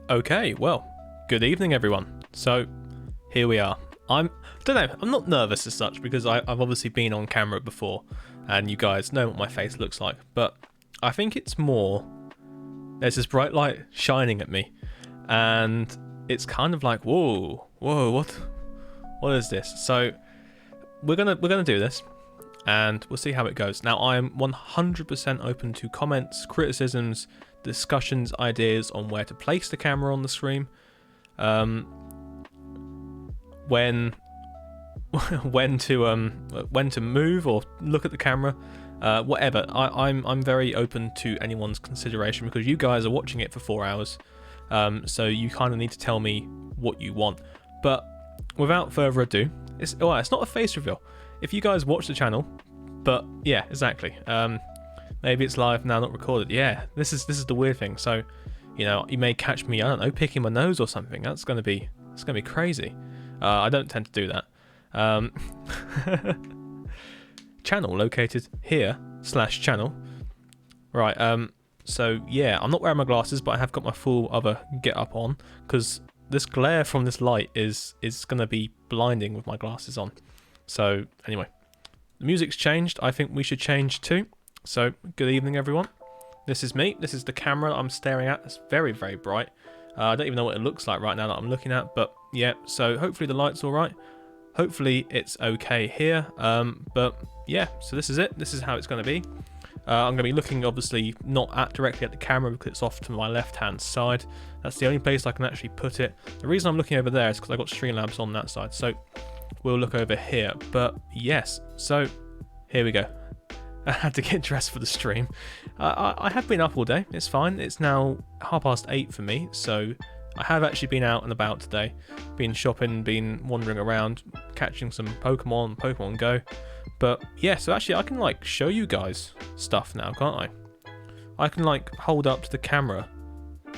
Okay, well, good evening everyone. So, here we are. I'm not nervous as such because I've obviously been on camera before and you guys know what my face looks like, but I think it's more, there's this bright light shining at me and it's kind of like, whoa, what is this? So, we're gonna do this and we'll see how it goes. Now, I am 100% open to comments, criticisms, discussions, ideas on where to place the camera on the screen, when to move or look at the camera, whatever. I'm very open to anyone's consideration because you guys are watching it for 4 hours, so you kind of need to tell me what you want. But without further ado, it's not a face reveal. If you guys watch the channel, but yeah, exactly. Maybe it's live now, not recorded. Yeah, this is the weird thing. So, you know, you may catch me, I don't know, picking my nose or something. It's gonna be crazy. I don't tend to do that. Channel located here /channel. Right. So yeah, I'm not wearing my glasses, but I have got my full other get up on because this glare from this light is gonna be blinding with my glasses on. So anyway, the music's changed. I think we should change too. So, good evening everyone. This is me. This is the camera I'm staring at. It's very, very bright. I don't even know what it looks like right now that I'm looking at, but yeah, so hopefully the light's alright. Hopefully it's okay here. But yeah, so this is it. This is how it's going to be. I'm going to be looking obviously not directly at the camera because it's off to my left-hand side. That's the only place I can actually put it. The reason I'm looking over there is because I've got Streamlabs on that side. So we'll look over here. But yes, so here we go. I had to get dressed for the stream. I have been up all day. It's fine. It's now 8:30 for me, so I have actually been out and about today. Been shopping, been wandering around, catching some Pokemon Go. But yeah, so actually I can like show you guys stuff now, can't I? I can like hold up to the camera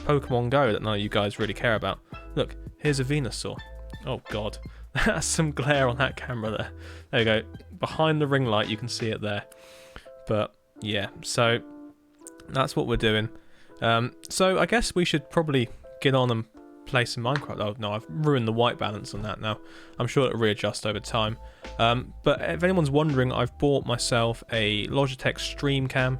Pokemon Go that none of you guys really care about. Look, here's a Venusaur. Oh god, that's some glare on that camera there. There you go. Behind the ring light, you can see it there. But yeah, so that's what we're doing. So I guess we should probably get on and play some Minecraft. Oh no, I've ruined the white balance on that now. I'm sure it'll readjust over time. But if anyone's wondering, I've bought myself a Logitech Stream Cam.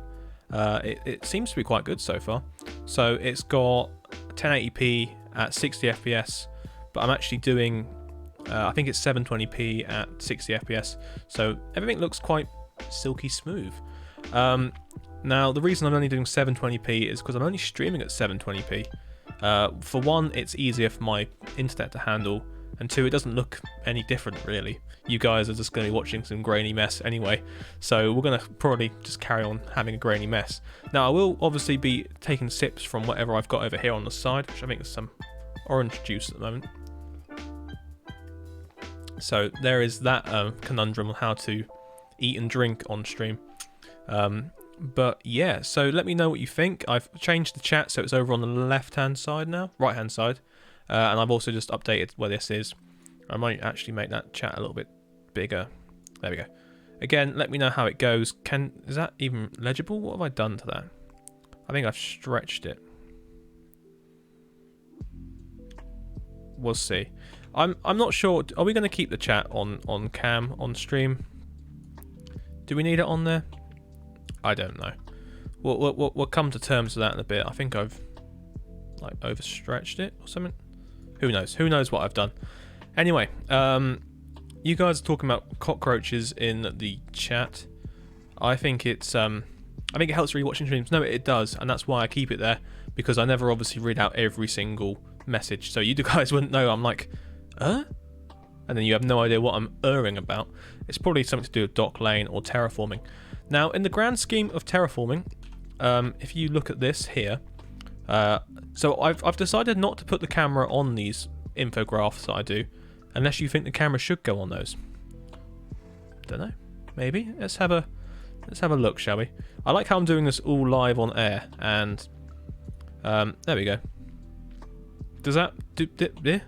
It seems to be quite good so far. So it's got 1080p at 60 FPS, but I'm actually doing, I think it's 720p at 60 FPS. So everything looks quite silky smooth. Now the reason I'm only doing 720p is because I'm only streaming at 720p. For one, it's easier for my internet to handle, and two, it doesn't look any different really. You guys are just going to be watching some grainy mess anyway, so we're going to probably just carry on having a grainy mess. Now I will obviously be taking sips from whatever I've got over here on the side, which I think is some orange juice at the moment. So there is that conundrum on how to eat and drink on stream. But yeah, so let me know what you think. I've changed the chat so it's over on the left hand side now, right hand side, and I've also just updated where this is. I might actually make that chat a little bit bigger. There we go. Again, let me know how it goes. Is that even legible? What have I done to that? I think I've stretched it. We'll see. I'm not sure. Are we going to keep the chat on cam on stream? Do we need it on there? I don't know. We'll come to terms with that in a bit. I think I've like overstretched it or something. Who knows? Who knows what I've done? Anyway, you guys are talking about cockroaches in the chat. I think it's I think it helps rewatching streams. No, it does, and that's why I keep it there, because I never obviously read out every single message, so you guys wouldn't know. I'm like, and then you have no idea what I'm erring about. It's probably something to do with dock lane or terraforming. Now, in the grand scheme of terraforming, if you look at this here, so I've decided not to put the camera on these infographs that I do, unless you think the camera should go on those. Don't know. Maybe. Let's have a look, shall we? I like how I'm doing this all live on air, and there we go. Does that do?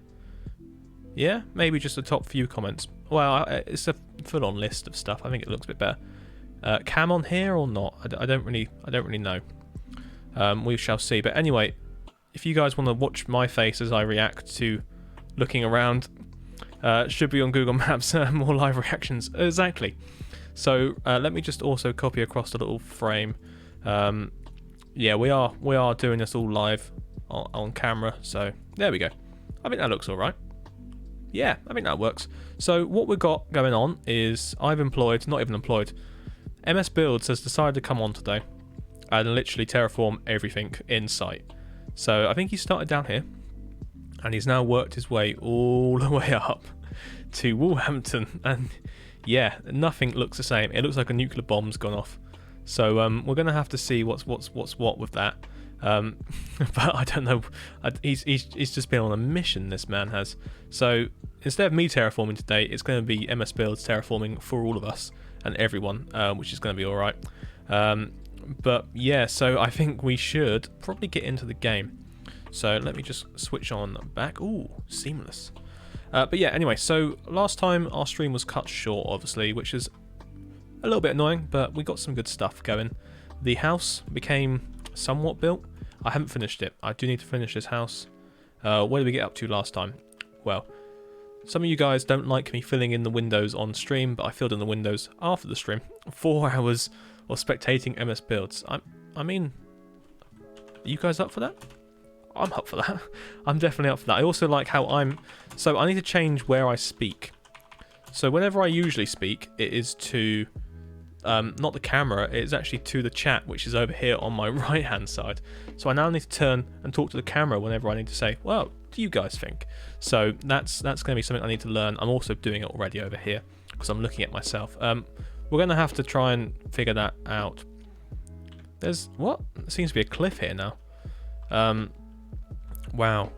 Yeah, maybe just the top few comments. Well, it's a full-on list of stuff. I think it looks a bit better. Cam on here or not? I don't really know. We shall see. But anyway, if you guys want to watch my face as I react to looking around, should be on Google Maps. More live reactions. Exactly. So let me just also copy across the little frame. Yeah, we are doing this all live on camera. So there we go. I think that looks all right. Yeah, I think that works. So what we've got going on is not even employed, MS Builds has decided to come on today and literally terraform everything in sight. So I think he started down here and he's now worked his way all the way up to Walhampton, and yeah, nothing looks the same. It looks like a nuclear bomb's gone off. So we're gonna have to see what's what with that. But I don't know. He's just been on a mission, this man has. So instead of me terraforming today, it's going to be MS Builds terraforming for all of us and everyone, which is going to be all right. But yeah, so I think we should probably get into the game. So let me just switch on back. Ooh, seamless. But yeah, anyway, so last time our stream was cut short, obviously, which is a little bit annoying, but we got some good stuff going. The house became somewhat built. I haven't finished it. I do need to finish this house. What did we get up to last time? Well, some of you guys don't like me filling in the windows on stream, but I filled in the windows after the stream. 4 hours of spectating MS Builds. I mean, are you guys up for that? I'm up for that. I'm definitely up for that. I also like how so I need to change where I speak. So whenever I usually speak, it is to not the camera, it's actually to the chat, which is over here on my right hand side. So I now need to turn and talk to the camera whenever I need to say, well, what do you guys think? So that's going to be something I need to learn. I'm also doing it already over here because I'm looking at myself. We're going to have to try and figure that out. There's what? There seems to be a cliff here now. Wow.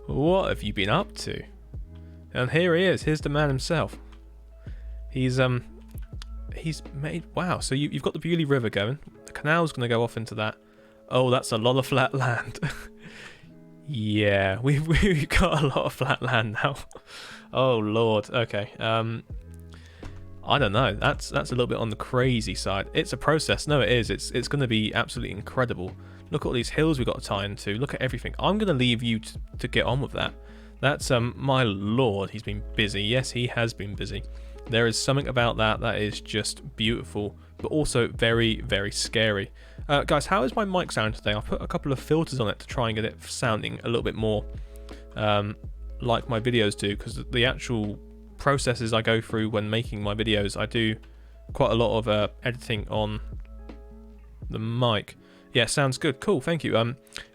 What have you been up to? And here he is. Here's the man himself. He's made. Wow. So you've got the Bewley River going. The canal's going to go off into that. Oh, that's a lot of flat land. Yeah, we've got a lot of flat land now. Oh Lord. Okay. I don't know. That's a little bit on the crazy side. It's a process. No, it is. It's going to be absolutely incredible. Look at all these hills we've got to tie into. Look at everything. I'm going to leave you to get on with that. That's my lord. He's been busy. Yes, he has been busy. There is something about that is just beautiful, but also very, very scary. Guys, how is my mic sound today? I've put a couple of filters on it to try and get it sounding a little bit more like my videos do, because the actual processes I go through when making my videos, I do quite a lot of editing on the mic. Yeah, sounds good. Cool, thank you. I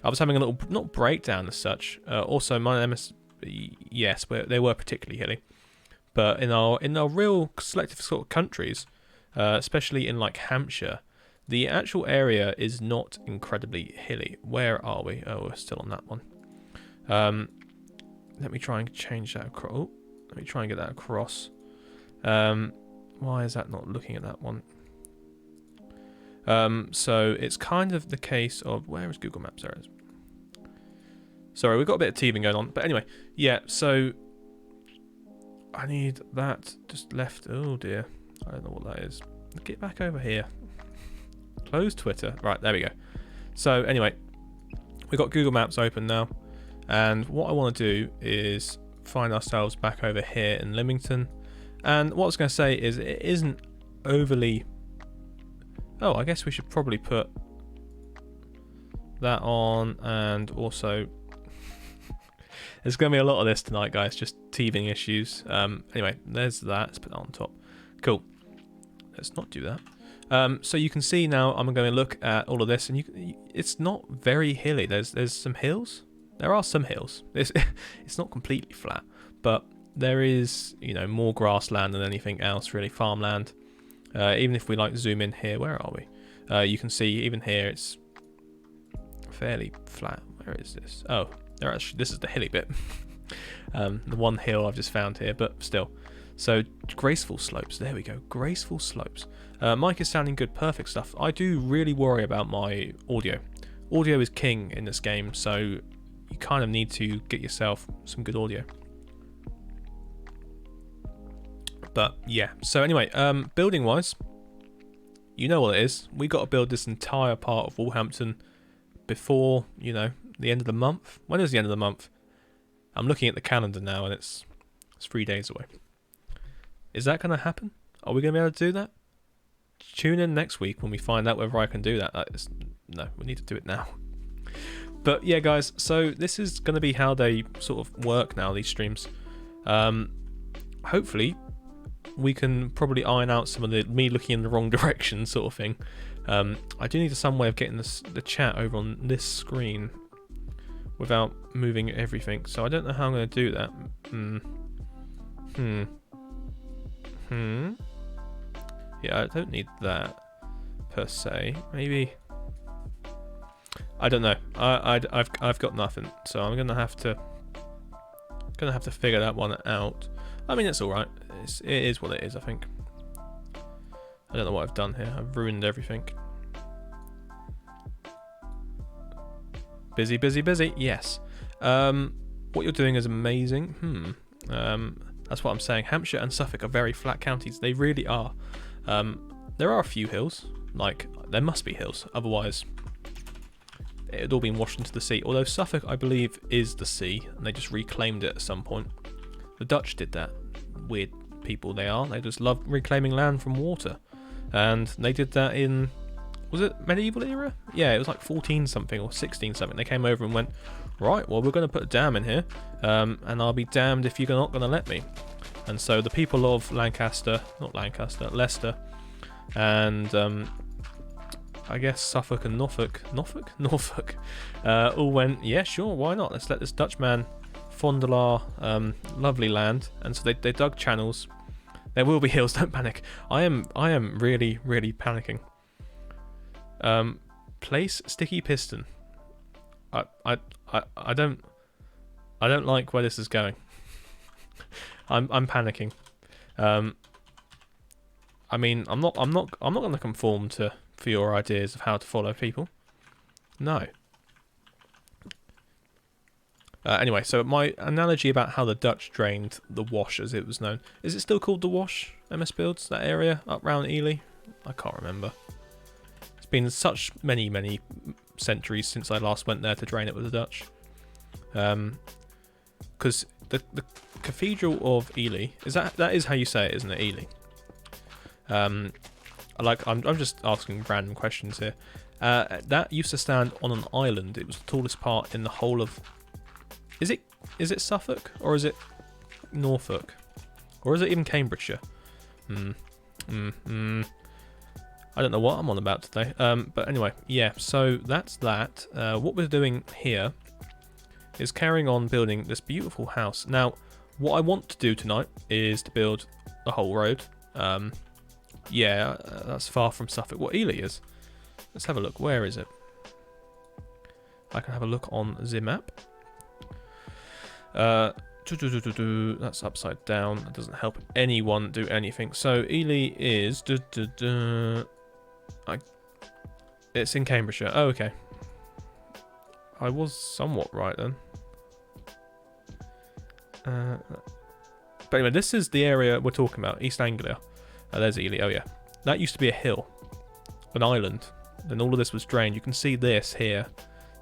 was having a little, not breakdown as such. Also, my MS, yes, they were particularly hilly. But in our real selective sort of countries, especially in like Hampshire, the actual area is not incredibly hilly. Where are we? Oh, we're still on that one. Let me try and change that across. Oh, let me try and get that across. Why is that not looking at that one? So it's kind of the case of, where is Google Maps? There it is. Sorry, we've got a bit of teething going on. But anyway, yeah, so I need that just left. Oh dear. I don't know what that is. Get back over here. Close Twitter. Right, there we go. So anyway, we've got Google Maps open now. And what I want to do is find ourselves back over here in Lymington. And what I was going to say is it isn't overly... Oh, I guess we should probably put that on, and also there's going to be a lot of this tonight, guys, just teething issues. Anyway, there's that. Let's put that on top. Cool. Let's not do that. So you can see now I'm going to look at all of this, and it's not very hilly. There's some hills. There are some hills. It's not completely flat, but there is, you know, more grassland than anything else, really, farmland. Even if we like zoom in here, where are we? You can see even here it's fairly flat. Where is this? Oh, this is the hilly bit. The one hill I've just found here, but still. So graceful slopes. There we go. Graceful slopes. Mic is sounding good. Perfect stuff. I do really worry about my audio. Audio is king in this game, so you kind of need to get yourself some good audio. But yeah, so anyway, building wise, you know what it is. We got to build this entire part of Walhampton before, you know, the end of the month. When is the end of the month? I'm looking at the calendar now, and it's 3 days away. Is that going to happen? Are we going to be able to do that? Tune in next week when we find out whether I can do that. No, we need to do it now. But yeah, guys, so this is going to be how they sort of work now, these streams. Hopefully, we can probably iron out some of me looking in the wrong direction sort of thing. I do need some way of getting the chat over on this screen without moving everything. So I don't know how I'm going to do that. Yeah, I don't need that per se. Maybe. I don't know. I've got nothing, so I'm gonna have to figure that one out. I mean, it's all right. It is what it is, I think. I don't know what I've done here. I've ruined everything. Busy, busy, busy. Yes. What you're doing is amazing. That's what I'm saying. Hampshire and Suffolk are very flat counties. They really are. There are a few hills. Like, there must be hills. Otherwise, it had all been washed into the sea. Although Suffolk, I believe, is the sea, and they just reclaimed it at some point. The Dutch did that. Weird people they are. They just love reclaiming land from water. And they did that in, was it medieval era? Yeah, it was like 14 something or 16 something. They came over and went, right, well, we're going to put a dam in here, and I'll be damned if you're not going to let me. And so the people of Leicester, and I guess Suffolk and Norfolk, all went, yeah, sure, why not? Let's let this Dutchman fondle our lovely land. And so they dug channels. There will be hills, don't panic. I am really, really panicking. Place sticky piston. I don't like where this is going. I'm panicking. I mean, I'm not going to conform for your ideas of how to follow people. No. Anyway, so my analogy about how the Dutch drained the Wash, as it was known, is it still called the Wash? MS Builds, that area up round Ely? I can't remember. It's been such many centuries since I last went there to drain it with the Dutch. Because the Cathedral of Ely, that is how you say it, isn't it? Ely. I'm just asking random questions here. That used to stand on an island. It was the tallest part in the whole of. Is it Suffolk or is it Norfolk or is it even Cambridgeshire? I don't know what I'm on about today. But anyway, yeah. So that's that. What we're doing here is carrying on building this beautiful house. Now, what I want to do tonight is to build the whole road. Yeah, that's far from Suffolk. What Ely is? Let's have a look. Where is it? I can have a look on the map. That's upside down. That doesn't help anyone do anything. So Ely is. It's in Cambridgeshire. Oh, okay. I was somewhat right then. But anyway, this is the area we're talking about. East Anglia. There's Ely. Oh yeah, that used to be a hill, an island. Then all of this was drained. You can see this here.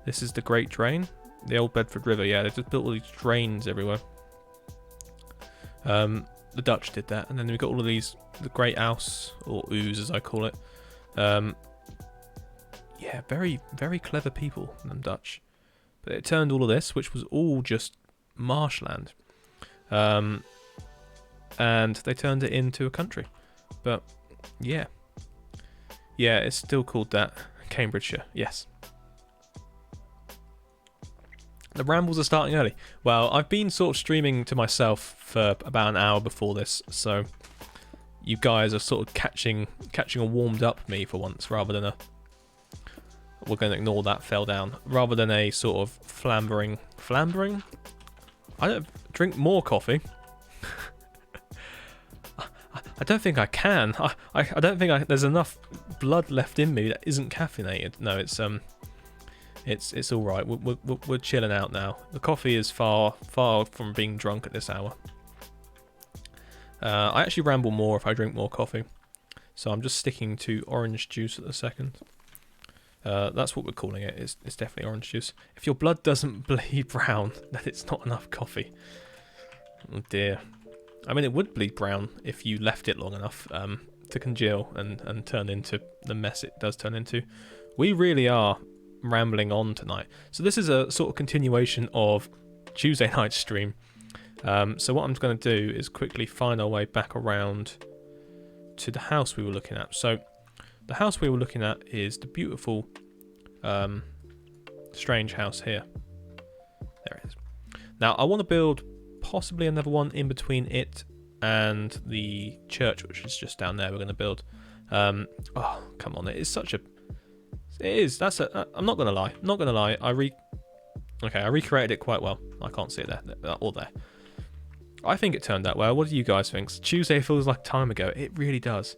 This is the Great Drain. The old Bedford River, yeah, they just built all these drains everywhere. The Dutch did that, and then we've got all of these, the Great Ouse, or Ouse as I call it. Yeah, very, very clever people, them Dutch. But it turned all of this, which was all just marshland, and they turned it into a country. But, yeah. Yeah, it's still called that, Cambridgeshire, yes. The rambles are starting early. Well, I've been sort of streaming to myself for about an hour before this, so you guys are sort of catching a warmed up me for once, rather than a. We're going to ignore that fell down. Rather than a sort of flambering. I don't drink more coffee. I don't think I can. I don't think there's enough blood left in me that isn't caffeinated. No, it's all right. We're chilling out now. The coffee is far from being drunk at this hour. I actually ramble more if I drink more coffee. So I'm just sticking to orange juice at the second. That's what we're calling it. It's definitely orange juice. If your blood doesn't bleed brown, then it's not enough coffee. Oh dear. I mean, it would bleed brown if you left it long enough to congeal and turn into the mess it does turn into. We really are rambling on tonight. So this is a sort of continuation of Tuesday night's stream. So what I'm going to do is quickly find our way back around to the house we were looking at. So the house we were looking at is the beautiful strange house here. There it is. Now I want to build possibly another one in between it and the church, which is just down there. We're going to build. Oh, come on! It is such a. It is. That's a. I'm not going to lie. I'm not going to lie. I recreated it quite well. I can't see it there or there. I think it turned out well. What do you guys think? Tuesday feels like time ago. It really does.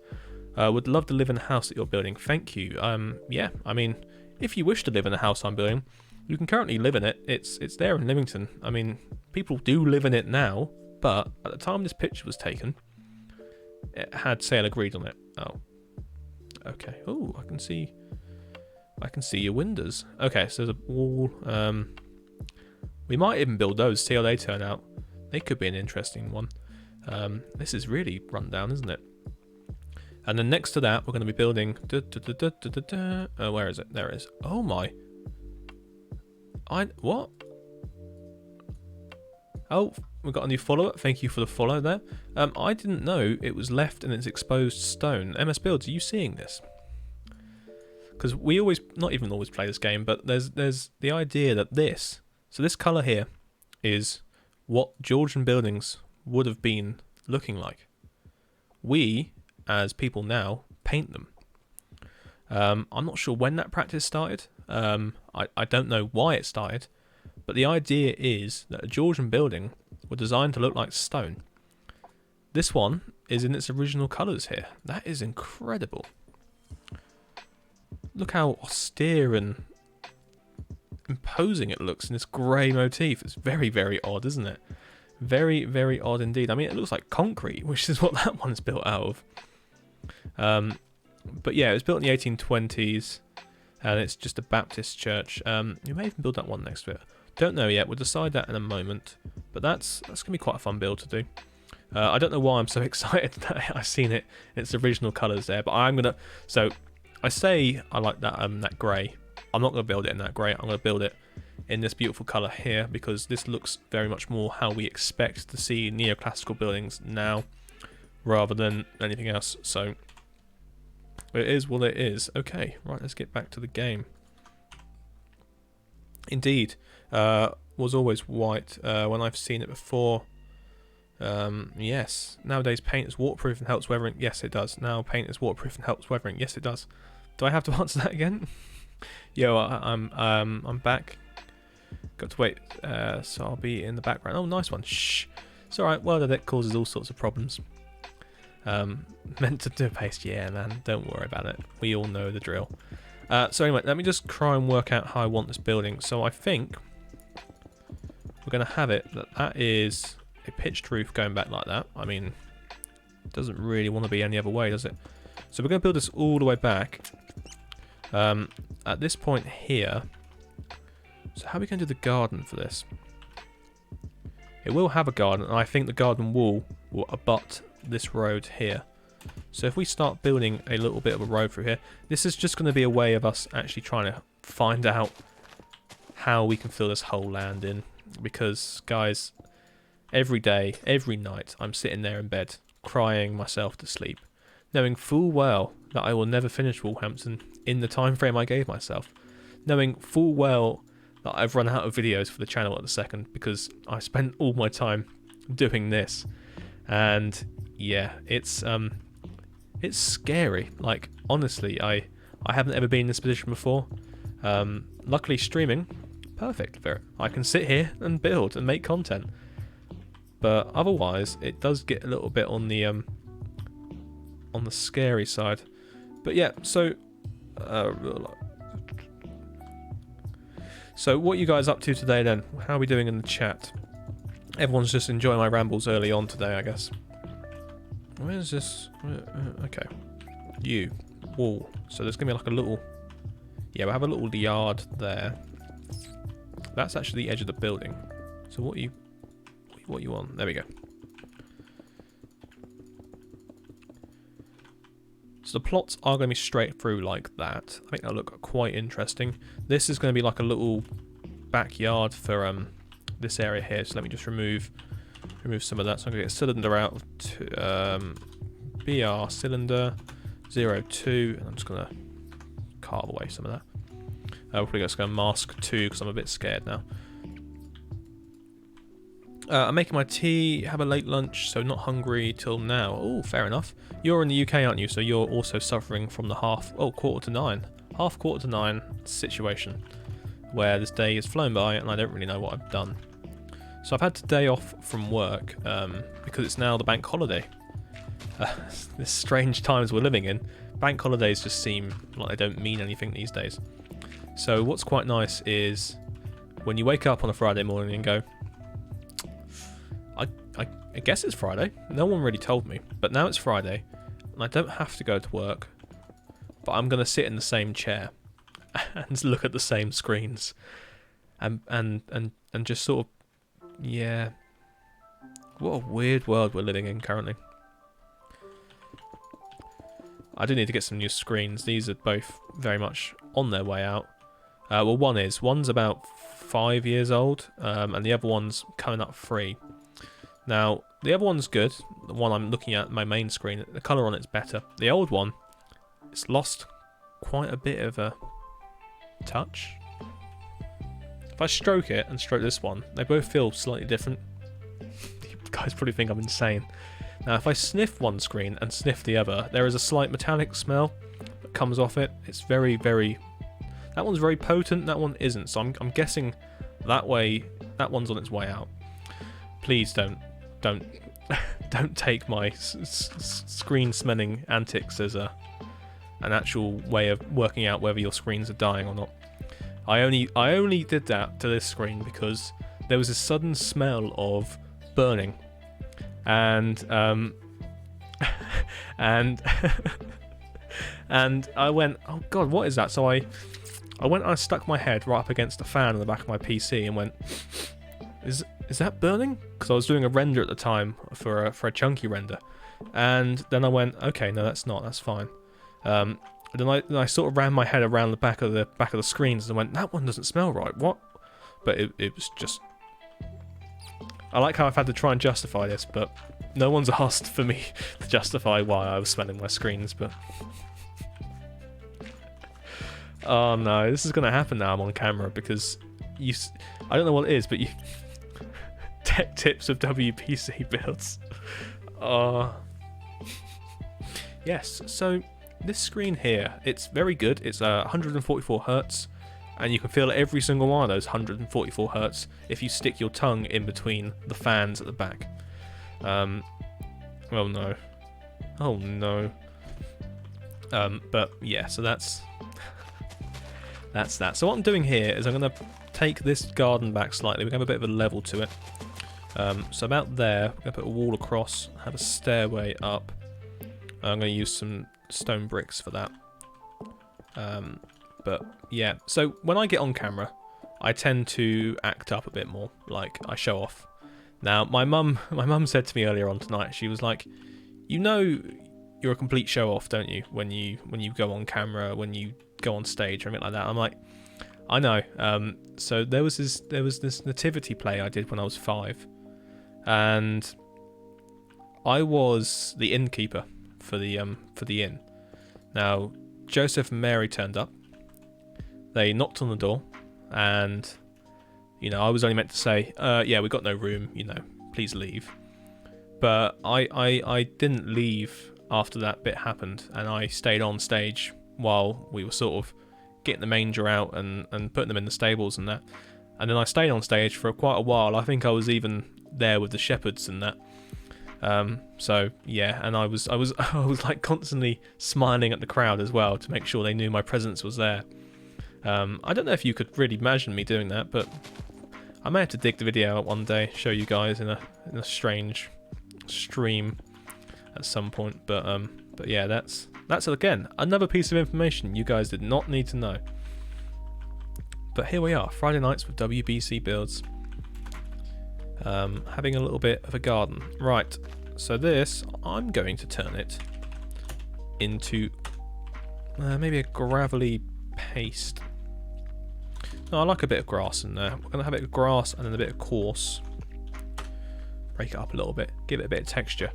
Would love to live in the house that you're building. Thank you. Yeah. I mean, if you wish to live in the house I'm building, you can currently live in it. It's there in Lymington. I mean, people do live in it now, but at the time this picture was taken, it had sale agreed on it. Oh, okay. Oh, I can see your windows. Okay, so there's a wall. We might even build those. See how they turn out. They could be an interesting one. This is really run down, isn't it? And then next to that, we're going to be building. Where is it? There it is. Oh my. What? Oh, we got a new follower. Thank you for the follow there. I didn't know it was left in its exposed stone. MS Builds, are you seeing this? Because we always, not even always play this game, but there's the idea that this, so this colour here is what Georgian buildings would have been looking like. We, as people now, paint them. I'm not sure when that practice started. I don't know why it started, but the idea is that a Georgian building was designed to look like stone. This one is in its original colours here. That is incredible. Look how austere and imposing it looks in this grey motif. It's very, very odd, isn't it? Very, very odd indeed. I mean, it looks like concrete, which is what that one's built out of. But yeah, it was built in the 1820s, and it's just a Baptist church. You may even build that one next to it. Don't know yet. We'll decide that in a moment. But that's going to be quite a fun build to do. I don't know why I'm so excited that I've seen it in its original colours there, but I'm going to... So, I say I like that grey. I'm not going to build it in that grey. I'm going to build it in this beautiful colour here, because this looks very much more how we expect to see neoclassical buildings now, rather than anything else. So... it is what it is. Okay, right, let's get back to the game. Indeed, was always white when I've seen it before. Yes, nowadays paint is waterproof and helps weathering. Yes, it does. Now paint is waterproof and helps weathering. Yes, it does. Do I have to answer that again? Yo, I'm back. Got to wait. So I'll be in the background. Oh, nice one. Shh. It's all right. Well, that causes all sorts of problems. Meant to do a paste, yeah, man. Don't worry about it. We all know the drill. So anyway, let me just try and work out how I want this building. So I think we're going to have it that is a pitched roof going back like that. I mean, it doesn't really want to be any other way, does it? So we're going to build this all the way back. At this point here. So how are we going to do the garden for this? It will have a garden, and I think the garden wall will abut this road here. So if we start building a little bit of a road through here, this is just going to be a way of us actually trying to find out how we can fill this whole land in. Because, guys, every day, every night, I'm sitting there in bed, crying myself to sleep, knowing full well that I will never finish Walhampton in the time frame I gave myself, knowing full well that I've run out of videos for the channel at the second because I spent all my time doing this. And yeah, it's scary. Like, honestly, I haven't ever been in this position before. Luckily, streaming, perfect for it. I can sit here and build and make content. But otherwise, it does get a little bit on the scary side. But yeah, so what are you guys up to today then? How are we doing in the chat? Everyone's just enjoying my rambles early on today, I guess. Where's this? Okay. You. Wall. So there's going to be like a little... Yeah, we'll have a little yard there. That's actually the edge of the building. So what you want? There we go. So the plots are going to be straight through like that. I think that'll look quite interesting. This is going to be like a little backyard for this area here. So let me just remove some of that. So I'm going to get a cylinder out to BR cylinder 02, and I'm just going to carve away some of that. We're probably just going to mask 2 because I'm a bit scared now. I'm making my tea, have a late lunch, so not hungry till now. Oh, fair enough. You're in the UK, aren't you? So you're also suffering from the quarter to nine situation, where this day has flown by and I don't really know what I've done. So I've had today off from work because it's now the bank holiday. This strange times we're living in, bank holidays just seem like they don't mean anything these days. So what's quite nice is when you wake up on a Friday morning and go, I guess it's Friday. No one really told me, but now it's Friday, and I don't have to go to work. But I'm gonna sit in the same chair and look at the same screens, and just sort of, yeah. What a weird world we're living in currently. I do need to get some new screens. These are both very much on their way out. Well, one's about 5 years old, and the other one's coming up 3. Now, the other one's good. The one I'm looking at, my main screen, the colour on it's better. The old one, it's lost quite a bit of a touch. If I stroke it and stroke this one, they both feel slightly different. You guys probably think I'm insane. Now, if I sniff one screen and sniff the other, there is a slight metallic smell that comes off it. It's very, very... That one's very potent, that one isn't. So I'm guessing that one's on its way out. Please don't take my screen smelling antics as an actual way of working out whether your screens are dying or not. I only did that to this screen because there was a sudden smell of burning, and and I went, oh god, what is that? So I went and I stuck my head right up against the fan on the back of my PC and went, is that burning? Because I was doing a render at the time for a chunky render, and then I went, okay, no, that's not. That's fine. Then I sort of ran my head around the back of the screens and went, that one doesn't smell right. What? But it was just. I like how I've had to try and justify this, but no one's asked for me to justify why I was smelling my screens. But oh no, this is gonna happen now. I'm on camera because I don't know what it is, but you. Tech tips of WPC builds. Yes, so this screen here, it's very good. It's 144 Hz, and you can feel every single one of those 144 Hz if you stick your tongue in between the fans at the back. Oh no. Oh no. But yeah, so that's that. So what I'm doing here is I'm going to take this garden back slightly. We're going to have a bit of a level to it. So about there, we're going to put a wall across, have a stairway up. I'm going to use some stone bricks for that. But yeah, so when I get on camera, I tend to act up a bit more, like I show off. Now, my mum said to me earlier on tonight, she was like, you know you're a complete show-off, don't you, when you go on camera, when you go on stage or anything like that. I'm like, I know. So there was this nativity play I did when I was 5. And I was the innkeeper for the inn. Now, Joseph and Mary turned up. They knocked on the door, and I was only meant to say, yeah, we got no room, please leave. But I didn't leave after that bit happened, and I stayed on stage while we were sort of getting the manger out and putting them in the stables and that. And then I stayed on stage for quite a while. I think I was even there with the shepherds and that. So yeah, and I was like constantly smiling at the crowd as well to make sure they knew my presence was there. I don't know if you could really imagine me doing that, but I may have to dig the video out one day, show you guys in a strange stream at some point. But But yeah, that's again another piece of information you guys did not need to know. But here we are, Friday nights with WBC builds. Having a little bit of a garden. Right, so this, I'm going to turn it into maybe a gravelly paste. No, I like a bit of grass in there. We're going to have a bit of grass and then a bit of coarse. Break it up a little bit, give it a bit of texture.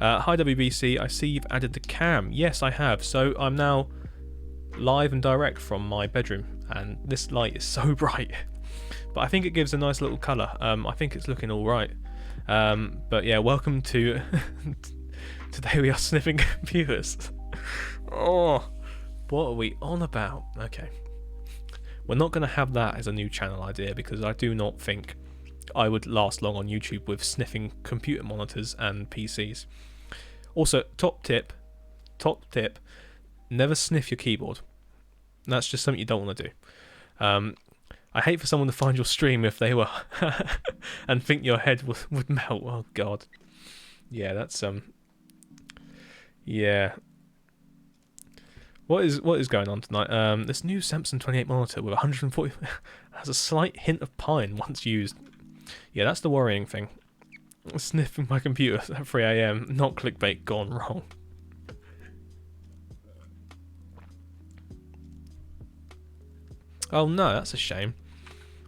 Hi WBC, I see you've added the cam. Yes, I have. So I'm now live and direct from my bedroom, and this light is so bright. But I think it gives a nice little colour. I think it's looking all right. But yeah, welcome to... Today we are sniffing computers. Oh, what are we on about? Okay. We're not going to have that as a new channel idea, because I do not think I would last long on YouTube with sniffing computer monitors and PCs. Also, top tip, never sniff your keyboard. That's just something you don't want to do. I hate for someone to find your stream if they were and think your head would melt. Oh god. Yeah, that's yeah. What is going on tonight? This new Samsung 28 monitor with 140 has a slight hint of pine once used. Yeah, that's the worrying thing. Sniffing my computer at 3 AM, not clickbait gone wrong. Oh no, that's a shame.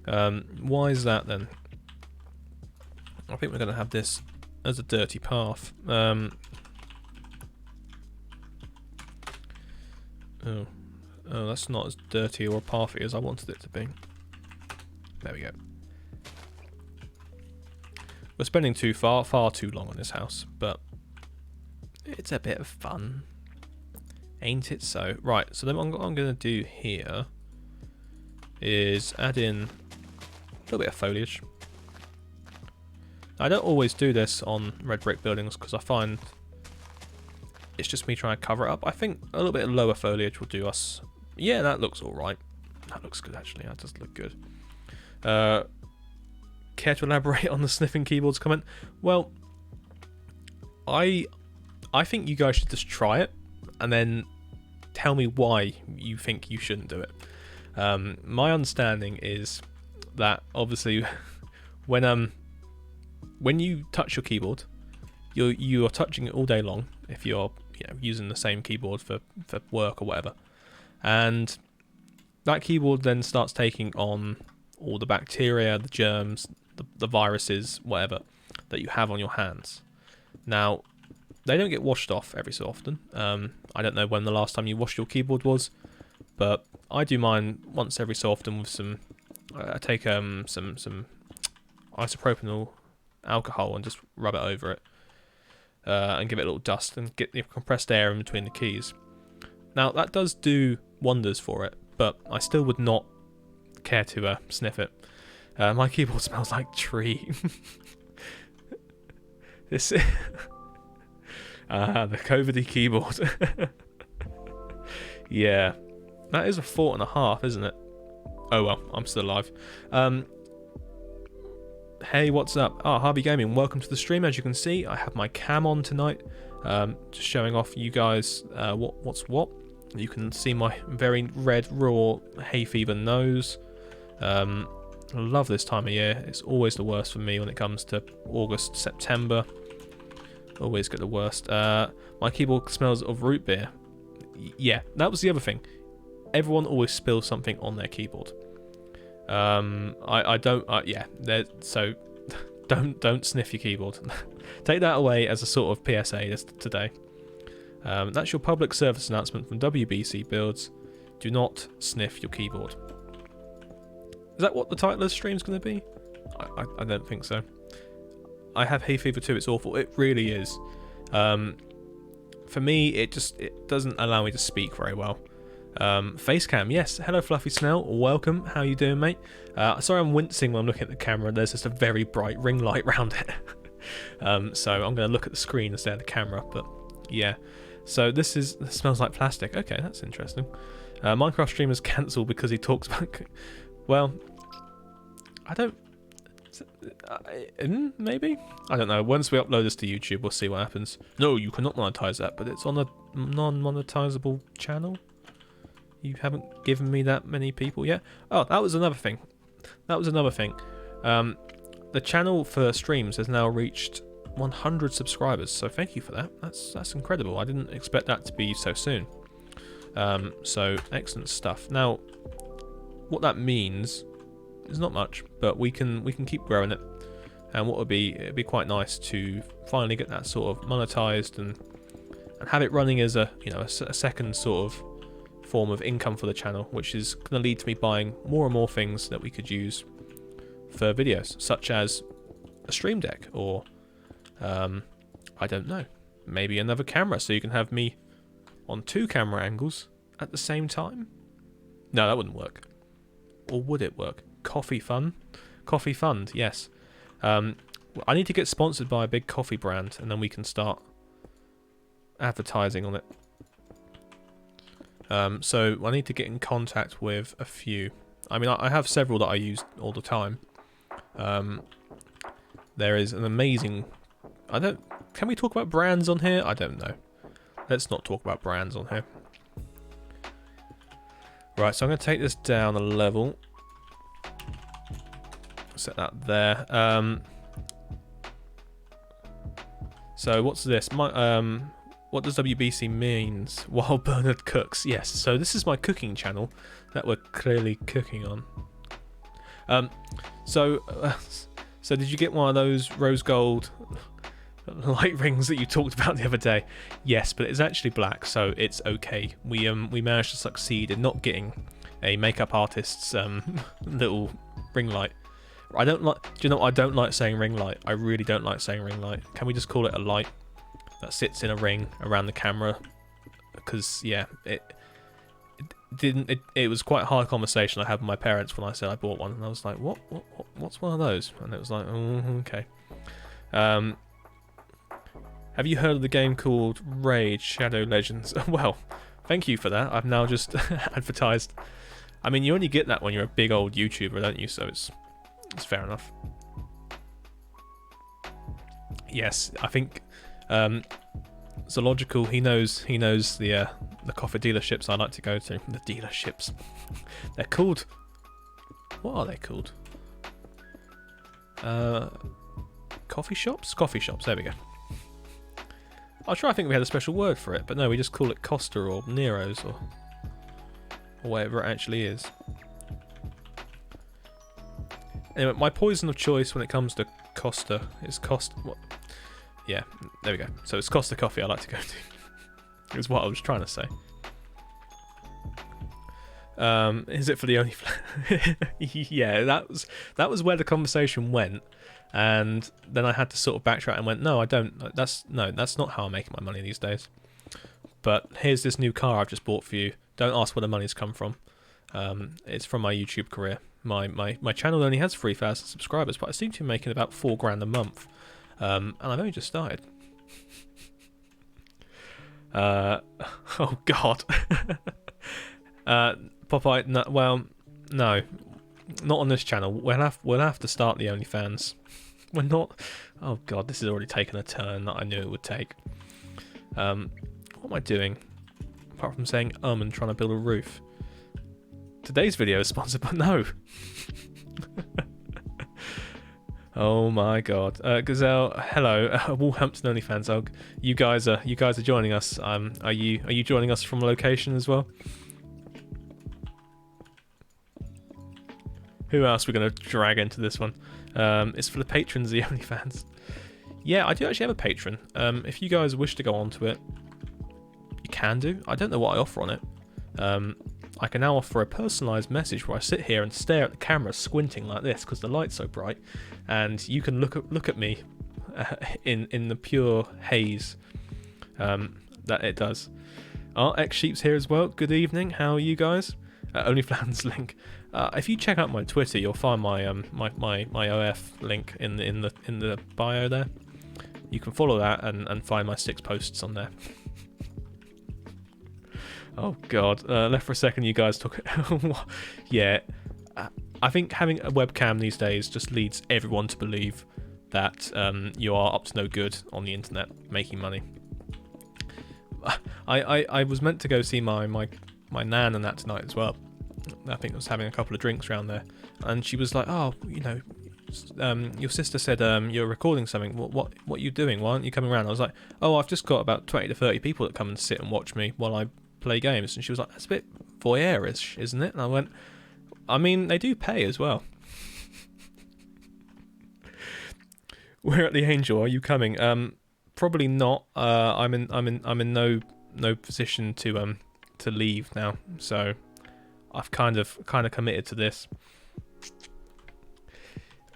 Why is that then? I think we're going to have this as a dirty path. Oh, that's not as dirty or pathy as I wanted it to be. There we go. We're spending far too long on this house, but it's a bit of fun, ain't it so? Right, so then what I'm going to do here is add in a little bit of foliage. I don't always do this on red brick buildings because I find it's just me trying to cover it up. I think a little bit of lower foliage will do us. Yeah, that looks alright. That looks good actually, that does look good. Care to elaborate on the sniffing keyboards comment? Well, I think you guys should just try it and then tell me why you think you shouldn't do it. My understanding is that obviously when you touch your keyboard, you are touching it all day long if you're using the same keyboard for work or whatever, and that keyboard then starts taking on all the bacteria, the germs, the viruses, whatever that you have on your hands. Now, they don't get washed off every so often. I don't know when the last time you washed your keyboard was, but I do mine once every so often with some. I take some isopropanol alcohol and just rub it over it and give it a little dust and get the compressed air in between the keys. Now that does do wonders for it, but I still would not care to sniff it. My keyboard smells like tree. This the COVID-y keyboard. Yeah, that is a 4.5, isn't it? Oh well, I'm still alive. Hey, what's up? Harvey Gaming, welcome to the stream. As you can see, I have my cam on tonight, just showing off you guys what's what. You can see my very red, raw hay fever nose. I love this time of year. It's always the worst for me when it comes to August, September. Always get the worst. My keyboard smells of root beer. Yeah, that was the other thing. Everyone always spills something on their keyboard. I don't. Yeah. So don't sniff your keyboard. Take that away as a sort of PSA today. That's your public service announcement from WBC Builds. Do not sniff your keyboard. Is that what the title of the stream's going to be? I don't think so. I have hay fever too. It's awful. It really is. For me, it doesn't allow me to speak very well. Facecam, yes. Hello, Fluffy Snell. Welcome. How you doing, mate? Sorry, I'm wincing when I'm looking at the camera. There's just a very bright ring light around it. So I'm going to look at the screen instead of the camera. But yeah. So this smells like plastic. Okay, that's interesting. Minecraft streamers cancelled because he talks about. Well, I don't. Maybe? I don't know. Once we upload this to YouTube, we'll see what happens. No, you cannot monetize that, but it's on a non-monetizable channel. You haven't given me that many people yet. Oh, that was another thing. The channel for streams has now reached 100 subscribers, so thank you for that. That's incredible. I didn't expect that to be so soon. So excellent stuff. Now, what that means is not much, but we can keep growing it. And what it'd be quite nice to finally get that sort of monetized and have it running as a a second sort of form of income for the channel, which is going to lead to me buying more and more things that we could use for videos, such as a stream deck or I don't know, maybe another camera, so you can have me on 2 camera angles at the same time. No, that wouldn't work. Or would it work? Coffee fund, yes. I need to get sponsored by a big coffee brand, and then we can start advertising on it. So I need to get in contact with a few. I mean, I have several that I use all the time. There is an amazing... Can we talk about brands on here? I don't know. Let's not talk about brands on here. Right, so I'm going to take this down a level. Set that there. So what's this? What does WBC means? While Bernard cooks. Yes, so this is my cooking channel that we're clearly cooking on. So did you get one of those rose gold light rings that you talked about the other day? Yes, but it's actually black, so it's okay. We managed to succeed in not getting a makeup artist's little ring light. I don't like. Do you know what? I don't like saying ring light. I really don't like saying ring light. Can we just call it a light that sits in a ring around the camera? Because yeah, it was quite a hard conversation I had with my parents when I said I bought one, and I was like, what's one of those? And it was like, oh, okay. Have you heard of the game called Raid Shadow Legends? Well, thank you for that. I've now just advertised. I mean, you only get that when you're a big old YouTuber, don't you? So it's fair enough. Yes, I think Zoological. He knows the coffee dealerships I like to go to. The dealerships. They're called. What are they called? Coffee shops. Coffee shops. There we go. I was trying to think we had a special word for it, but no, we just call it Costa or Nero's or whatever it actually is. Anyway, my poison of choice when it comes to Costa is What? Yeah, there we go. So it's Costa Coffee I like to go to. Is what I was trying to say. Is it for the only... Yeah, that was where the conversation went. And then I had to sort of backtrack and went, no, I don't. That's not how I'm making my money these days. But here's this new car I've just bought for you. Don't ask where the money's come from. It's from my YouTube career. My channel only has 3,000 subscribers, but I seem to be making about $4,000 a month. And I've only just started. Oh God. Popeye, no, well, no, not on this channel. We'll have to start the OnlyFans. We're not. Oh God, this has already taken a turn that I knew it would take. What am I doing? Apart from saying and trying to build a roof. Today's video is sponsored by no. Oh my God, Gazelle, hello, Walhampton OnlyFans. Oh, you guys are joining us. Are you joining us from a location as well? Who else we're gonna drag into this one? It's for the patrons, the OnlyFans. Yeah, I do actually have a patron. If you guys wish to go onto it, you can do. I don't know what I offer on it. I can now offer a personalised message where I sit here and stare at the camera squinting like this because the light's so bright, and you can look at me in the pure haze that it does. X Sheep's here as well. Good evening. How are you guys? OnlyFans link. If you check out my Twitter, you'll find my my OF link in the bio there. You can follow that and find my 6 posts on there. Oh God, left for a second. You guys talk. Yeah, I think having a webcam these days just leads everyone to believe that you are up to no good on the internet making money. I was meant to go see my nan and that tonight as well. I think I was having a couple of drinks around there, and she was like, "Oh, you know, your sister said you're recording something. What are you doing? Why aren't you coming around?" I was like, "Oh, I've just got about 20 to 30 people that come and sit and watch me while I play games." And she was like, "That's a bit voyeurish, isn't it?" And I went, "I mean, they do pay as well." We're at the Angel. Are you coming? Probably not. I'm in no position to leave now, so I've kind of committed to this.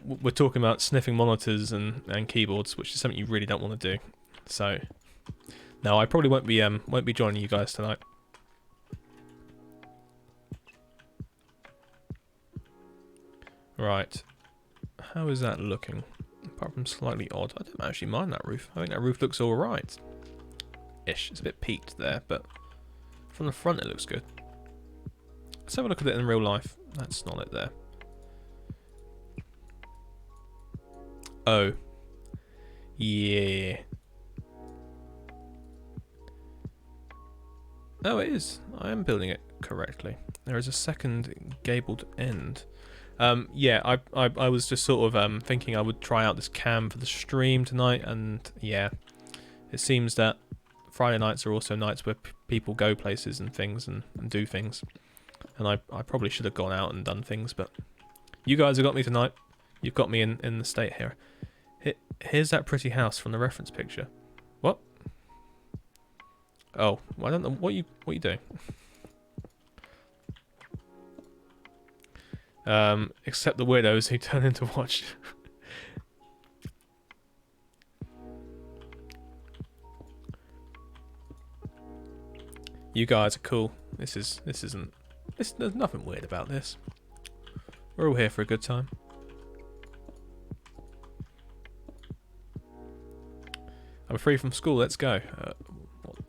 We're talking about sniffing monitors and keyboards, which is something you really don't want to do. So no, I probably won't be joining you guys tonight. Right, how is that looking? Apart from slightly odd, I don't actually mind that roof. I think that roof looks all right. Ish. It's a bit peaked there, but from the front it looks good. Let's have a look at it in real life. That's not it there. Oh. Yeah. Oh, it is. I am building it correctly. There is a second gabled end. Yeah, I was just sort of thinking I would try out this cam for the stream tonight, and yeah, it seems that Friday nights are also nights where people go places and things and do things, and I probably should have gone out and done things, but you guys have got me tonight. You've got me in the state here. Here's that pretty house from the reference picture. What? Oh, well, I don't know what you doing. Except the weirdos who turn into watch. You guys are cool. There's nothing weird about this. We're all here for a good time. I'm free from school. Let's go.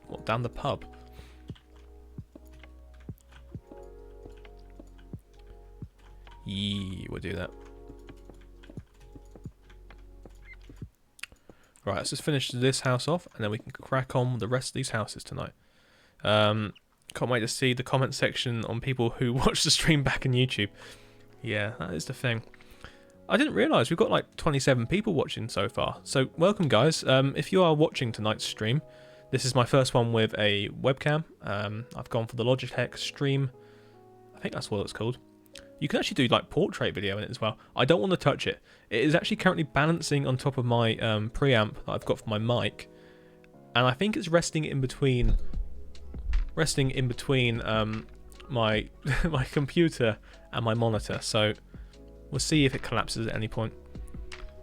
What down the pub? Yeah, we'll do that. Right, let's just finish this house off, and then we can crack on with the rest of these houses tonight. Can't wait to see the comment section on people who watch the stream back on YouTube. Yeah, that is the thing. I didn't realise we've got like 27 people watching so far. So welcome, guys. If you are watching tonight's stream, this is my first one with a webcam. I've gone for the Logitech Stream. I think that's what it's called. You can actually do like portrait video in it as well. I don't want to touch it. It is actually currently balancing on top of my preamp that I've got for my mic, and I think it's resting in between my my computer and my monitor. So we'll see if it collapses at any point.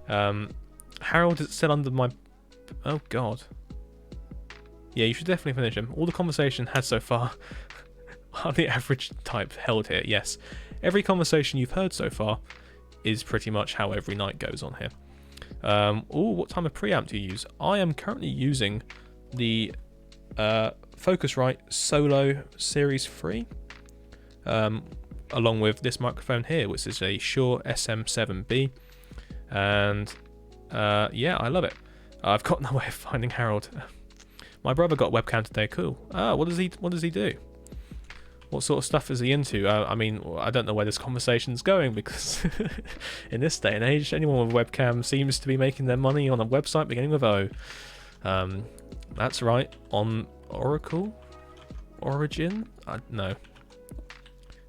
Harold is still under my... Oh god. Yeah, you should definitely finish him. All the conversation had so far are the average type held here. Yes. Every conversation you've heard so far is pretty much how every night goes on here. Oh, what type of preamp do you use? I am currently using the Focusrite Solo Series 3, along with this microphone here, which is a Shure SM7B, and yeah, I love it. I've got no way of finding Harold. My brother got a webcam today. Cool. What does he do? What sort of stuff is he into? I mean, I don't know where this conversation's going, because in this day and age, anyone with a webcam seems to be making their money on a website beginning with O. That's right. On Oracle? Origin? No.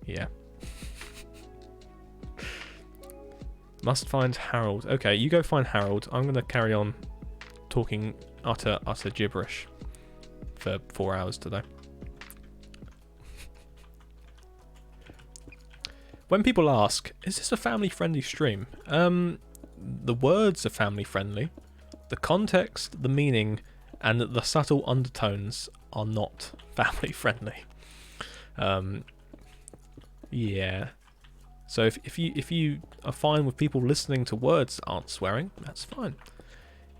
Yeah. Must find Harold. Okay, you go find Harold. I'm going to carry on talking utter gibberish for 4 hours today. When people ask, is this a family-friendly stream? The words are family-friendly. The context, the meaning, and the subtle undertones are not family-friendly. Yeah. So if you are fine with people listening to words that aren't swearing, that's fine.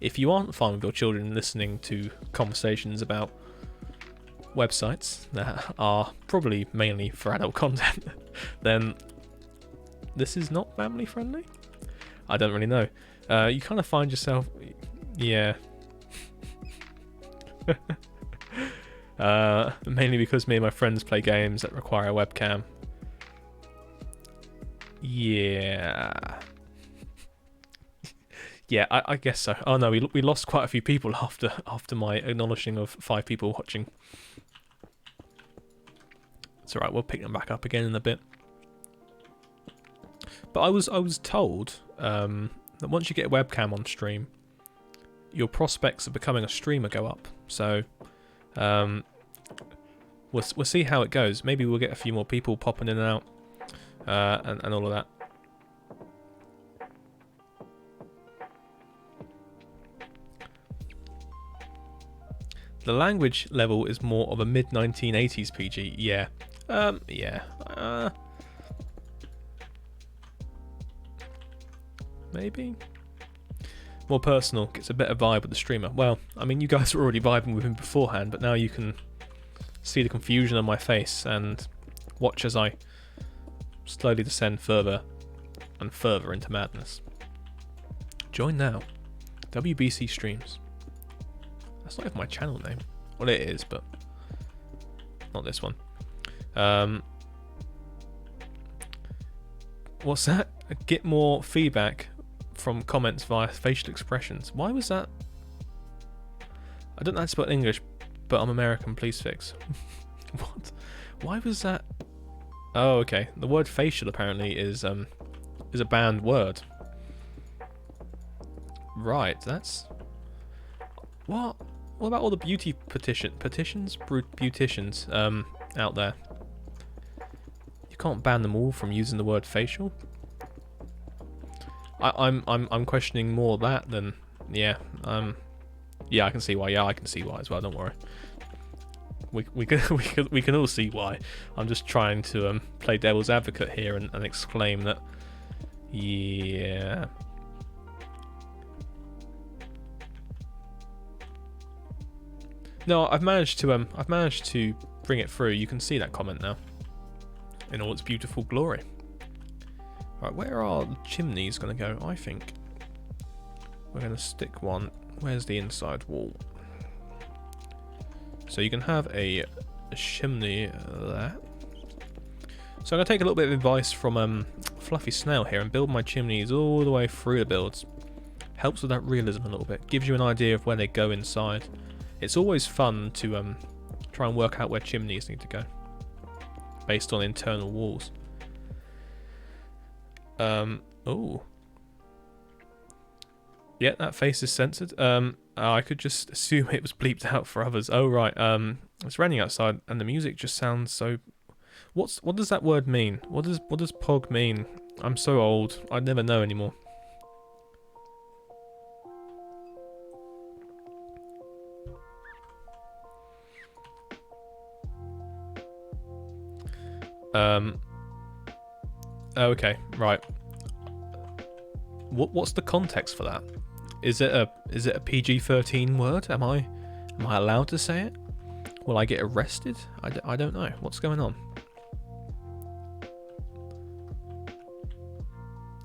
If you aren't fine with your children listening to conversations about websites that are probably mainly for adult content, then this is not family friendly? I don't really know. You kind of find yourself, yeah. Mainly because me and my friends play games that require a webcam. Yeah. Yeah, I guess so. Oh no, we lost quite a few people after my acknowledging of 5 people watching. It's alright, we'll pick them back up again in a bit. But I was told that once you get a webcam on stream, your prospects of becoming a streamer go up. So we'll see how it goes. Maybe we'll get a few more people popping in and out and all of that. The language level is more of a mid-1980s PG. Yeah. Yeah. Maybe. More personal, gets a better vibe with the streamer. Well, I mean, you guys were already vibing with him beforehand, but now you can see the confusion on my face and watch as I slowly descend further and further into madness. Join now. WBC Streams. That's not even my channel name. Well, it is, but not this one. What's that? Get more feedback from comments via facial expressions. Why was that? I don't know how to spell English, but I'm American. Please fix. What? Why was that? Oh, okay. The word facial apparently is a banned word. Right. That's what. What about all the beauty beauticians out there? You can't ban them all from using the word facial. I'm questioning more that than yeah. Yeah, I can see why. Yeah, I can see why as well. Don't worry. We can all see why. I'm just trying to play devil's advocate here and exclaim that yeah. No, I've managed to bring it through. You can see that comment now in all its beautiful glory. Right, where are the chimneys going to go? I think we're going to stick one. Where's the inside wall? So you can have a chimney there. So I'm going to take a little bit of advice from Fluffy Snail here and build my chimneys all the way through the builds. Helps with that realism a little bit. Gives you an idea of where they go inside. It's always fun to try and work out where chimneys need to go based on internal walls. Oh. Yeah, that face is censored. I could just assume it was bleeped out for others. Oh right. It's raining outside and the music just sounds so. What does that word mean? What does pog mean? I'm so old. I never know anymore. Okay, right. What's the context for that? Is it a PG-13 word? Am I allowed to say it? Will I get arrested? I don't know. What's going on?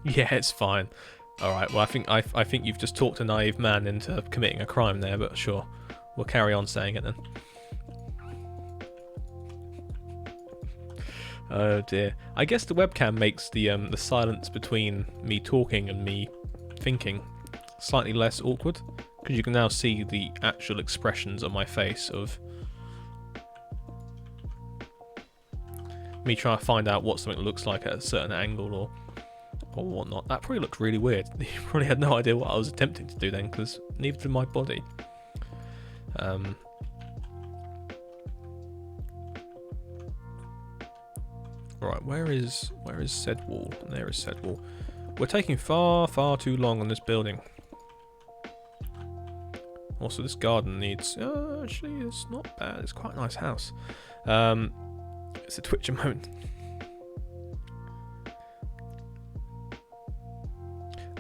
Yeah, it's fine. All right. Well, I think you've just talked a naive man into committing a crime there, but sure, we'll carry on saying it then. Oh dear. I guess the webcam makes the silence between me talking and me thinking slightly less awkward, because you can now see the actual expressions on my face of me trying to find out what something looks like at a certain angle or whatnot. That probably looked really weird. You probably had no idea what I was attempting to do then, because neither did my body. Right, where is said wall? There is said wall. We're taking far too long on this building. Also, this garden needs. Actually, it's not bad. It's quite a nice house. It's a Twitch emote.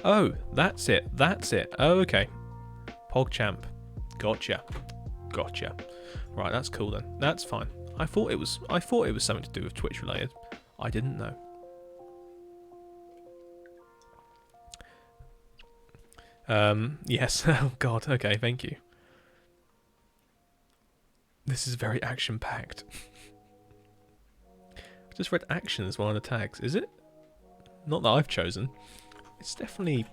Oh, that's it. Oh, okay. PogChamp. Gotcha. Right, that's cool then. That's fine. I thought it was something to do with Twitch related. I didn't know. Yes. Oh god, okay, thank you. This is very action-packed. I just read action as one of the tags. Is it? Not that I've chosen. It's definitely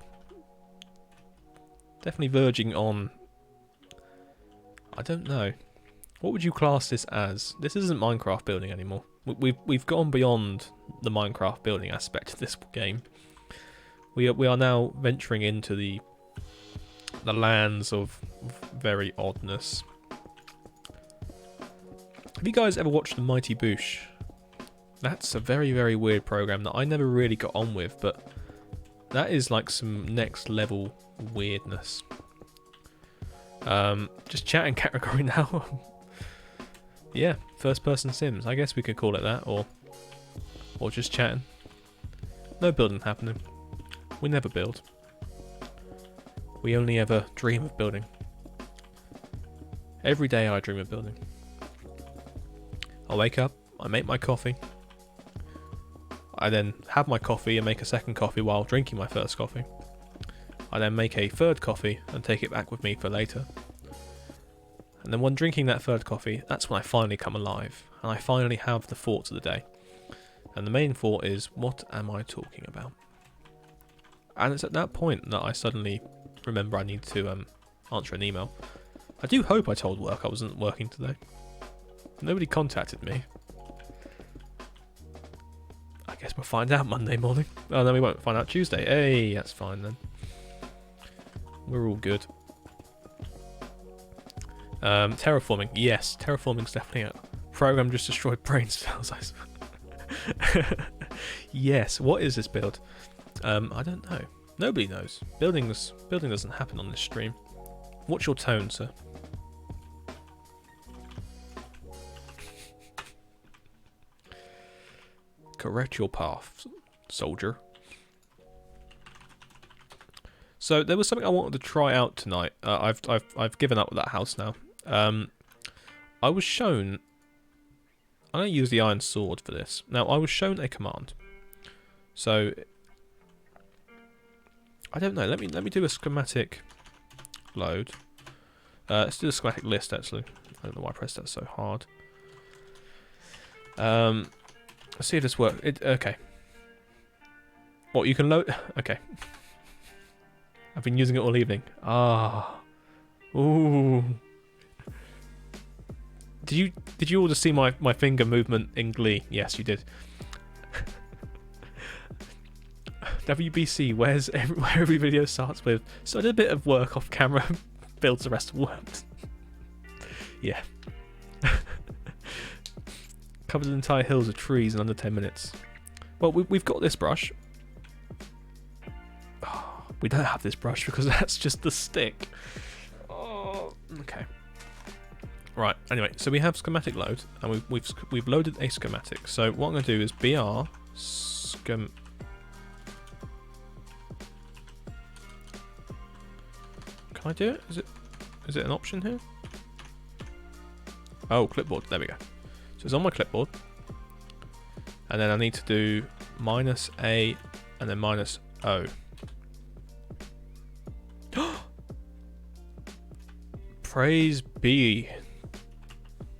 verging on... I don't know. What would you class this as? This isn't Minecraft building anymore. We've gone beyond the Minecraft building aspect of this game. We are now venturing into the lands of very oddness. Have you guys ever watched The Mighty Boosh? That's a very, very weird program that I never really got on with, but that is like some next level weirdness. Just chatting category now. Yeah, first person Sims. I guess we could call it that, or just chatting. No building happening. We never build. We only ever dream of building. Every day I dream of building. I wake up, I make my coffee. I then have my coffee and make a second coffee while drinking my first coffee. I then make a third coffee and take it back with me for later. And then when drinking that third coffee, that's when I finally come alive. And I finally have the thoughts of the day. And the main thought is, what am I talking about? And it's at that point that I suddenly remember I need to answer an email. I do hope I told work I wasn't working today. Nobody contacted me. I guess we'll find out Monday morning. Oh, no, we won't find out Tuesday. Hey, that's fine then. We're all good. Terraforming. Yes, terraforming's definitely a program just destroyed brain cells. Yes, what is this build? I don't know. Nobody knows. Building doesn't happen on this stream. What's your tone, sir? Correct your path, soldier. So there was something I wanted to try out tonight. I've given up with that house now. I was shown. I'm going to use the iron sword for this. Now I was shown a command. So I don't know. Let me do a schematic load. Let's do a schematic list actually. I don't know why I pressed that so hard. Let's see if this works. Okay. What, you can load? Okay. I've been using it all evening. Ah. Ooh. Did you all just see my finger movement in Glee? Yes, you did. WBC, where every video starts with, so I did a bit of work off camera, builds the rest of worked. Yeah. Covers the entire hills of trees in under 10 minutes. Well, we've got this brush. Oh, we don't have this brush because that's just the stick. Oh, okay. Right. Anyway, so we have schematic load, and we've loaded a schematic. So what I'm going to do is br schem. Can I do it? Is it an option here? Oh, clipboard. There we go. So it's on my clipboard, and then I need to do -A and then -O. Praise be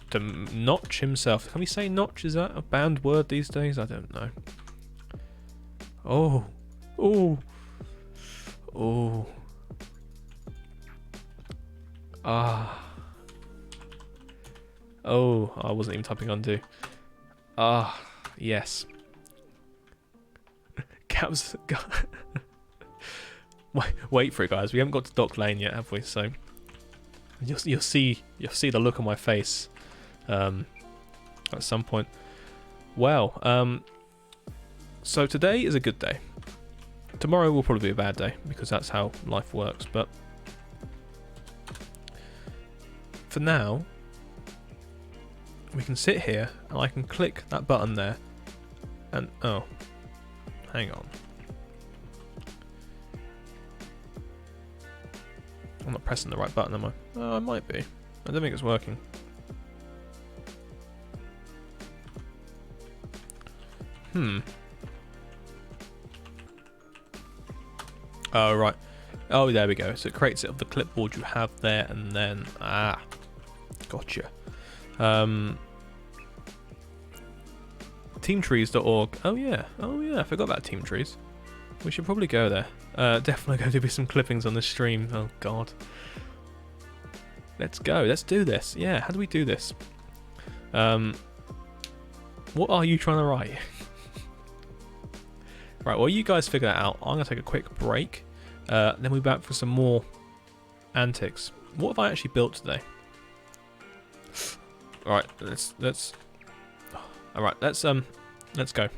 to Notch himself. Can we say Notch? Is that a banned word these days? I don't know. Oh, oh, oh. Ah. Oh, I wasn't even typing undo. Ah, yes. Caps. Wait for it, guys. We haven't got to Dock Lane yet, have we? So you'll see the look on my face at some point. Well, so today is a good day. Tomorrow will probably be a bad day because that's how life works. But for now, we can sit here and I can click that button there and oh, hang on. I'm not pressing the right button, am I? Oh, I might be. I don't think it's working. Oh, right. Oh, there we go. So it creates it of the clipboard you have there, and then gotcha. Teamtrees.org. Oh yeah, I forgot about Teamtrees. We should probably go there. Definitely going to be some clippings on this stream. Oh god. Let's go. Let's do this. Yeah, how do we do this? What are you trying to write? Right, well, you guys figure that out. I'm going to take a quick break. Then we'll be back for some more antics. What have I actually built today? Alright, let's Alright, let's go.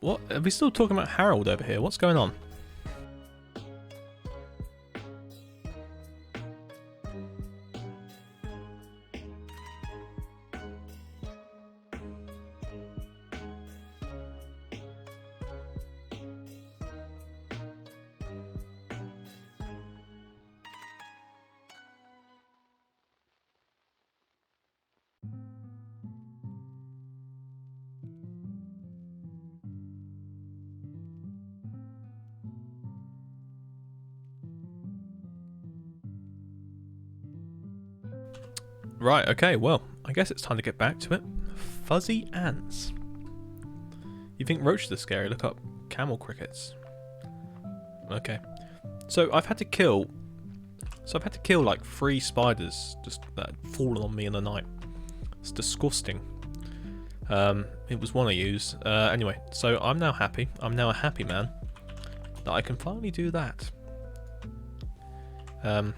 What? Are we still talking about Harold over here? What's going on? Right, okay, well, I guess it's time to get back to it. Fuzzy ants. You think roaches are scary? Look up camel crickets. Okay. So I've had to kill like 3 spiders just that had fallen on me in the night. It's disgusting. It was one I used. Anyway, so I'm now happy. I'm now a happy man that I can finally do that. I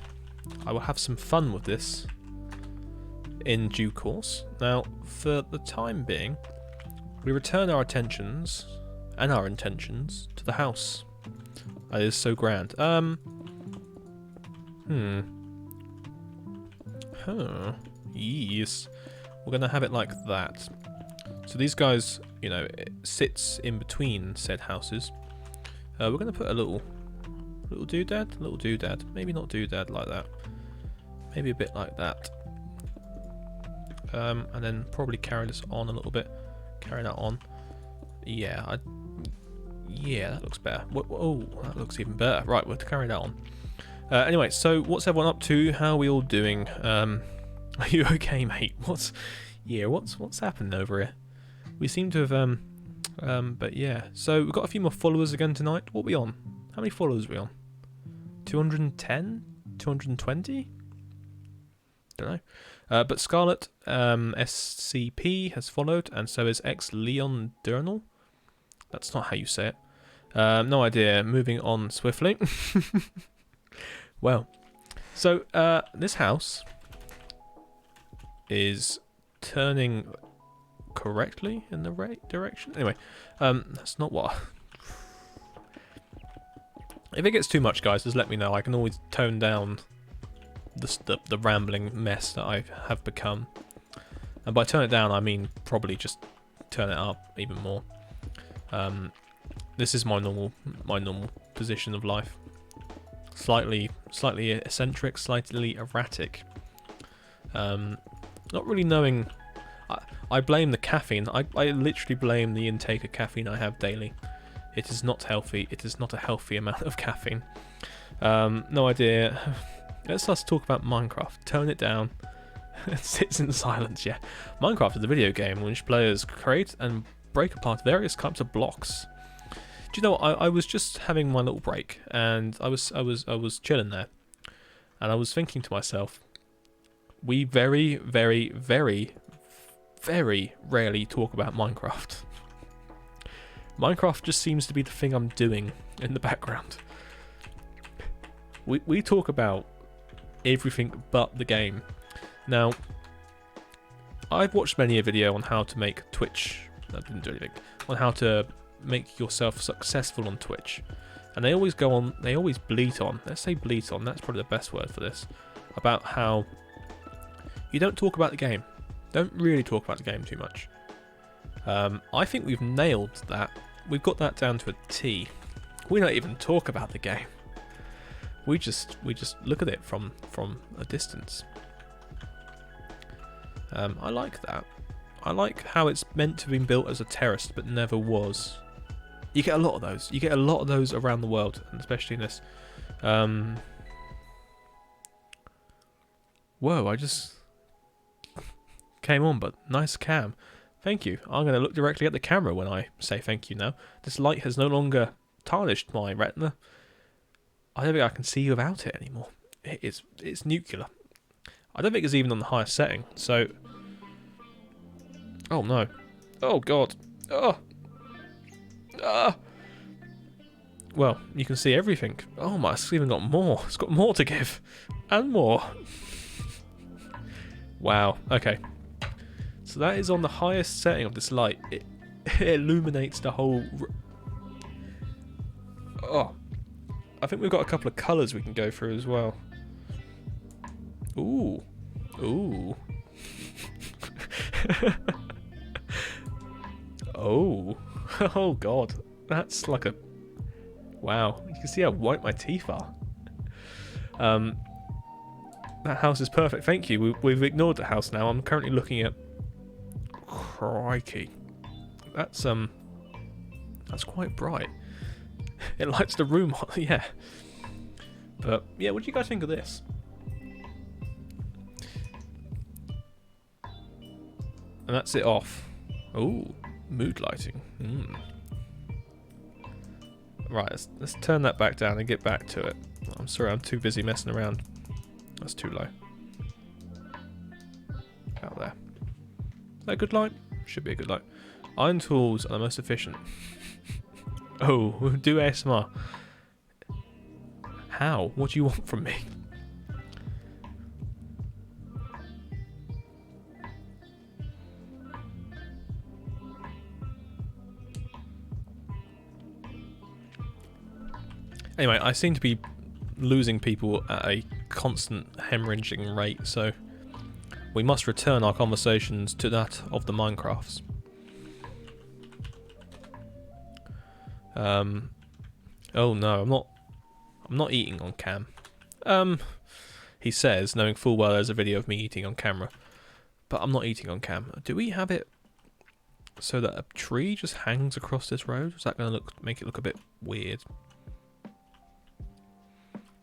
will have some fun with this in due course. Now, for the time being, we return our attentions and our intentions to the house. That is so grand. Yes. We're gonna have it like that. So these guys, you know, it sits in between said houses. We're gonna put a little doodad, maybe not doodad like that, maybe a bit like that. And then probably carry this on a little bit. Carry that on. Yeah, that looks better. Oh, that looks even better. Right, we'll carry that on. Anyway, so what's everyone up to? How are we all doing? Are you okay, mate? What's happening over here? We seem to have but yeah. So we've got a few more followers again tonight. What are we on? How many followers are we on? 210? 220? Don't know. But Scarlet SCP has followed, and so is X Leon Durnal. That's not how you say it. No idea. Moving on swiftly. Well, so this house is turning correctly in the right direction. Anyway, that's not what. If it gets too much, guys, just let me know. I can always tone down the rambling mess that I have become, and by turn it down I mean probably just turn it up even more. This is my normal position of life. Slightly eccentric, slightly erratic. Not really knowing. I blame the caffeine. I literally blame the intake of caffeine I have daily. It is not healthy. It is not a healthy amount of caffeine. No idea. Let's just talk about Minecraft. Tone it down. It sits in silence, yeah. Minecraft is a video game in which players create and break apart various types of blocks. Do you know what? I was just having my little break, and I was chilling there, and I was thinking to myself, we very, very, very, very rarely talk about Minecraft. Minecraft just seems to be the thing I'm doing in the background. We talk about everything but the game. Now, I've watched many a video on how to make Twitch. That didn't do anything. On how to make yourself successful on Twitch, and they always go on. They always bleat on. Let's say bleat on. That's probably the best word for this. About how you don't talk about the game. Don't really talk about the game too much. I think we've nailed that. We've got that down to a T. We don't even talk about the game. We just look at it from a distance. I like that. I like how it's meant to have been built as a terrace, but never was. You get a lot of those. You get a lot of those around the world, and especially in this. Whoa! I just came on, but nice cam. Thank you. I'm going to look directly at the camera when I say thank you now. This light has no longer tarnished my retina. I don't think I can see without it anymore. It's nuclear. I don't think it's even on the highest setting, so... Oh no. Oh god. Oh. Ah. Well, you can see everything. Oh my, it's even got more. It's got more to give. And more. Wow, okay. So that is on the highest setting of this light. It illuminates the whole... Oh. I think we've got a couple of colours we can go through as well. Ooh. Ooh. Oh. Oh god. That's like a... Wow. You can see how white my teeth are. That house is perfect. Thank you. We've ignored the house now. I'm currently looking at... Crikey. That's quite bright. It lights the room on, yeah. But, yeah, what do you guys think of this? And that's it off. Ooh, mood lighting. Right, let's turn that back down and get back to it. I'm sorry, I'm too busy messing around. That's too low. Out there. Is that a good light? Should be a good light. Iron tools are the most efficient. Oh, do ASMR. How? What do you want from me? Anyway, I seem to be losing people at a constant hemorrhaging rate, so we must return our conversations to that of the Minecrafts. Oh no, I'm not eating on cam. He says, knowing full well there's a video of me eating on camera, but I'm not eating on cam. Do we have it so that a tree just hangs across this road? Is that going to make it look a bit weird?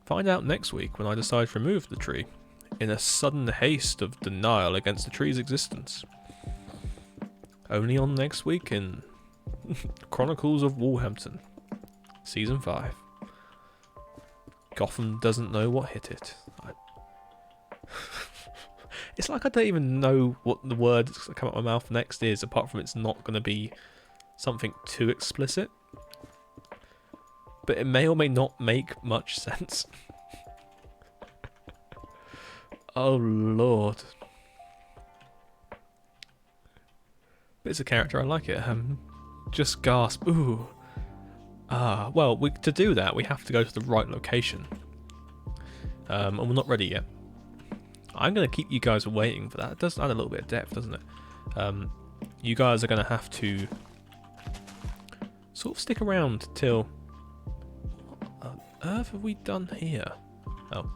Find out next week when I decide to remove the tree, in a sudden haste of denial against the tree's existence. Only on next week in Chronicles of Walhampton, Season 5. Gotham doesn't know what hit it. It's like I don't even know what the word that's going to come out of my mouth next is, apart from it's not going to be something too explicit. But it may or may not make much sense. Oh lord. But it's a character, I like it. Just gasp, ooh. Well, to do that, we have to go to the right location. And we're not ready yet. I'm going to keep you guys waiting for that. It does add a little bit of depth, doesn't it? You guys are going to have to sort of stick around till... What on earth have we done here? Oh.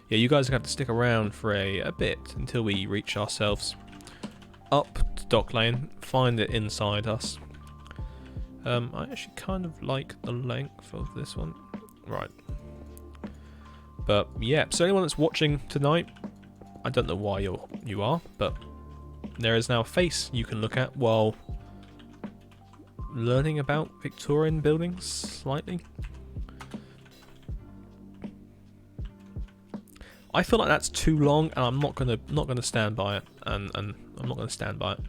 Yeah, you guys are going to have to stick around for a bit until we reach ourselves up to Dock Lane, find it inside us. I actually kind of like the length of this one. Right. But yeah, so anyone that's watching tonight, I don't know why you are, but there is now a face you can look at while learning about Victorian buildings slightly. I feel like that's too long, and I'm not gonna stand by it, and I'm not gonna stand by it.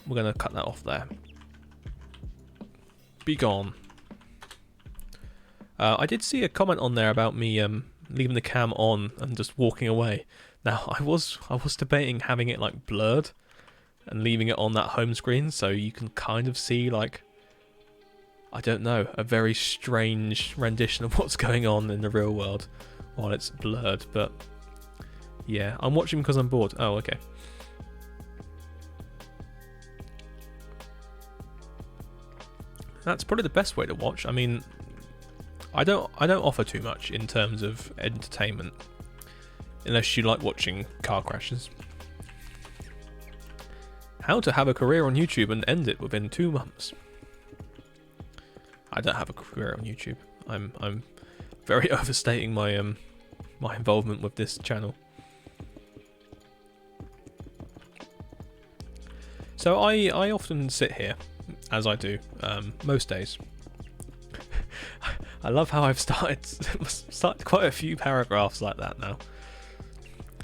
We're gonna cut that off there. Be gone. I did see a comment on there about me leaving the cam on and just walking away. Now I was debating having it like blurred and leaving it on that home screen so you can kind of see, like, I don't know, a very strange rendition of what's going on in the real world while it's blurred. But yeah, I'm watching because I'm bored. Oh, okay. That's probably the best way to watch. I mean, I don't offer too much in terms of entertainment, unless you like watching car crashes. How to have a career on YouTube and end it within 2 months. I don't have a career on YouTube. I'm very overstating my my involvement with this channel. So I often sit here, as I do most days. I love how I've started quite a few paragraphs like that now.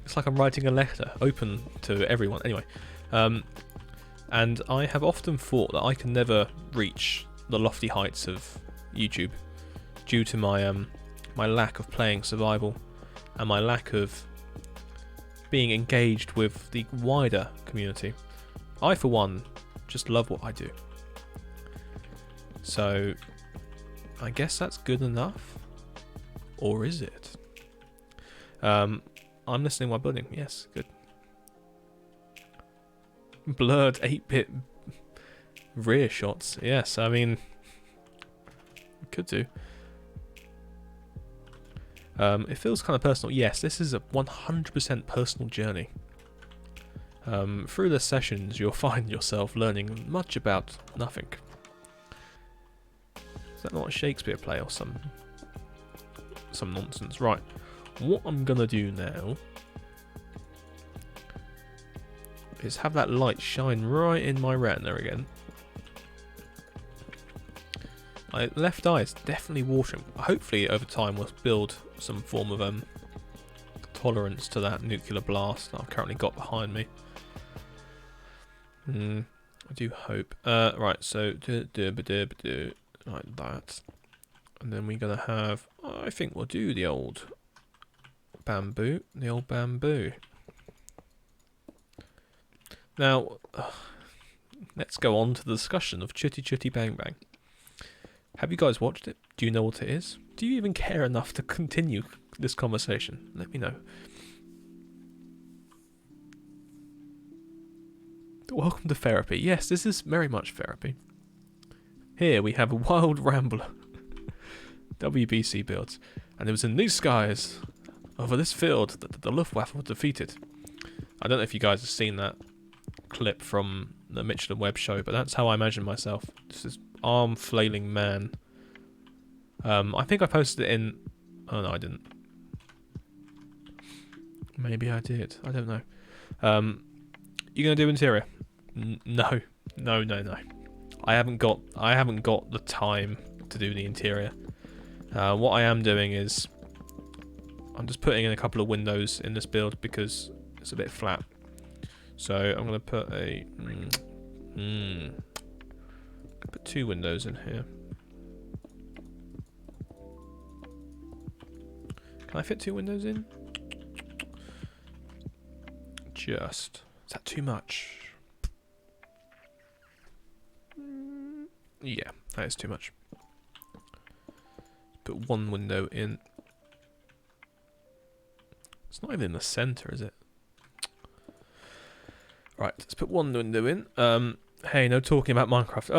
It's like I'm writing a letter open to everyone. Anyway, and I have often thought that I can never reach the lofty heights of YouTube due to my my lack of playing survival and my lack of being engaged with the wider community. I, for one, just love what I do. So I guess that's good enough. Or is it? I'm listening while building. Yes, good. Blurred 8-bit rear shots. Yes, I mean, could do. It feels kind of personal. Yes, this is a 100% personal journey. Through the sessions, you'll find yourself learning much about nothing. Is that not a Shakespeare play or some nonsense? Right. What I'm gonna do now is have that light shine right in my retina again. My left eye is definitely watering. Hopefully over time we'll build some form of tolerance to that nuclear blast that I've currently got behind me. I do hope. Right, so like that. And then we're gonna have, I think we'll do the old bamboo. Now, let's go on to the discussion of Chitty Chitty Bang Bang. Have you guys watched it? Do you know what it is? Do you even care enough to continue this conversation? Let me know. Welcome to therapy. Yes, this is very much therapy. Here we have a wild rambler. WBC builds. And it was in these skies, over this field, that the Luftwaffe were defeated. I don't know if you guys have seen that clip from the Mitchell & Webb show, but that's how I imagine myself. Just this arm-flailing man. I think I posted it in... Oh, no, I didn't. Maybe I did. I don't know. You gonna do interior? No. I haven't got the time to do the interior. What I am doing is I'm just putting in a couple of windows in this build because it's a bit flat. So I'm gonna put a put 2 windows in here. Can I fit 2 windows in? Just. Is that too much? Yeah, that is too much. Put 1 window in. It's not even in the center, is it? Right, let's put 1 window in. Hey, no talking about Minecraft.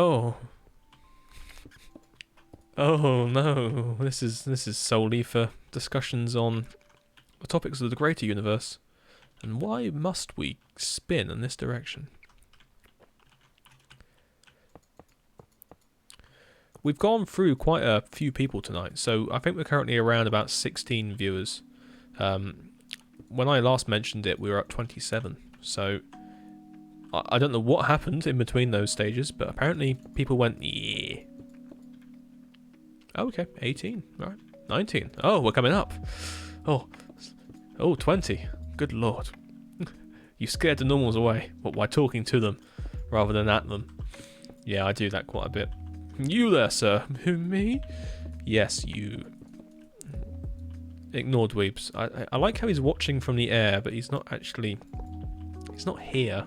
Oh no, this is solely for discussions on the topics of the greater universe. And why must we spin in this direction? We've gone through quite a few people tonight, so I think we're currently around about 16 viewers. When I last mentioned it, we were at 27, so I don't know what happened in between those stages, but apparently people went, yeah. Oh, okay, 18, right, 19. Oh, we're coming up. Oh, 20. Good lord. You scared the normals away by talking to them rather than at them. Yeah, I do that quite a bit. You there, sir. Who, me? Yes, you. Ignore dweebs. I like how he's watching from the air, but he's not actually... He's not here.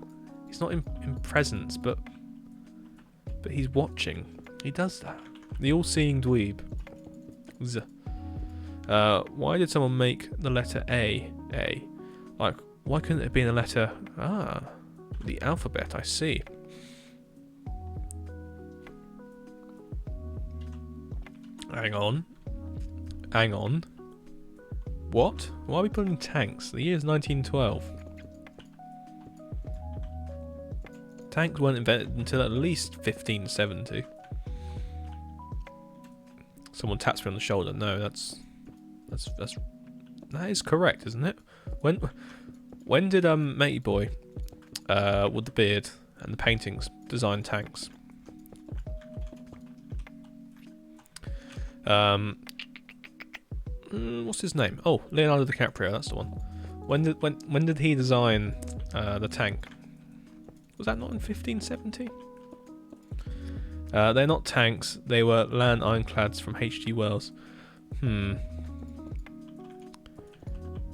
He's not in presence, but he's watching. He does that. The all-seeing dweeb. Z. Why did someone make the letter A? Like, why couldn't it have been a letter... Ah, the alphabet, I see. Hang on. What? Why are we putting tanks? The year is 1912. Tanks weren't invented until at least 1570. Someone taps me on the shoulder. No, that is correct, isn't it? When did Matey Boy with the beard and the paintings design tanks? What's his name? Oh, Leonardo DiCaprio. That's the one. When did he design the tank? Was that not in 1570? They're not tanks. They were land ironclads from H.G. Wells.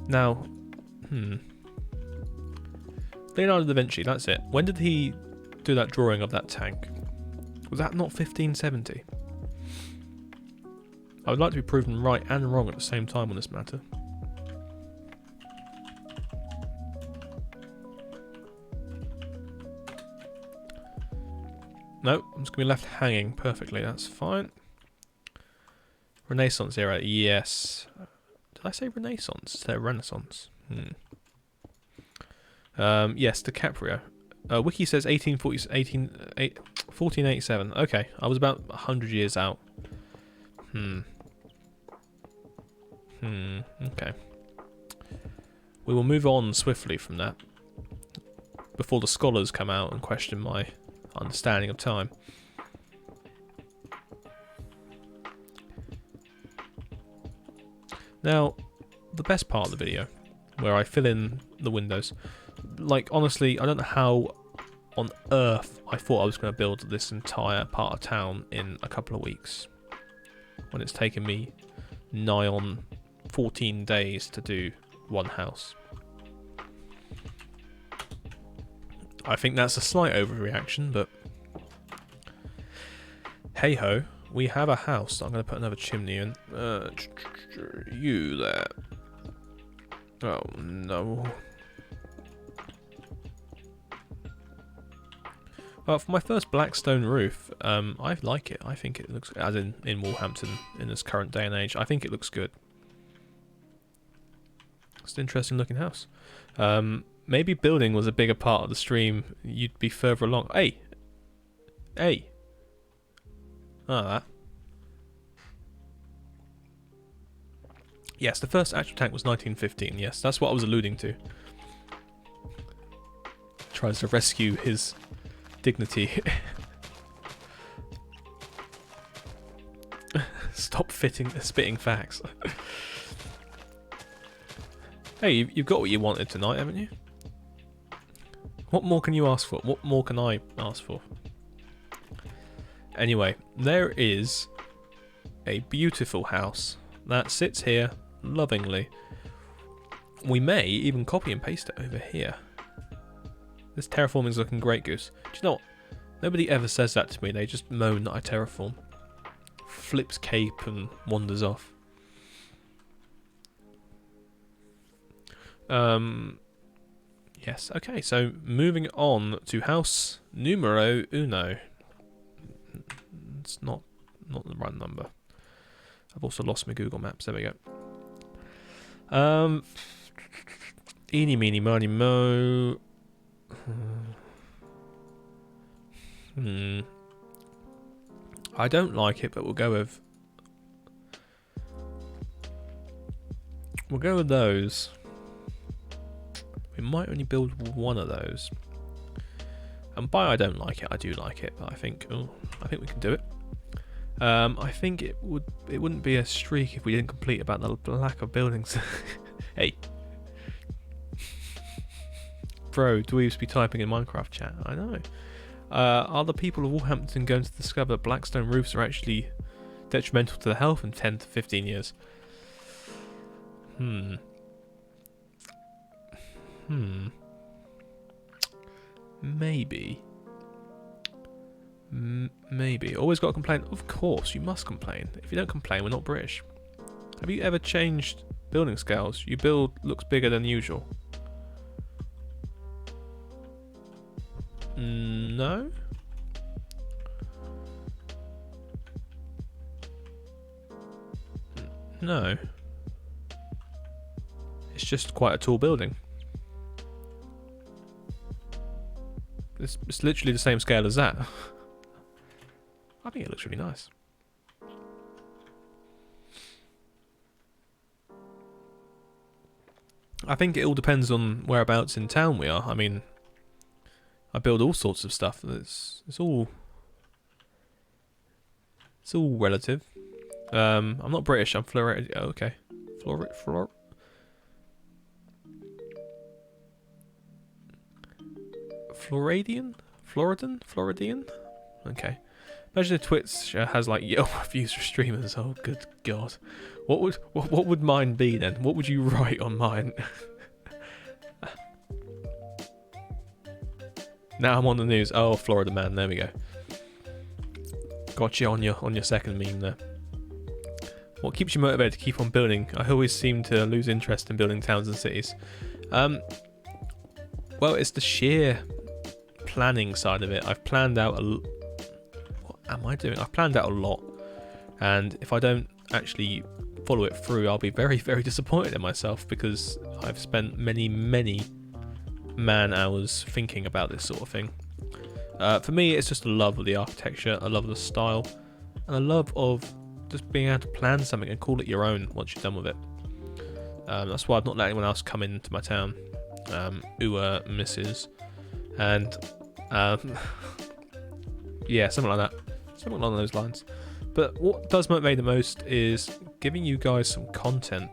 Now, Leonardo da Vinci. That's it. When did he do that drawing of that tank? Was that not 1570? I would like to be proven right and wrong at the same time on this matter. Nope, I'm just going to be left hanging perfectly, that's fine. Renaissance era, yes. Did I say Renaissance? Is there Renaissance? Yes, DiCaprio. Wiki says 1487. Okay, I was about 100 years out. Okay. We will move on swiftly from that before the scholars come out and question my understanding of time. Now, the best part of the video, where I fill in the windows. Like, honestly, I don't know how on earth I thought I was going to build this entire part of town in a couple of weeks, when it's taken me nigh on 14 days to do one house. I think that's a slight overreaction, but hey ho, we have a house. I'm going to put another chimney in. You there. Oh no. Well, for my first black stone roof, I like it. I think it looks, as in Walhampton, in this current day and age, I think it looks good. It's an interesting looking house. Maybe building was a bigger part of the stream, you'd be further along. Hey! Hey! Ah, that. Yes, the first actual tank was 1915, yes, that's what I was alluding to. Tries to rescue his dignity. Stop spitting facts. Hey, you've got what you wanted tonight, haven't you? What more can you ask for? What more can I ask for? Anyway, there is a beautiful house that sits here lovingly. We may even copy and paste it over here. This terraforming is looking great, Goose. Do you know what? Nobody ever says that to me. They just moan that I terraform. Flips cape and wanders off. Yes, okay, so moving on to house numero uno. It's not the right number. I've also lost my Google Maps. There we go. Eeny, meeny, miny, mo. I don't like it, but we'll go with those. We might only build one of those. And by I don't like it, I do like it, but I think we can do it. I think it wouldn't be a streak if we didn't complete about the lack of buildings. Hey. Bro, dweebs be typing in Minecraft chat. I know. Are the people of Walhampton going to discover that blackstone roofs are actually detrimental to their health in 10 to 15 years? Maybe. Maybe. Always got to complain? Of course, you must complain. If you don't complain, we're not British. Have you ever changed building scales? Your build looks bigger than usual. No? No. It's just quite a tall building. It's literally the same scale as that. I think it looks really nice. I think it all depends on whereabouts in town we are. I mean, I build all sorts of stuff. It's all relative. I'm not British. I'm Floridian. Oh, okay, Floridian. Okay. Imagine if Twitch has like Yelp reviews for streamers. Oh, good God. What would mine be then? What would you write on mine? Now I'm on the news. Oh, Florida man. There we go. Got you on your second meme there. What keeps you motivated to keep on building? I always seem to lose interest in building towns and cities. Well, it's the sheer planning side of it. I've planned out what am I doing? I've planned out a lot, and if I don't actually follow it through, I'll be very, very disappointed in myself, because I've spent many, many man hours thinking about this sort of thing. For me, it's just a love of the architecture, a love of the style, and a love of just being able to plan something and call it your own once you're done with it. That's why I've not let anyone else come into my town. Mrs. And yeah, something like that. Something along those lines. But what does motivate the most is giving you guys some content,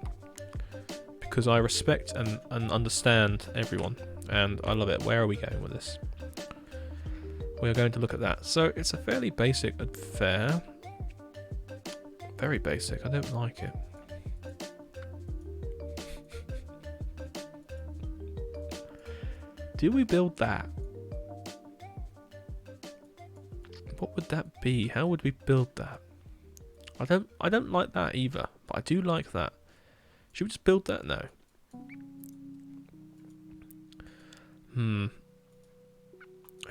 because I respect and understand everyone, and I love it. Where are we going with this? We're going to look at that. So it's a fairly basic affair. Very basic. I don't like it. Do we build that? What would that be? How would we build that? I don't like that either, but I do like that. Should we just build that now?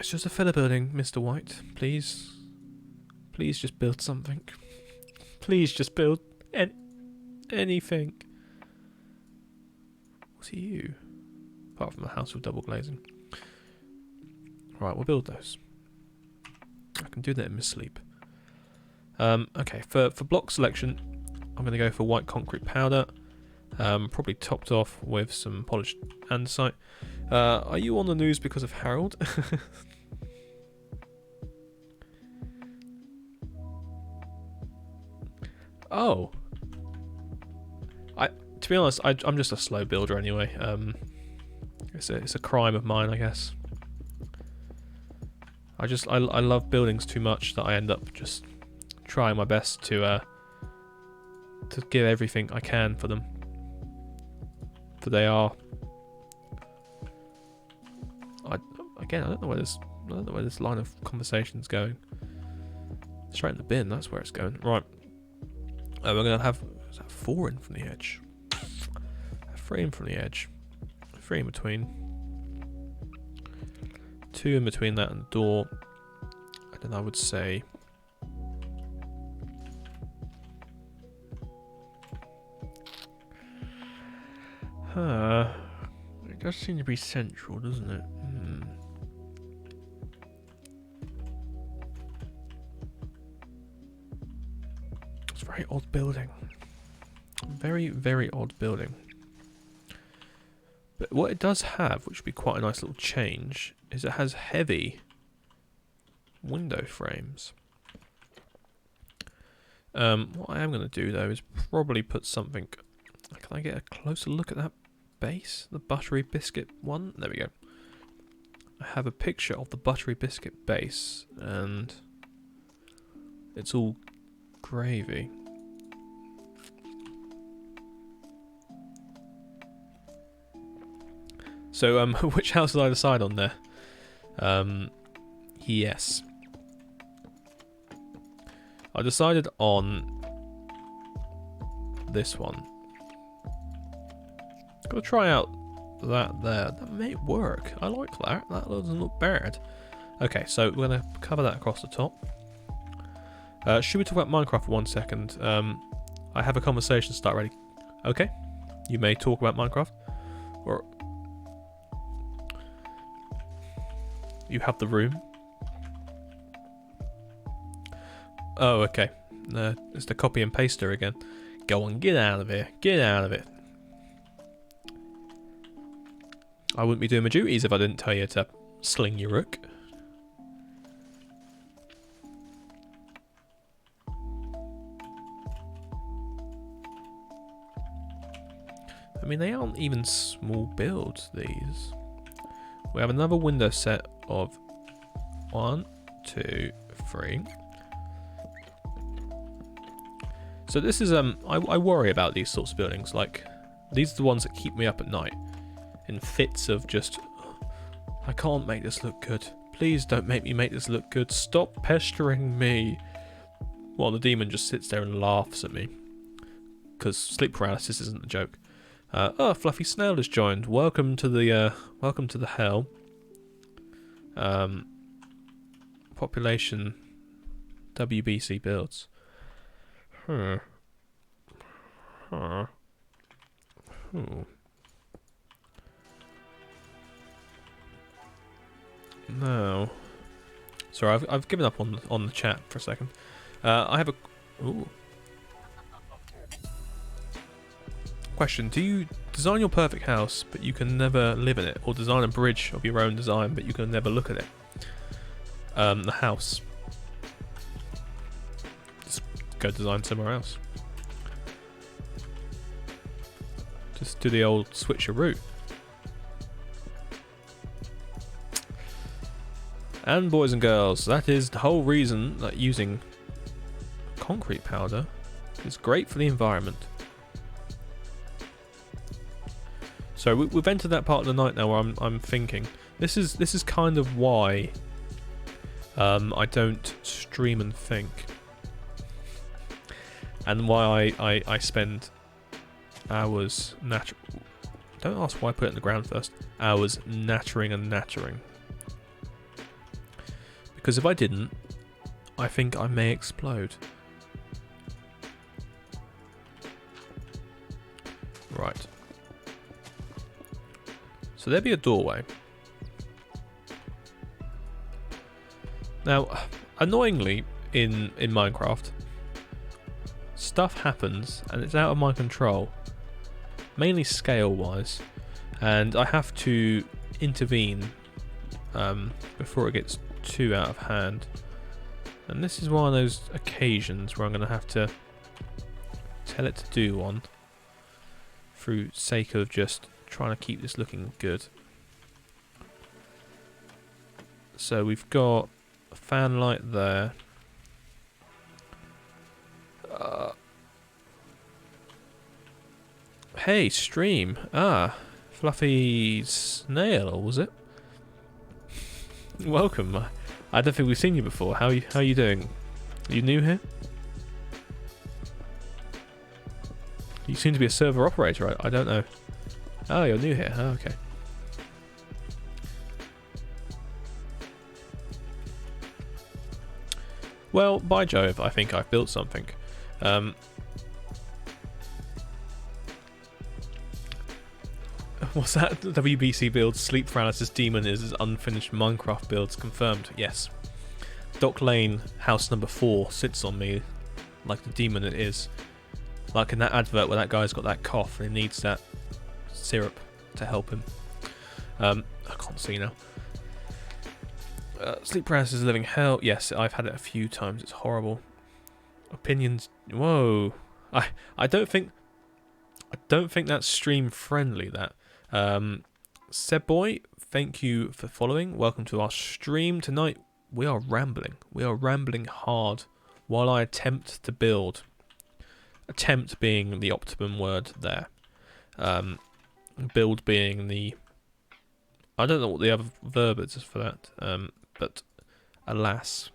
It's just a filler building, Mr. White. Please. Please just build something. Please just build anything. What are you? Apart from the house with double glazing. Right, we'll build those. I can do that in my sleep. Okay, for block selection, I'm going to go for white concrete powder. Probably topped off with some polished andesite. Are you on the news because of Harold? Oh. To be honest, I'm just a slow builder anyway. It's a crime of mine, I guess. I love buildings too much that I end up just trying my best to give everything I can for them. For they are. I don't know where this line of conversation's going. Straight in the bin. That's where it's going. Right. We're gonna have 4 in from the edge. 3 in from the edge. 3 in between. 2 in between that and the door. And then I would say it does seem to be central, doesn't it? It's a very odd building. Very, very odd building. But what it does have, which would be quite a nice little change, is it has heavy window frames. What I am going to do though is probably put something. Can I get a closer look at that base? The buttery biscuit one? There we go. I have a picture of the buttery biscuit base, and it's all gravy. So, which house did I decide on there? Yes. I decided on this one. Gotta try out that there. That may work. I like that. That doesn't look bad. Okay, so we're gonna cover that across the top. Should we talk about Minecraft for 1 second? I have a conversation start ready. Okay, you may talk about Minecraft, or you have the room. Oh, okay. It's the copy and paster again. Go on, get out of here. Get out of it. I wouldn't be doing my duties if I didn't tell you to sling your rook. I mean, they aren't even small builds, these. We have another window set of 1, 2, 3. So this is I worry about these sorts of buildings. Like, these are the ones that keep me up at night in fits of just, I can't make this look good. Please don't make me make this look good. Stop pestering me. While the demon just sits there and laughs at me. because sleep paralysis isn't a joke. Oh, Fluffy Snail has joined. Welcome to the hell. Population WBC builds. No. Sorry, I've given up on the chat for a second. I have a question. Do you design your perfect house but you can never live in it, or design a bridge of your own design but you can never look at it? The house. Just go design somewhere else. Just do the old switcheroo. And boys and girls, that is the whole reason that using concrete powder is great for the environment. So we've entered that part of the night now where I'm thinking this is kind of why I don't stream and think, and why I spend hours don't ask why I put it in the ground first. Hours nattering and nattering. Because if I didn't, I think I may explode. Right. So there'd be a doorway. Now, annoyingly, in Minecraft, stuff happens and it's out of my control. Mainly scale-wise. And I have to intervene before it gets too out of hand, and this is one of those occasions where I'm going to have to tell it to do one through sake of just trying to keep this looking good. So we've got a fan light there. Hey, stream. Fluffy Snail, was it? Welcome. I don't think we've seen you before. How are you doing? Are you new here? You seem to be a server operator. I don't know. Oh, you're new here. Oh, okay. Well, by Jove, I think I've built something. What's that? WBC builds sleep paralysis demon is unfinished Minecraft builds confirmed. Yes. Dock Lane house number 4 sits on me like the demon it is. Like in that advert where that guy's got that cough and he needs that syrup to help him. I can't see now. Sleep paralysis is living hell. Yes, I've had it a few times. It's horrible. Opinions. Whoa. I don't think that's stream friendly. That. Seb Boy, thank you for following. Welcome to our stream tonight. We are rambling. We are rambling hard while I attempt to build. Attempt being the optimum word there. Build being the... I don't know what the other verb is for that. But alas.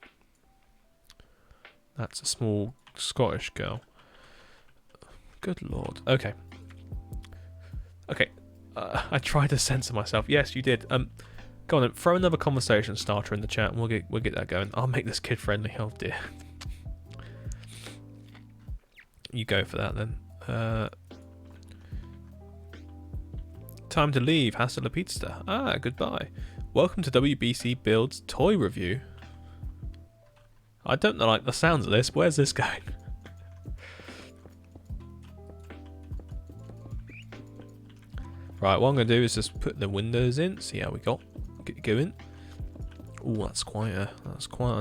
That's a small Scottish girl. Good lord. Okay. Okay. I tried to censor myself. Yes, you did. Go on then, throw another conversation starter in the chat and we'll get that going. I'll make this kid friendly. Oh dear. You go for that then. Time to leave. Hasta la pizza. Goodbye. Welcome to WBC Build's toy review. I don't like the sounds of this. Where's this going? Right, what I'm going to do is just put the windows in, see how we get going. Oh, that's quite a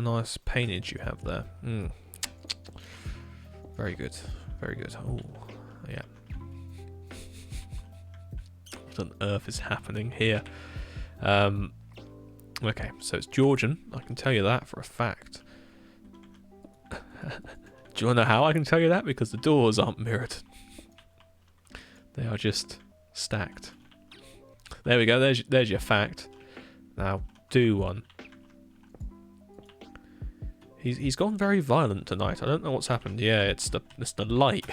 nice paintage you have there. Very good, very good. Oh, yeah. What on earth is happening here? Okay, so it's Georgian. I can tell you that for a fact. Do you want to know how I can tell you that? Because the doors aren't mirrored. They are just stacked. There we go. There's your fact. Now do one. He's gone very violent tonight. I don't know what's happened. Yeah, it's the light.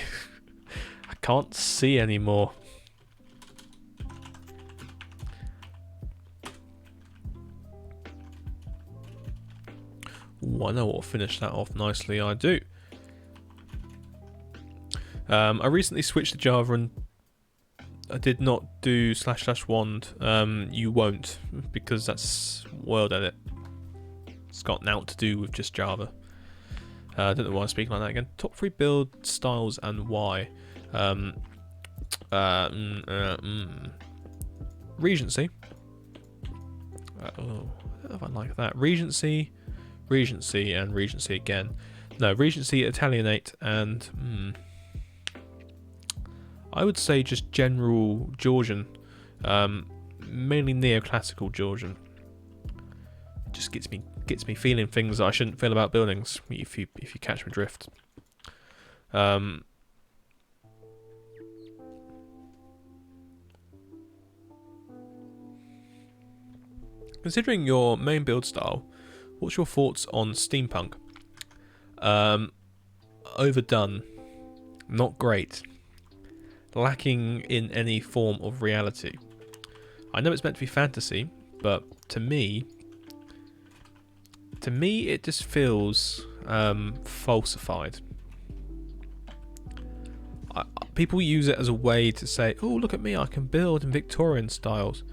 Can't see anymore. Ooh, I know what will finish that off nicely. I do. I recently switched to Java and I did not do / wand. You won't, because that's world edit. It's got now to do with just Java. I don't know why I'm speaking like that again. Top 3 build styles and why. Regency. Oh, I don't know if I like that. Regency, and Regency again. No, Regency, Italianate, and I would say just general Georgian, mainly neoclassical Georgian. Just gets me feeling things that I shouldn't feel about buildings. If you catch my drift. Considering your main build style, what's your thoughts on steampunk? Overdone, not great, lacking in any form of reality. I know it's meant to be fantasy, but to me it just feels falsified. People use it as a way to say, oh, look at me, I can build in Victorian styles,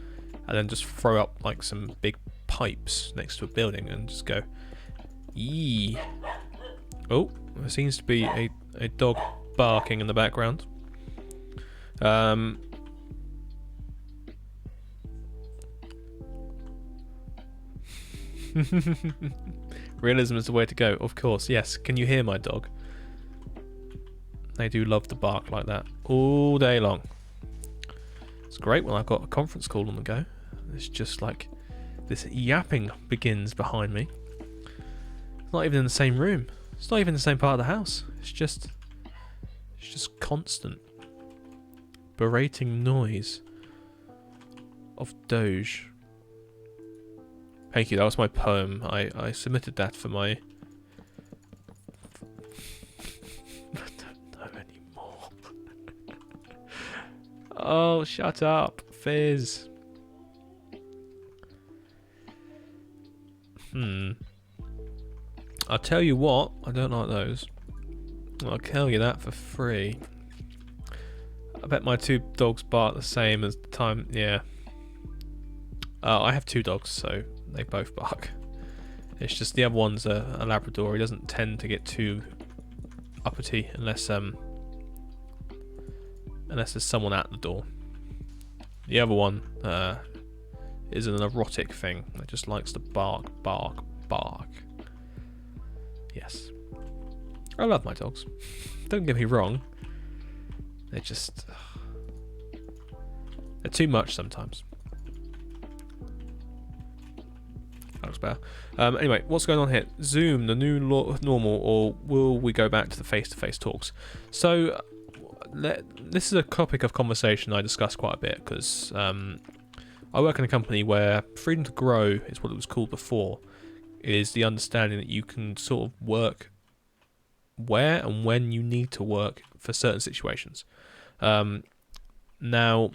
and then just throw up like some big pipes next to a building and just go, yee. Oh, there seems to be a dog barking in the background. Realism is the way to go, of course. Yes, can you hear my dog? They do love to bark like that all day long. It's great when I've got a conference call on the go. It's just like this yapping begins behind me. It's not even in the same room. It's not even in the same part of the house. It's just constant berating noise of Doge. Thank you, that was my poem. I submitted that for my... I don't know anymore. Oh, shut up, Fizz. I'll tell you what, I don't like those. I'll tell you that for free. I bet my 2 dogs bark the same as the time, yeah. I have 2 dogs, so they both bark. It's just the other one's a Labrador. He doesn't tend to get too uppity unless there's someone at the door. The other one is an erotic thing that just likes to bark. Yes. I love my dogs. Don't get me wrong. They're just... they're too much sometimes. That looks better. Anyway, what's going on here? Zoom, the new normal, or will we go back to the face-to-face talks? So, this is a topic of conversation I discuss quite a bit, because I work in a company where freedom to grow is what it was called before. It is the understanding that you can sort of work where and when you need to work for certain situations. Now,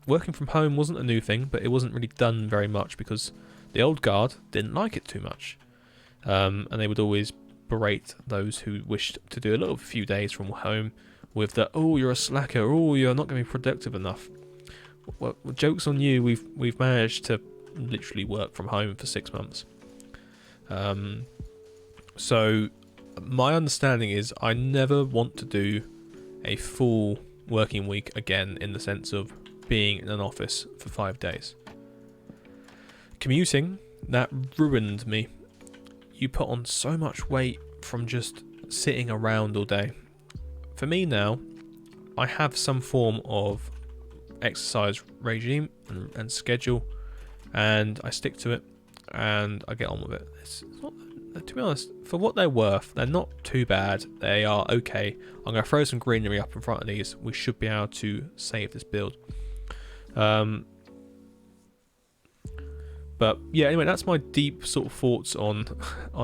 working from home wasn't a new thing, but it wasn't really done very much because the old guard didn't like it too much. And they would always berate those who wished to do a few days from home with the, oh, you're a slacker, oh, you're not going to be productive enough. Well, joke's on you, we've managed to literally work from home for 6 months. So my understanding is I never want to do a full working week again, in the sense of being in an office for 5 days. Commuting, that ruined me. You put on so much weight from just sitting around all day. For me now, I have some form of exercise regime and schedule, and I stick to it, and I get on with it. It's not, to be honest, for what they're worth, they're not too bad. They are okay. I'm going to throw some greenery up in front of these. We should be able to save this build. But yeah, anyway, that's my deep sort of thoughts on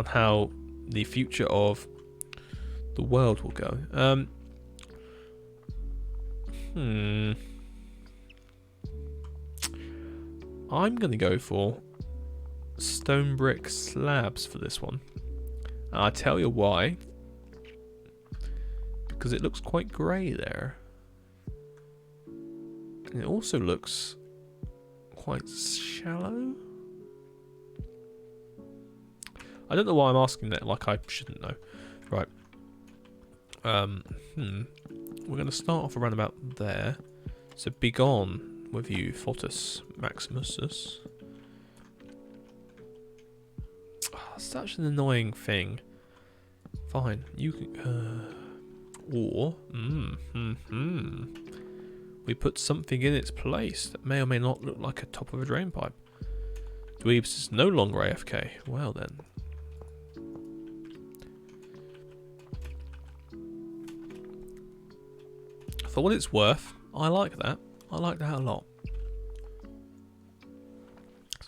how the future of the world will go. I'm going to go for stone brick slabs for this one. And I'll tell you why. Because it looks quite grey there. And it also looks quite shallow. I don't know why I'm asking that, like I shouldn't know. Right. We're going to start off around about there. So be gone with you, Fotis Maximus. Oh, such an annoying thing. Fine, you can... or... we put something in its place that may or may not look like a top of a drain pipe. Dweebs is no longer AFK. Well then. For what it's worth, I like that. I like that a lot.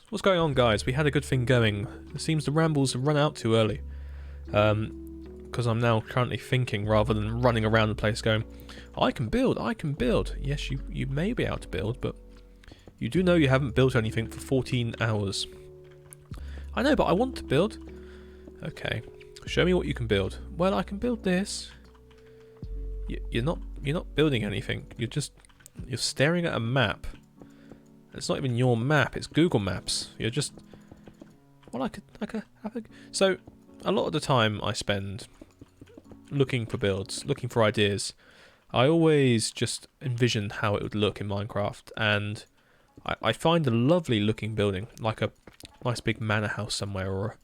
What's going on, guys? We had a good thing going. It seems the rambles have run out too early. Because I'm now currently thinking rather than running around the place going, I can build, I can build. Yes, you may be able to build, but you do know you haven't built anything for 14 hours. I know, but I want to build. Okay, show me what you can build. Well, I can build this. You're not building anything. You're staring at a map. It's not even your map. It's Google Maps. You're just. Well, I could have a. So, a lot of the time I spend looking for builds, looking for ideas. I always just envision how it would look in Minecraft, and I find a lovely looking building, like a nice big manor house somewhere, or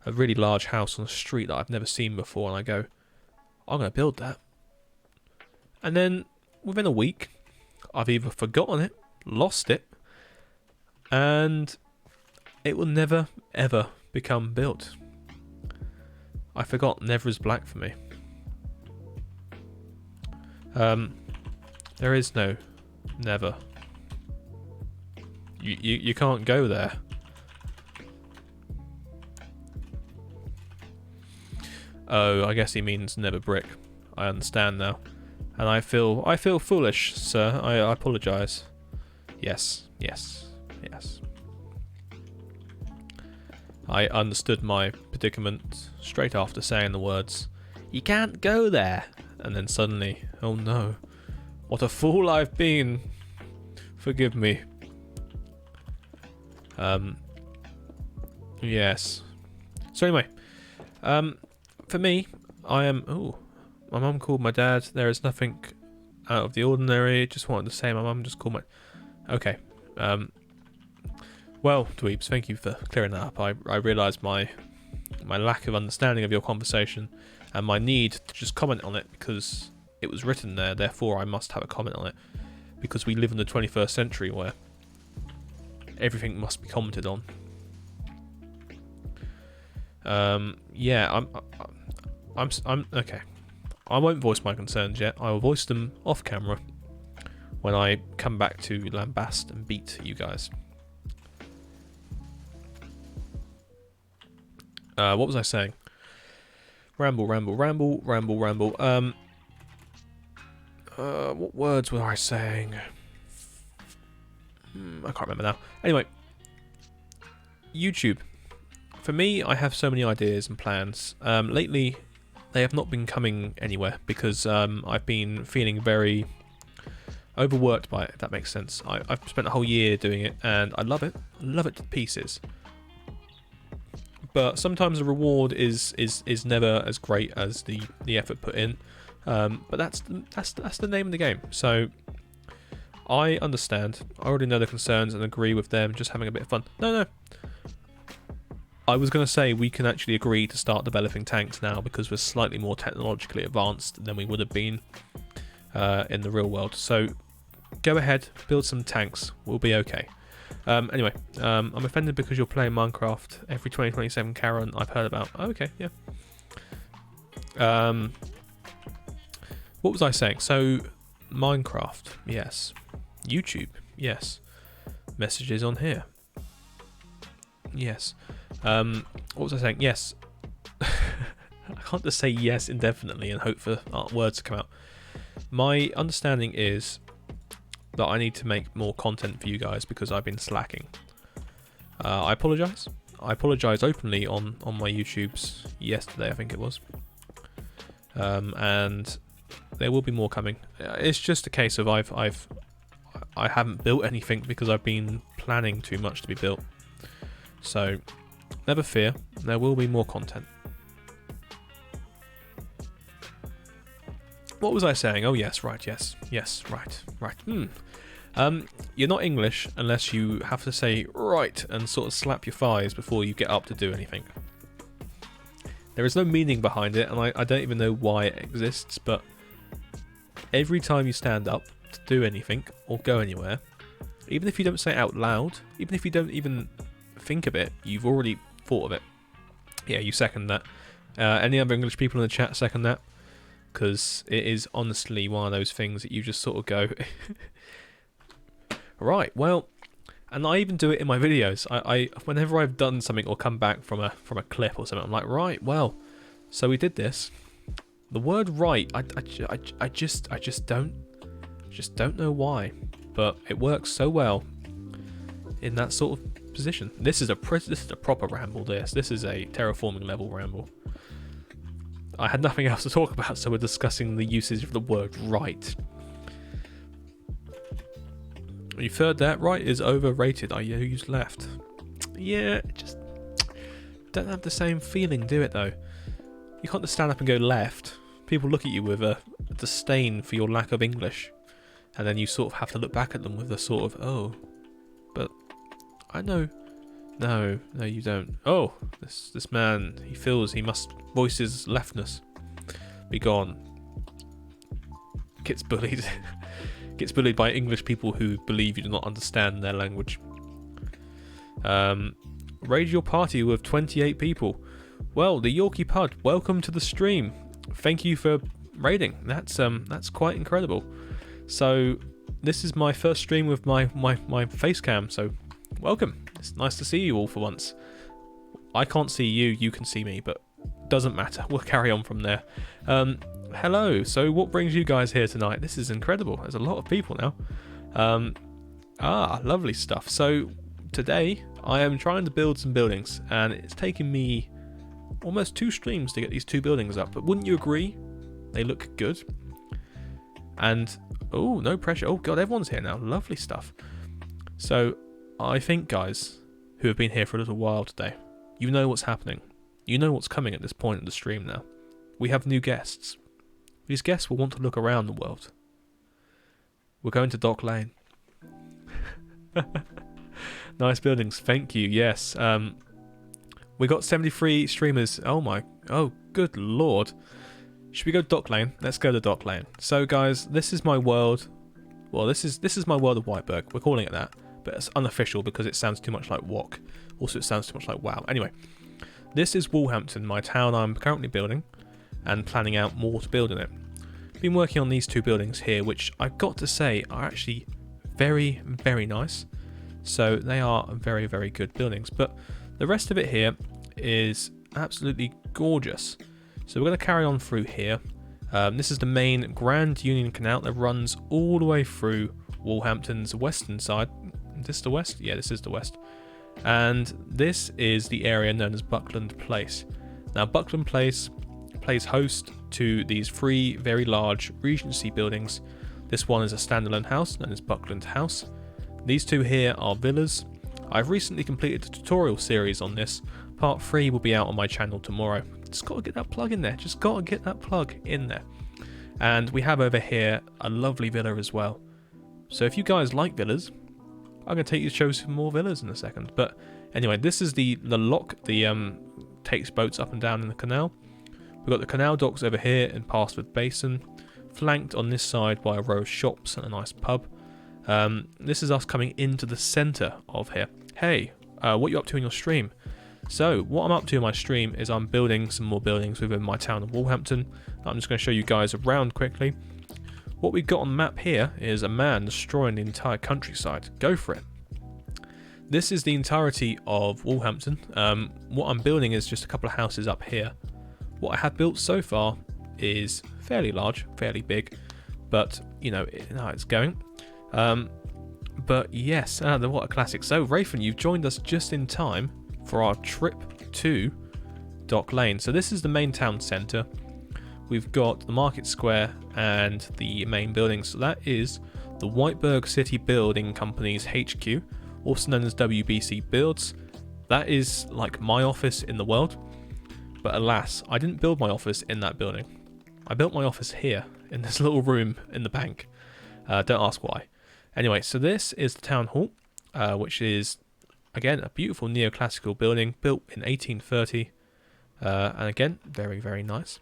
a really large house on a street that I've never seen before, and I go, I'm going to build that. And then within a week, I've either forgotten it, lost it, and it will never ever become built. I forgot never is black for me. There is no never. You can't go there. Oh, I guess he means never brick. I understand now. And I feel foolish, sir. I apologise. Yes. I understood my predicament straight after saying the words, "You can't go there." And then suddenly, oh no, what a fool I've been. Forgive me. Yes. So anyway, for me, I am... Ooh. My mum called my dad. There is nothing out of the ordinary. Just wanted to say my mum just called my... Okay. Well, Dweebs, thank you for clearing that up. I realised my lack of understanding of your conversation and my need to just comment on it because it was written there. Therefore, I must have a comment on it because we live in the 21st century where everything must be commented on. Yeah, I'm okay. I won't voice my concerns yet. I will voice them off camera when I come back to lambast and beat you guys. What was I saying? Ramble. What words were I saying? I can't remember now. Anyway, YouTube. For me, I have so many ideas and plans. Lately, they have not been coming anywhere because I've been feeling very overworked by it, if that makes sense. I've spent a whole year doing it and I love it. I love it to pieces. But sometimes the reward is never as great as the effort put in. But that's the name of the game. So I understand. I already know the concerns and agree with them. Just having a bit of fun. No. I was going to say we can actually agree to start developing tanks now because we're slightly more technologically advanced than we would have been in the real world. So go ahead, build some tanks. We'll be okay. Anyway, I'm offended because you're playing Minecraft every 2027 Karen I've heard about. Oh, okay, yeah. What was I saying? So, Minecraft, yes. YouTube, yes. Messages on here. Yes. What was I saying? Yes. I can't just say yes indefinitely and hope for words to come out. My understanding is that I need to make more content for you guys because I've been slacking. I apologise. I apologised openly on my YouTubes yesterday, I think it was. And there will be more coming. It's just a case of I haven't built anything because I've been planning too much to be built. So never fear, there will be more content. What was I saying? Oh yes, right, yes, right. You're not English unless you have to say right and sort of slap your thighs before you get up to do anything. There is no meaning behind it, and I don't even know why it exists, but every time you stand up to do anything or go anywhere, even if you don't say it out loud, even if you don't even think of it, you've already thought of it. Yeah, you second that. Any other English people in the chat second that? Because it is honestly one of those things that you just sort of go... Right, well, and I even do it in my videos. I whenever I've done something or come back from a clip or something, I'm like, right, well, so we did this. The word right, I just don't know why, but it works so well in that sort of position. This is a proper ramble. This is a terraforming level ramble. I had nothing else to talk about, so we're discussing the usage of the word right. You've heard that, right is overrated. I use left. Yeah, just don't have the same feeling, do it though. You can't just stand up and go left. People look at you with a disdain for your lack of English, and then you sort of have to look back at them with a sort of, oh, but I know. No, you don't. Oh, this man, he feels he must voice his leftness. Be gone. Gets bullied. Gets bullied by English people who believe you do not understand their language. Raid your party with 28 people. Well, the Yorkie Pud, welcome to the stream. Thank you for raiding. That's quite incredible. So this is my first stream with my face cam, so welcome. It's nice to see you all for once. I can't see you, you can see me, but doesn't matter. We'll carry on from there. Hello, so what brings you guys here tonight? This is incredible. There's a lot of people now. Lovely stuff. So today I am trying to build some buildings, and it's taken me almost 2 streams to get these 2 buildings up, but wouldn't you agree? They look good. And, oh, no pressure. Oh god, everyone's here now. Lovely stuff. So I think, guys, who have been here for a little while today, you know what's happening. You know what's coming at this point of the stream now. We have new guests. These guests will want to look around the world. We're going to Dock Lane. Nice buildings, thank you, yes. We got 73 streamers. Oh good lord. Should we go to Dock Lane? Let's go to Dock Lane. So guys, this is my world. Well, this is my world of Whiteberg. We're calling it that. But it's unofficial because it sounds too much like WOC. Also, it sounds too much like WoW. Anyway, this is Walhampton, my town I'm currently building and planning out more to build in it. Been working on these 2 buildings here, which I've got to say are actually very, very nice. So they are very, very good buildings. But the rest of it here is absolutely gorgeous. So we're going to carry on through here. This is the main Grand Union Canal that runs all the way through Walhampton's western side. Is this the west? Yeah, this is the west. And this is the area known as Buckland Place. Now, Buckland Place plays host to these 3 very large Regency buildings. This one is a standalone house known as Buckland House. These 2 here are villas. I've recently completed a tutorial series on this. Part 3 will be out on my channel tomorrow. Just got to get that plug in there. Just got to get that plug in there. And we have over here a lovely villa as well. So if you guys like villas, I'm going to take you to show some more villas in a second. But anyway, this is the lock, takes boats up and down in the canal. We've got the canal docks over here in Passford Basin, flanked on this side by a row of shops and a nice pub. This is us coming into the centre of here. Hey, what are you up to in your stream? So, what I'm up to in my stream is I'm building some more buildings within my town of Walhampton. I'm just going to show you guys around quickly. What we've got on the map here is a man destroying the entire countryside. Go for it. This is the entirety of Walhampton. What I'm building is just a couple of houses up here. What I have built so far is fairly large, fairly big, but you know how it's going. But yes, what a classic. So Rayfan, you've joined us just in time for our trip to Dock Lane. So this is the main town centre. We've got the market square and the main building. So that is the Whiteburg City Building Company's HQ, also known as WBC Builds. That is like my office in the world. But alas, I didn't build my office in that building. I built my office here, in this little room in the bank. Don't ask why. Anyway, so this is the town hall, which is, again, a beautiful neoclassical building built in 1830. And again, very, very nice.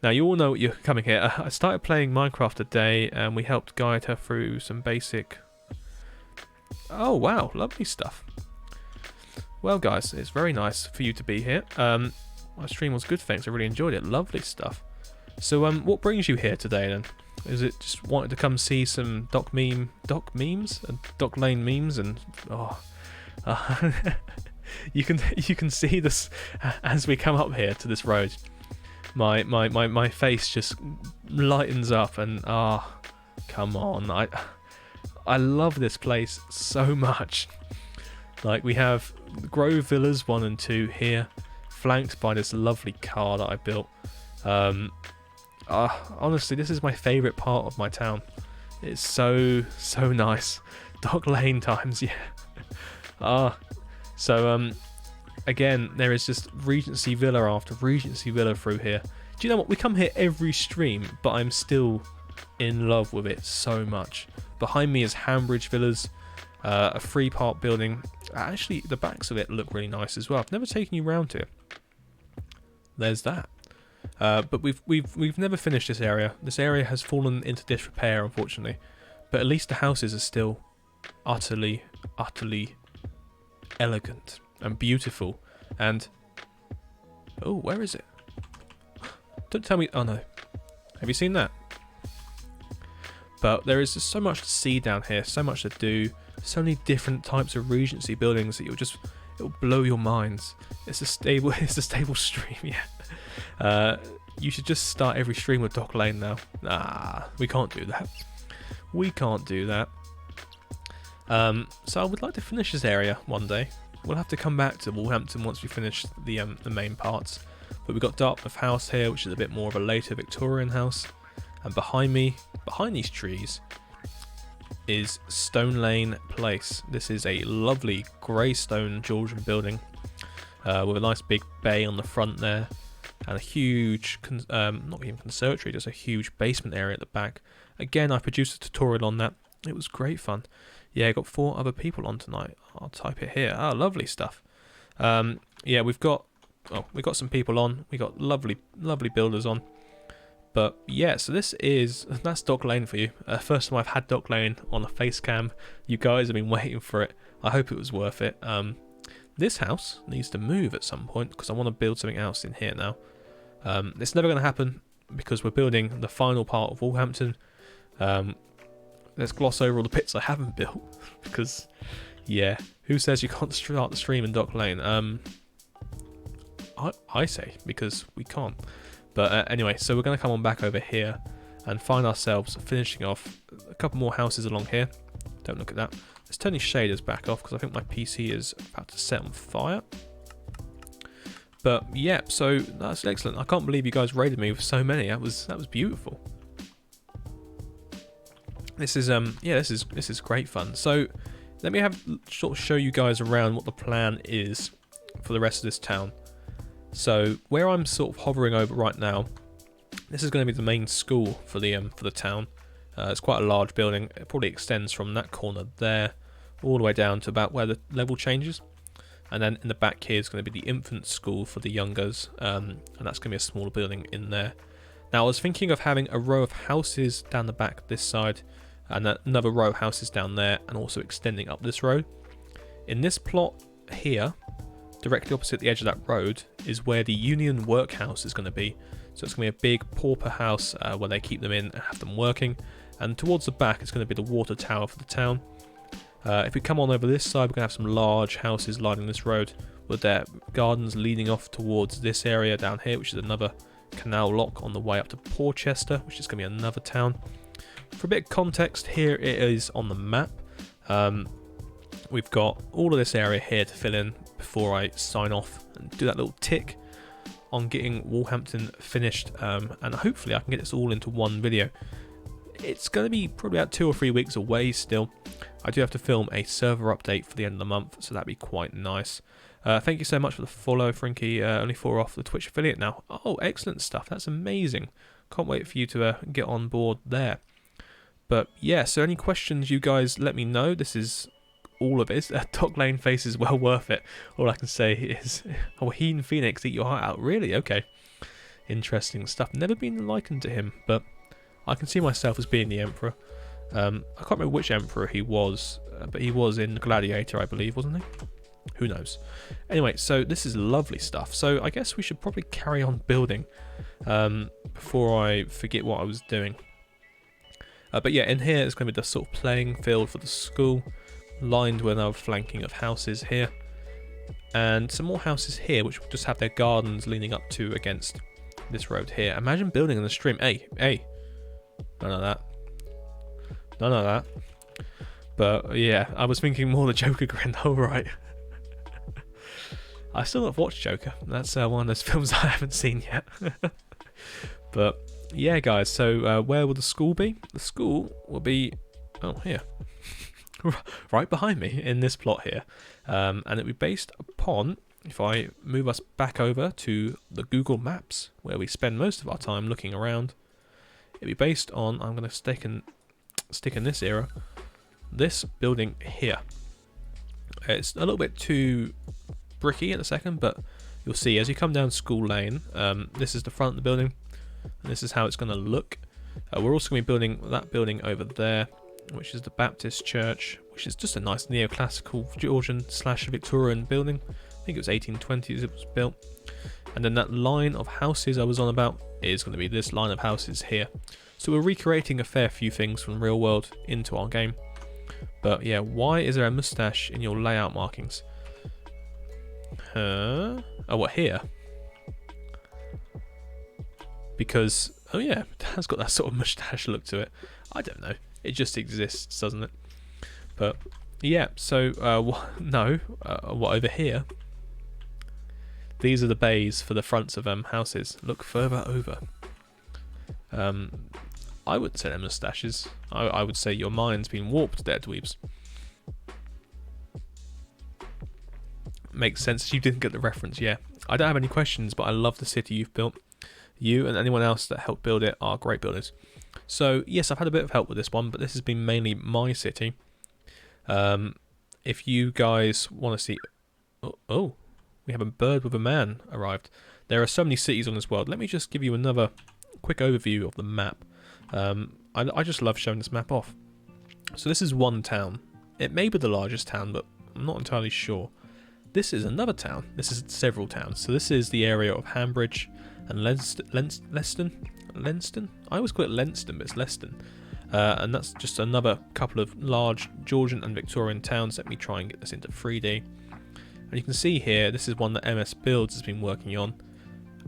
Now, you all know you're coming here. I started playing Minecraft today, and we helped guide her through some basic... Oh, wow, lovely stuff. Well, guys, it's very nice for you to be here. My stream was good, thanks. I really enjoyed it. Lovely stuff. So, what brings you here today, then? Is it just wanting to come see some Dock Lane memes, and you can see this as we come up here to this road. My face just lightens up, and come on, I love this place so much. Like, we have Grove Villas 1 and 2 here, flanked by this lovely car that I built. Honestly, this is my favourite part of my town. It's so nice. Dock Lane times, yeah. Again, there is just Regency Villa after Regency Villa through here. Do you know what? We come here every stream, but I'm still in love with it so much. Behind me is Hambridge Villas, a 3-part building. Actually, the backs of it look really nice as well. I've never taken you round here. There's that. But we've never finished this area. This area has fallen into disrepair, unfortunately. But at least the houses are still utterly elegant and beautiful. And oh, where is it? Don't tell me. Oh no, have you seen that? But there is just so much to see down here, so much to do, so many different types of Regency buildings that it'll blow your minds. It's a stable stream, yeah. You should just start every stream with Dock Lane now. Nah, we can't do that. We can't do that. So I would like to finish this area one day. We'll have to come back to Walhampton once we finish the main parts. But we've got Dartmouth House here, which is a bit more of a later Victorian house. And behind me, behind these trees, is Stone Lane Place. This is a lovely grey stone Georgian building with a nice big bay on the front there, and a huge, not even conservatory, just a huge basement area at the back. Again, I produced a tutorial on that. It was great fun. Yeah, I got 4 other people on tonight. I'll type it here. Oh, lovely stuff. Yeah, we've got some people on. We got lovely builders on. But yeah, so that's Dock Lane for you. First time I've had Dock Lane on a face cam. You guys have been waiting for it. I hope it was worth it. This house needs to move at some point because I want to build something else in here now. It's never going to happen because we're building the final part of Walhampton. Let's gloss over all the bits I haven't built because, yeah, who says you can't start the stream in Dock Lane? I say because we can't. But anyway, so we're going to come on back over here and find ourselves finishing off a couple more houses along here. Don't look at that. Let's turn these shaders back off because I think my PC is about to set on fire. But yeah, so that's excellent. I can't believe you guys raided me with so many. That was beautiful. This is this is great fun. So let me show you guys around what the plan is for the rest of this town. So where I'm sort of hovering over right now, this is going to be the main school for the town. It's quite a large building. It probably extends from that corner there all the way down to about where the level changes. And then in the back here is going to be the infant school for the youngers, and that's going to be a smaller building in there. Now I was thinking of having a row of houses down the back this side, and another row of houses down there, and also extending up this road. In this plot here, directly opposite the edge of that road, is where the Union Workhouse is going to be. So it's going to be a big pauper house where they keep them in and have them working. And towards the back, it's going to be the water tower for the town. If we come on over this side, we're going to have some large houses lining this road with their gardens leading off towards this area down here, which is another canal lock on the way up to Porchester, which is going to be another town. For a bit of context, here it is on the map. We've got all of this area here to fill in before I sign off and do that little tick on getting Walhampton finished, and hopefully I can get this all into one video. It's going to be probably about 2 or 3 weeks away still. I do have to film a server update for the end of the month, so that'd be quite nice. Thank you so much for the follow, Frankie. Only 4 off the Twitch affiliate now. Oh, excellent stuff. That's amazing. Can't wait for you to get on board there. But yeah, so any questions, you guys let me know. This is all of it. Dock Lane face is well worth it. All I can say is, oh, Heen Phoenix, eat your heart out. Really? Okay. Interesting stuff. Never been likened to him, but I can see myself as being the Emperor. I can't remember which Emperor he was, but he was in Gladiator, I believe, wasn't he? Who knows? Anyway, so this is lovely stuff. So I guess we should probably carry on building before I forget what I was doing. But yeah, in here it's going to be the sort of playing field for the school, lined with another flanking of houses here, and some more houses here which will just have their gardens leaning up to against this road here. Imagine building in the stream. Hey, none of that. None of that. But yeah, I was thinking more the Joker grin. Oh, right. I still have watched Joker. That's one of those films I haven't seen yet. But yeah, guys, so where will the school be? The school will be, oh, here. Right behind me in this plot here. And it'll be based upon, if I move us back over to the Google Maps, where we spend most of our time looking around, it'll be based on, I'm going to stick in this era, this building here. It's a little bit too bricky at the second, but you'll see as you come down School Lane, this is the front of the building, and this is how it's going to look. We're also going to be building that building over there, which is the Baptist Church, which is just a nice neoclassical Georgian / Victorian building. I think it was 1820s it was built. And then that line of houses I was on about is going to be this line of houses here. So we're recreating a fair few things from the real world into our game. But yeah, why is there a moustache in your layout markings? Oh, what, here? Because, oh yeah, it has got that sort of moustache look to it. I don't know. It just exists, doesn't it? But yeah, so what over here? These are the bays for the fronts of houses. Look further over. I wouldn't say they're moustaches. I would say your mind's been warped there, dweebs. Makes sense. You didn't get the reference, yeah. I don't have any questions, but I love the city you've built. You and anyone else that helped build it are great builders. So yes, I've had a bit of help with this one, but this has been mainly my city. If you guys want to see... Oh, we have a bird with a man arrived. There are so many cities on this world. Let me just give you another quick overview of the map. I just love showing this map off. So this is one town. It may be the largest town, but I'm not entirely sure. This is another town. This is several towns. So this is the area of Hambridge and Lenston. I always call it Lenston, but it's Leston. And that's just another couple of large Georgian and Victorian towns. Let me try and get this into 3D. And you can see here, this is one that MS Builds has been working on.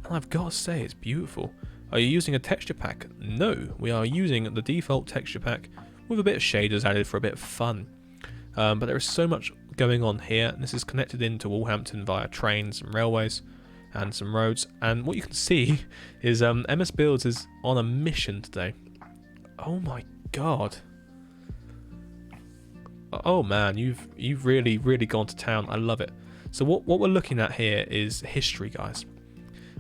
And I've got to say, it's beautiful. Are you using a texture pack? No, we are using the default texture pack with a bit of shaders added for a bit of fun. But there is so much going on here. This is connected into Walhampton via trains and railways and some roads. And what you can see is MS Builds is on a mission today. Oh my god. Oh man, you've really gone to town. I love it. So what we're looking at here is history, guys.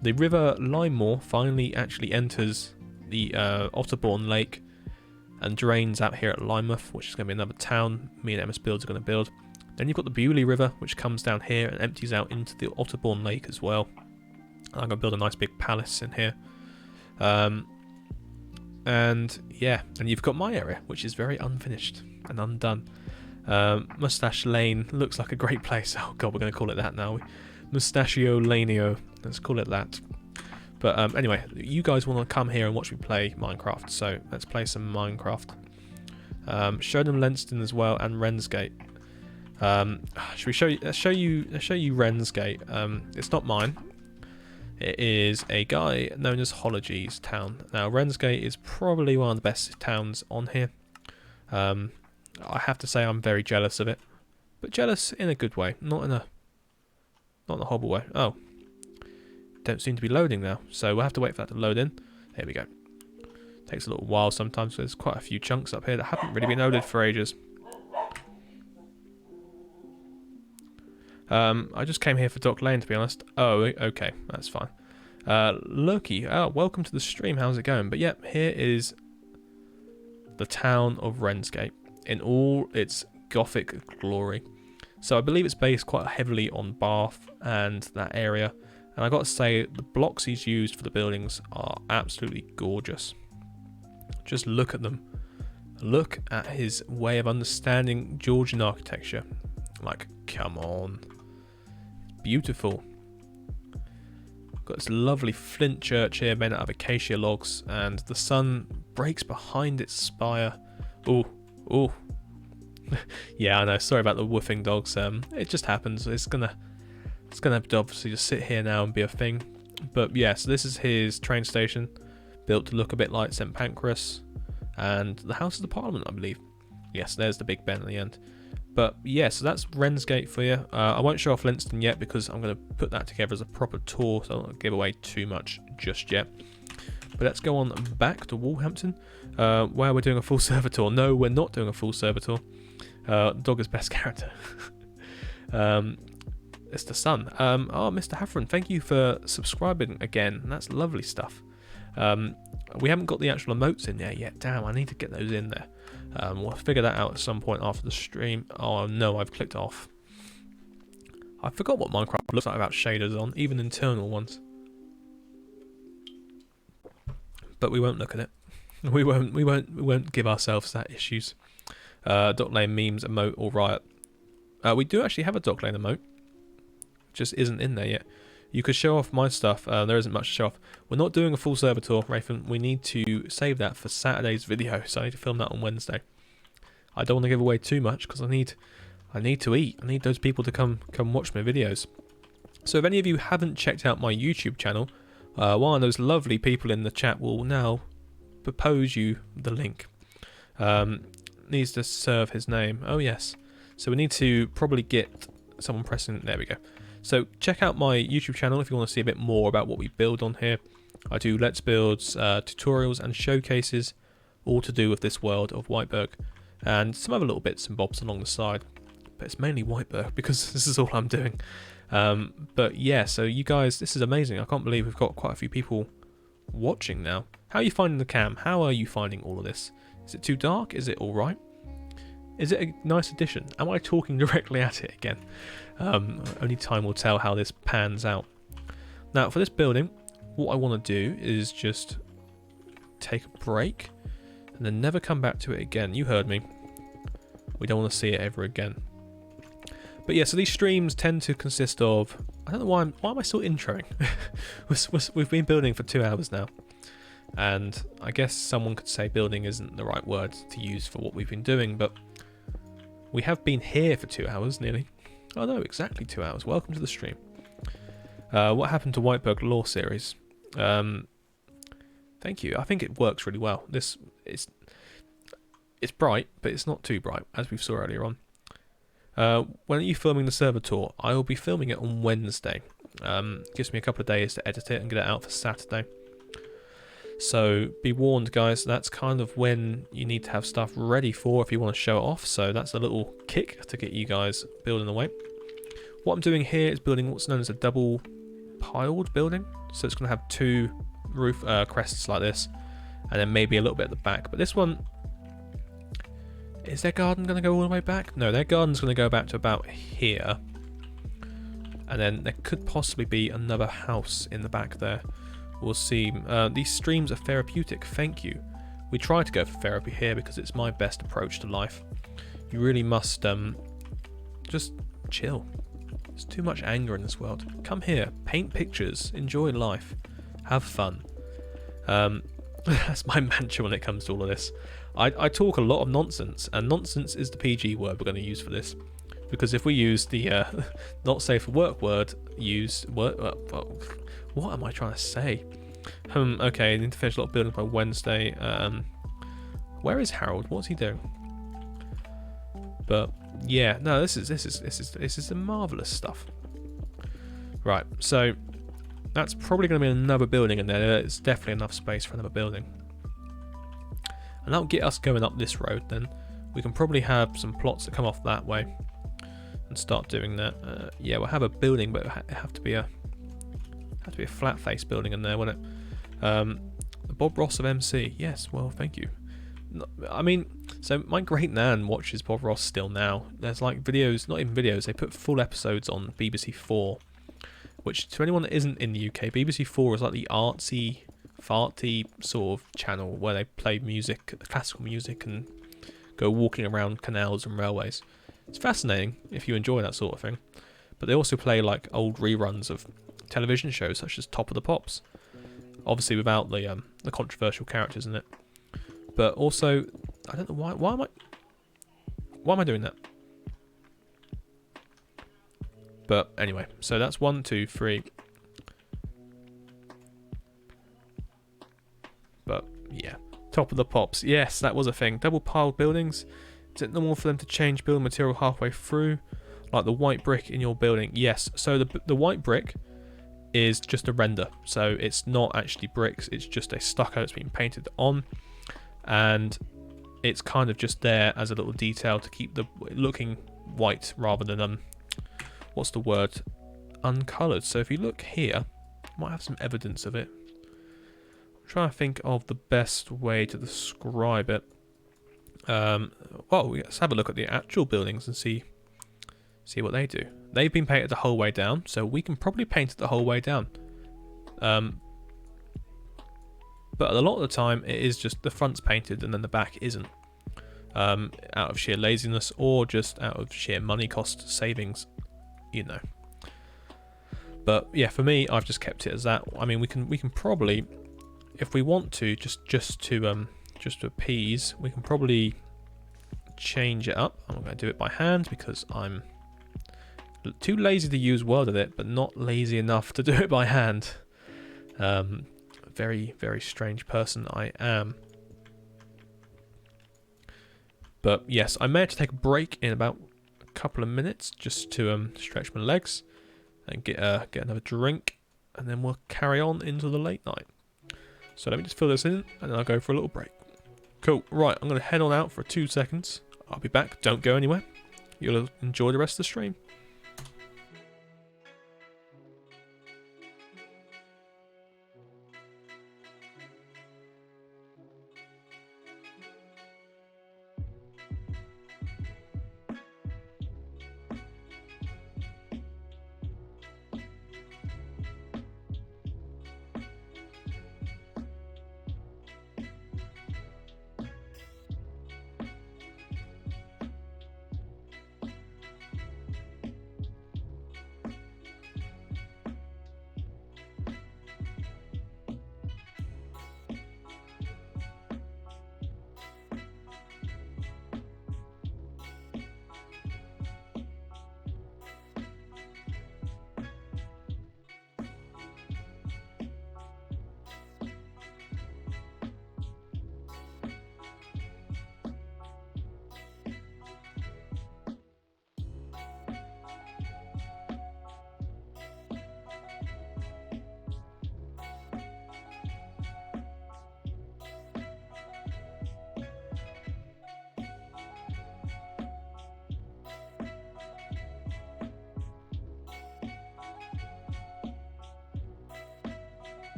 The River Lymore finally actually enters the Otterbourne Lake and drains out here at Lymouth, which is going to be another town me and MS Builds are going to build. Then you've got the Bewley River, which comes down here and empties out into the Otterbourne Lake as well. I'm going to build a nice big palace in here. And yeah, and you've got my area, which is very unfinished and undone. Moustache Lane looks like a great place. Oh god, we're going to call it that now. Mustachio Laneo, let's call it that. But anyway, you guys want to come here and watch me play Minecraft, so let's play some Minecraft. Show them Lenston as well and Rensgate. Should we show you? Let's show you Rensgate. It's not mine. It is a guy known as Hology's town. Now, Rensgate is probably one of the best towns on here. I have to say I'm very jealous of it, but jealous in a good way, not in a horrible way. Oh, don't seem to be loading now, so we'll have to wait for that to load in. There we go. Takes a little while sometimes. There's quite a few chunks up here that haven't really been loaded for ages. I just came here for Dock Lane, to be honest. Oh, okay, that's fine. Loki, welcome to the stream. How's it going? But yep, here is the town of Rensgate in all its gothic glory. So I believe it's based quite heavily on Bath and that area. And I got to say, the blocks he's used for the buildings are absolutely gorgeous. Just look at them. Look at his way of understanding Georgian architecture. Like, come on. Beautiful. Got this lovely flint church here made out of acacia logs, and the sun breaks behind its spire. Ooh, ooh. Yeah, I know. Sorry about the woofing dogs. It just happens. It's gonna obviously just sit here now and be a thing. But yeah, so this is his train station, built to look a bit like St Pancras, and the House of the Parliament, I believe. Yes, there's the Big Ben at the end. But yeah, so that's Rensgate for you. I won't show off Lymington yet because I'm going to put that together as a proper tour, so I won't give away too much just yet. But let's go on back to Walhampton, where we're doing a full server tour. No, we're not doing a full server tour. Dog is best character. It's the sun. Oh, Mr. Haffron, thank you for subscribing again. That's lovely stuff. We haven't got the actual emotes in there yet. Damn, I need to get those in there. We'll figure that out at some point after the stream. Oh no, I've clicked off. I forgot what Minecraft looks like without shaders on, even internal ones. But we won't look at it. We won't give ourselves that issues. Dock Lane memes emote or riot. We do actually have a Dock Lane emote. Just isn't in there yet. You could show off my stuff. There isn't much to show off. We're not doing a full server tour, Rafen. We need to save that for Saturday's video, so I need to film that on Wednesday. I don't want to give away too much because I need to eat. I need those people to come watch my videos. So if any of you haven't checked out my YouTube channel, one of those lovely people in the chat will now propose you the link. Needs to serve his name. Oh yes. So we need to probably get someone pressing. There we go. So check out my YouTube channel if you want to see a bit more about what we build on here. I do Let's Builds, tutorials and showcases, all to do with this world of Whiteberg, and some other little bits and bobs along the side. But it's mainly Whiteberg because this is all I'm doing. But yeah, so you guys, this is amazing. I can't believe we've got quite a few people watching now. How are you finding the cam? How are you finding all of this? Is it too dark? Is it alright? Is it a nice addition? Am I talking directly at it again? Only time will tell how this pans out. Now, for this building, what I want to do is just take a break and then never come back to it again. You heard me. We don't want to see it ever again. But yeah, so these streams tend to consist of... I don't know why am I still introing? We've been building for 2 hours now. And I guess someone could say building isn't the right word to use for what we've been doing, but we have been here for 2 hours nearly. Oh no, exactly 2 hours. Welcome to the stream. What happened to Whiteberg Law series? Thank you. I think it works really well. It's bright, but it's not too bright, as we saw earlier on. When are you filming the server tour? I will be filming it on Wednesday. Gives me a couple of days to edit it and get it out for Saturday. So be warned, guys, that's kind of when you need to have stuff ready for if you want to show it off. So that's a little kick to get you guys building away. What I'm doing here is building what's known as a double piled building. So it's going to have 2 roof crests like this, and then maybe a little bit at the back. But this one, is their garden going to go all the way back? No, their garden's going to go back to about here. And then there could possibly be another house in the back there. We'll see. These streams are therapeutic, thank you. We try to go for therapy here because it's my best approach to life. You really must just chill. There's too much anger in this world. Come here, paint pictures, enjoy life, have fun. That's my mantra when it comes to all of this. I talk a lot of nonsense, and nonsense is the PG word we're going to use for this. because if we use the not safe for work word, what am I trying to say? Okay, I need to finish a lot of buildings by Wednesday. Where is Harold? What's he doing? But yeah, no, this is some marvelous stuff. Right, so that's probably going to be another building in there. There's definitely enough space for another building, and that'll get us going up this road. Then we can probably have some plots that come off that way and start doing that. Yeah, we'll have a building, but it have to be a flat face building in there, won't it? Bob Ross of MC. Yes, well, thank you. I mean, so my great nan watches Bob Ross still now. There's like videos, not even videos, they put full episodes on BBC 4, which to anyone that isn't in the UK, BBC 4 is like the artsy, farty sort of channel where they play music, classical music, and go walking around canals and railways. It's fascinating if you enjoy that sort of thing. But they also play like old reruns of television shows such as Top of the Pops, obviously without the controversial characters in it. But also, I don't know why am I doing that? But anyway, so that's 1, 2, 3. But yeah, Top of the Pops. Yes, that was a thing. Double piled buildings. Is it normal for them to change building material halfway through, like the white brick in your building? Yes. So the white brick is just a render. So it's not actually bricks. It's just a stucco that's been painted on. And it's kind of just there as a little detail to keep the looking white rather than what's the word, uncoloured. So if you look here, might have some evidence of it. I'm trying to think of the best way to describe it. Well, let's have a look at the actual buildings and see what they do. They've been painted the whole way down, so we can probably paint it the whole way down. But a lot of the time it is just the front's painted and then the back isn't, out of sheer laziness or just out of sheer money cost savings, you know. But yeah, for me, I've just kept it as that. I mean, we can probably, if we want to, just to appease, we can probably change it up. I'm going to do it by hand because I'm too lazy to use Word Edit, but not lazy enough to do it by hand. Very, very strange person I am. But yes, I may have to take a break in about a couple of minutes just to stretch my legs and get another drink, and then we'll carry on into the late night. So let me just fill this in, and then I'll go for a little break. Cool. Right, I'm going to head on out for 2 seconds. I'll be back. Don't go anywhere. You'll enjoy the rest of the stream.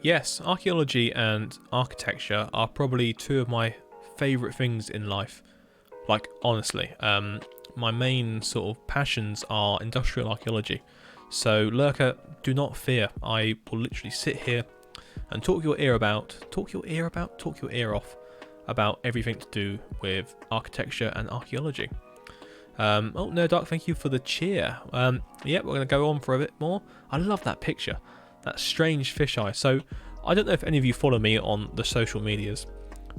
Yes, archaeology and architecture are probably two of my favourite things in life. Like, honestly, my main sort of passions are industrial archaeology. So, Lurker, do not fear. I will literally sit here and talk your ear off about everything to do with architecture and archaeology. Oh, no, Dark, thank you for the cheer. Yeah, we're going to go on for a bit more. I love that picture, that strange fisheye. So, I don't know if any of you follow me on the social medias.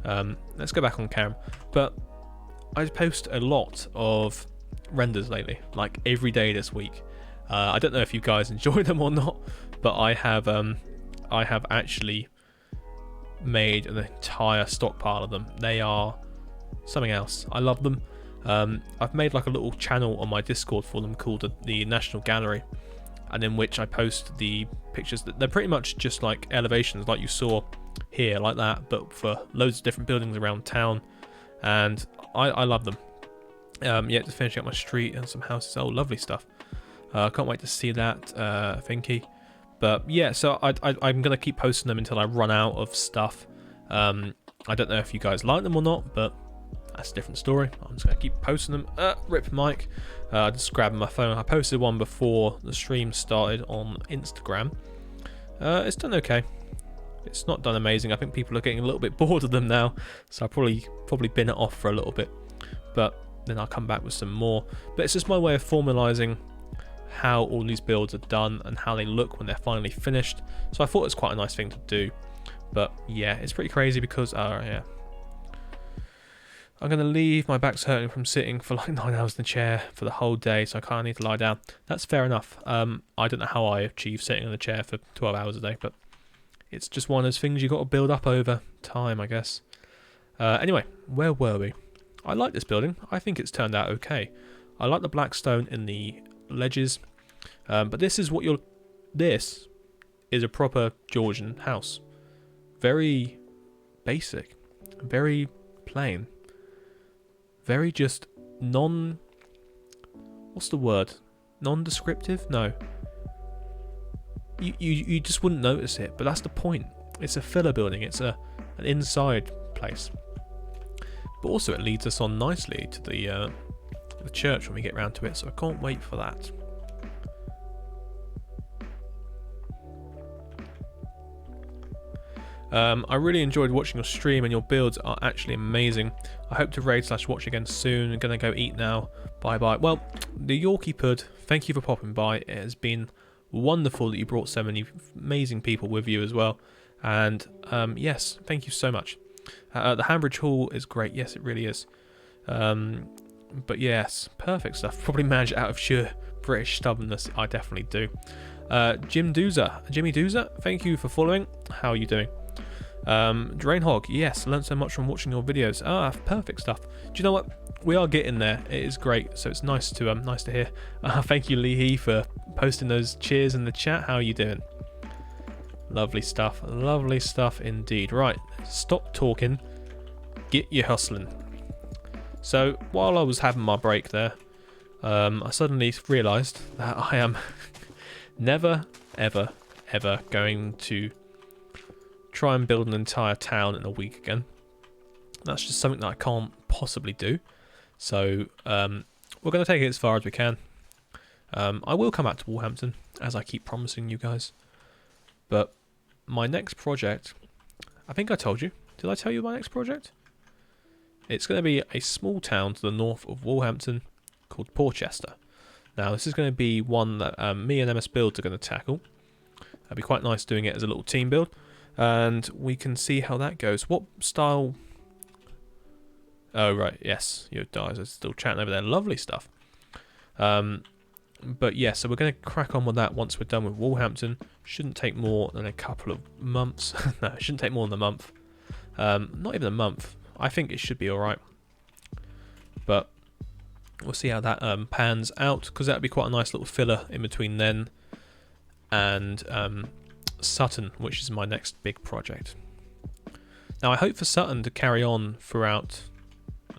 Let's go back on cam. But I post a lot of renders lately, like every day this week. I don't know if you guys enjoy them or not, but I have actually made an entire stockpile of them. They are something else. I love them. I've made like a little channel on my Discord for them called the National Gallery, and in which I post the pictures. They're pretty much just like elevations like you saw here, like that, but for loads of different buildings around town, and I love them. Yeah, just finishing up my street and some houses. Oh, lovely stuff. Can't wait to see that, Thinky. But yeah, so I'm going to keep posting them until I run out of stuff. I don't know if you guys like them or not, but that's a different story. I'm just going to keep posting them. Rip mic. Just grabbing my phone. I posted one before the stream started on Instagram. It's done okay. It's not done amazing. I think people are getting a little bit bored of them now, so I'll probably bin it off for a little bit. But then I'll come back with some more. But it's just my way of formalising how all these builds are done and how they look when they're finally finished. So I thought it was quite a nice thing to do. But yeah, it's pretty crazy because yeah, I'm going to leave. My back's hurting from sitting for like 9 hours in the chair for the whole day, so I kind of need to lie down. That's fair enough. I don't know how I achieve sitting in the chair for 12 hours a day, but it's just one of those things you got to build up over time, I guess. Anyway, where were we? I like this building. I think it's turned out okay. I like the black stone in the ledges, but this is this is a proper Georgian house. Very basic, very plain, very just what's the word? Non-descriptive? No. You just wouldn't notice it, but that's the point. It's a filler building. It's an inside place. But also it leads us on nicely to the church when we get round to it, so I can't wait for that. I really enjoyed watching your stream, and your builds are actually amazing. I hope to raid/watch again soon. I'm gonna go eat now. Bye bye. Well, the Yorkie Pud, thank you for popping by. It has been wonderful that you brought so many amazing people with you as well. And yes, thank you so much. The Hambridge Hall is great. Yes, it really is. But yes, perfect stuff. Probably manage it out of sheer British stubbornness. I definitely do. Jimmy Doozer, thank you for following. How are you doing? Drainhog, yes, learned so much from watching your videos. Perfect stuff. Do you know what? We are getting there. It is great. So it's nice to hear. Thank you, Lee, for posting those cheers in the chat. How are you doing? Lovely stuff. Lovely stuff indeed. Right, stop talking. Get you hustling. So while I was having my break there, I suddenly realised that I am never, ever, ever going to try and build an entire town in a week again. That's just something that I can't possibly do. So we're going to take it as far as we can. I will come back to Walhampton, as I keep promising you guys. But my next project, I think I told you. Did I tell you my next project? It's going to be a small town to the north of Walhampton called Porchester. Now, this is going to be one that me and MS Builds are going to tackle. It'd be quite nice doing it as a little team build. And we can see how that goes. What style... Oh, right, yes. Your guys are still chatting over there. Lovely stuff. But yeah, so we're going to crack on with that once we're done with Walhampton. Shouldn't take more than a couple of months. No, it shouldn't take more than a month. Not even a month. I think it should be alright. But we'll see how that pans out, because that would be quite a nice little filler in between then and Sutton, which is my next big project. Now, I hope for Sutton to carry on throughout...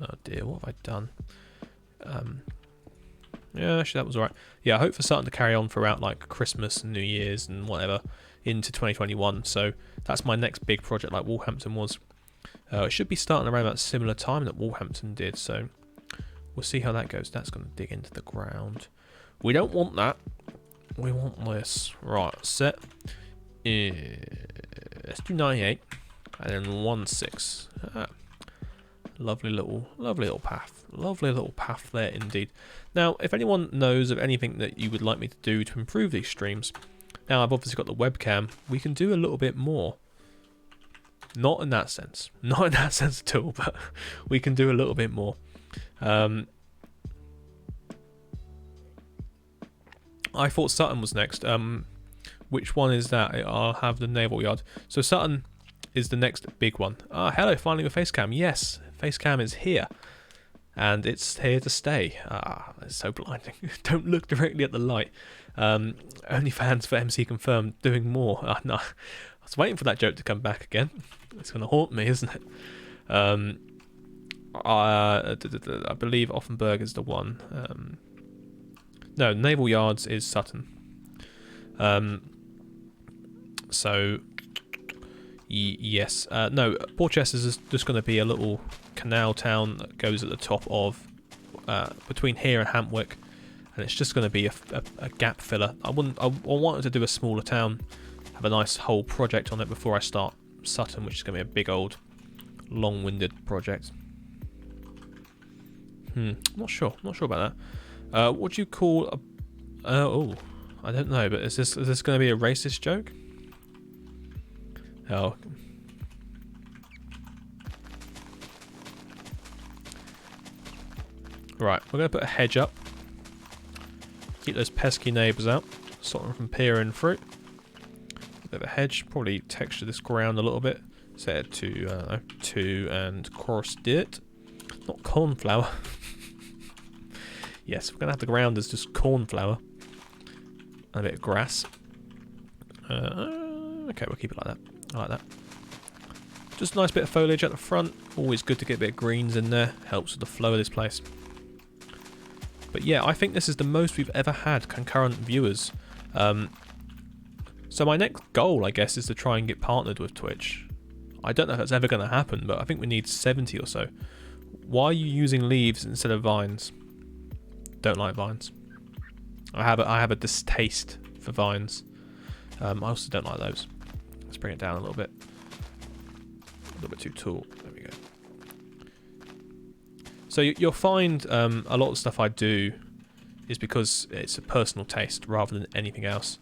Oh dear, what have I done? Yeah, actually that was alright. Yeah, I hope for Sutton to carry on throughout like Christmas and New Year's and whatever into 2021. So that's my next big project, like Walhampton was. It should be starting around about similar time that Walhampton did, so we'll see how that goes. That's going to dig into the ground. We don't want that. We want this. Right, set. Let's do 98 and then 16. Lovely little path. Lovely little path there indeed. Now, if anyone knows of anything that you would like me to do to improve these streams, now I've obviously got the webcam, we can do a little bit more. Not in that sense. Not in that sense at all, but we can do a little bit more. I thought Sutton was next. Which one is that? I'll have the naval yard. So Sutton is the next big one. Ah, hello, finally with Facecam. Yes, Facecam is here. And it's here to stay. Ah, it's so blinding. Don't look directly at the light. Only fans for MC confirmed doing more. No, I was waiting for that joke to come back again. It's going to haunt me, isn't it? I believe Offenburg is the one. No, Naval Yards is Sutton. So, yes. No, Portchester is just going to be a little canal town that goes at the top of between here and Hantwick, and it's just going to be a gap filler. I wanted to do a smaller town, have a nice whole project on it before I start Sutton, which is going to be a big old long-winded project. Not sure about that. What do you call a oh, I don't know, but is this going to be a racist joke? Oh. Right, we're going to put a hedge up. Keep those pesky neighbours out. Stop them from peering through. A bit of a hedge. Probably texture this ground a little bit. Set it to 2 and crossed it. Not cornflower. Yes, we're going to have the ground as just cornflower. And a bit of grass. Okay, we'll keep it like that. I like that. Just a nice bit of foliage at the front. Always good to get a bit of greens in there. Helps with the flow of this place. But yeah, I think this is the most we've ever had concurrent viewers. So my next goal, I guess, is to try and get partnered with Twitch. I don't know if that's ever going to happen, but I think we need 70 or so. Why are you using leaves instead of vines? Don't like vines. I have a distaste for vines. I also don't like those. Let's bring it down a little bit. A little bit too tall. There we go. So you'll find a lot of stuff I do is because it's a personal taste rather than anything else.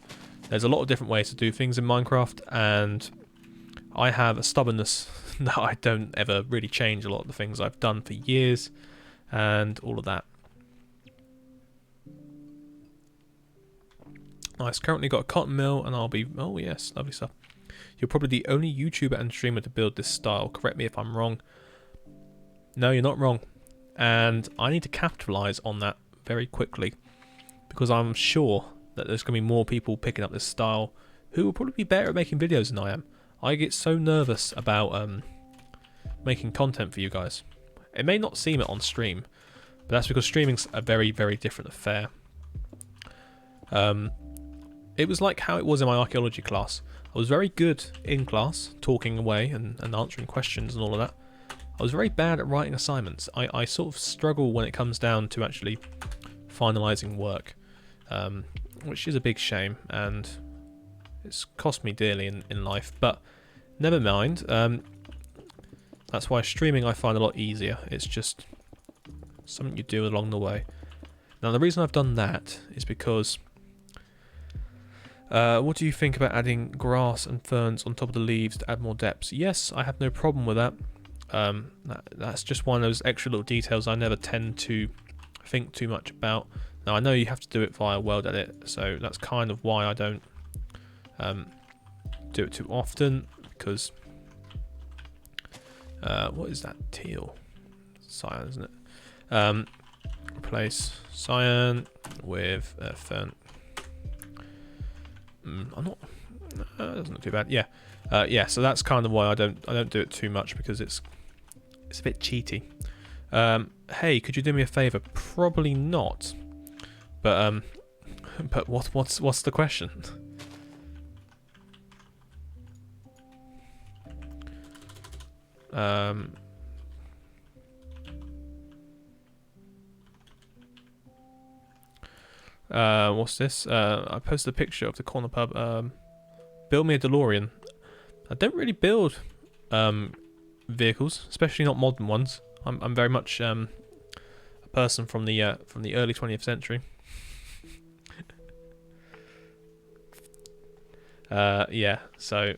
There's a lot of different ways to do things in Minecraft, and I have a stubbornness that I don't ever really change a lot of the things I've done for years and all of that. Nice, currently got a cotton mill and I'll be... Oh yes, lovely stuff. You're probably the only YouTuber and streamer to build this style. Correct me if I'm wrong. No, you're not wrong. And I need to capitalise on that very quickly, because I'm sure that there's going to be more people picking up this style who will probably be better at making videos than I am. I get so nervous about making content for you guys. It may not seem it on stream, but that's because streaming's a very, very different affair. It was like how it was in my archaeology class. I was very good in class, talking away and answering questions and all of that. I was very bad at writing assignments. I sort of struggle when it comes down to actually finalising work, which is a big shame, and it's cost me dearly in life. But never mind. That's why streaming I find a lot easier. It's just something you do along the way. Now the reason I've done that is because... what do you think about adding grass and ferns on top of the leaves to add more depth? Yes, I have no problem with that. That's just one of those extra little details I never tend to think too much about. Now I know you have to do it via world edit, so that's kind of why I don't do it too often, because what is that? Teal. Cyan, isn't it? Replace cyan with fern. I'm not. That's not too bad. Yeah, yeah. So that's kind of why I don't do it too much, because it's a bit cheaty. Hey, could you do me a favour? Probably not. But what's the question? What's this? I posted a picture of the corner pub. Build me a DeLorean. I don't really build vehicles, especially not modern ones. I'm very much a person from the early 20th century. Yeah, so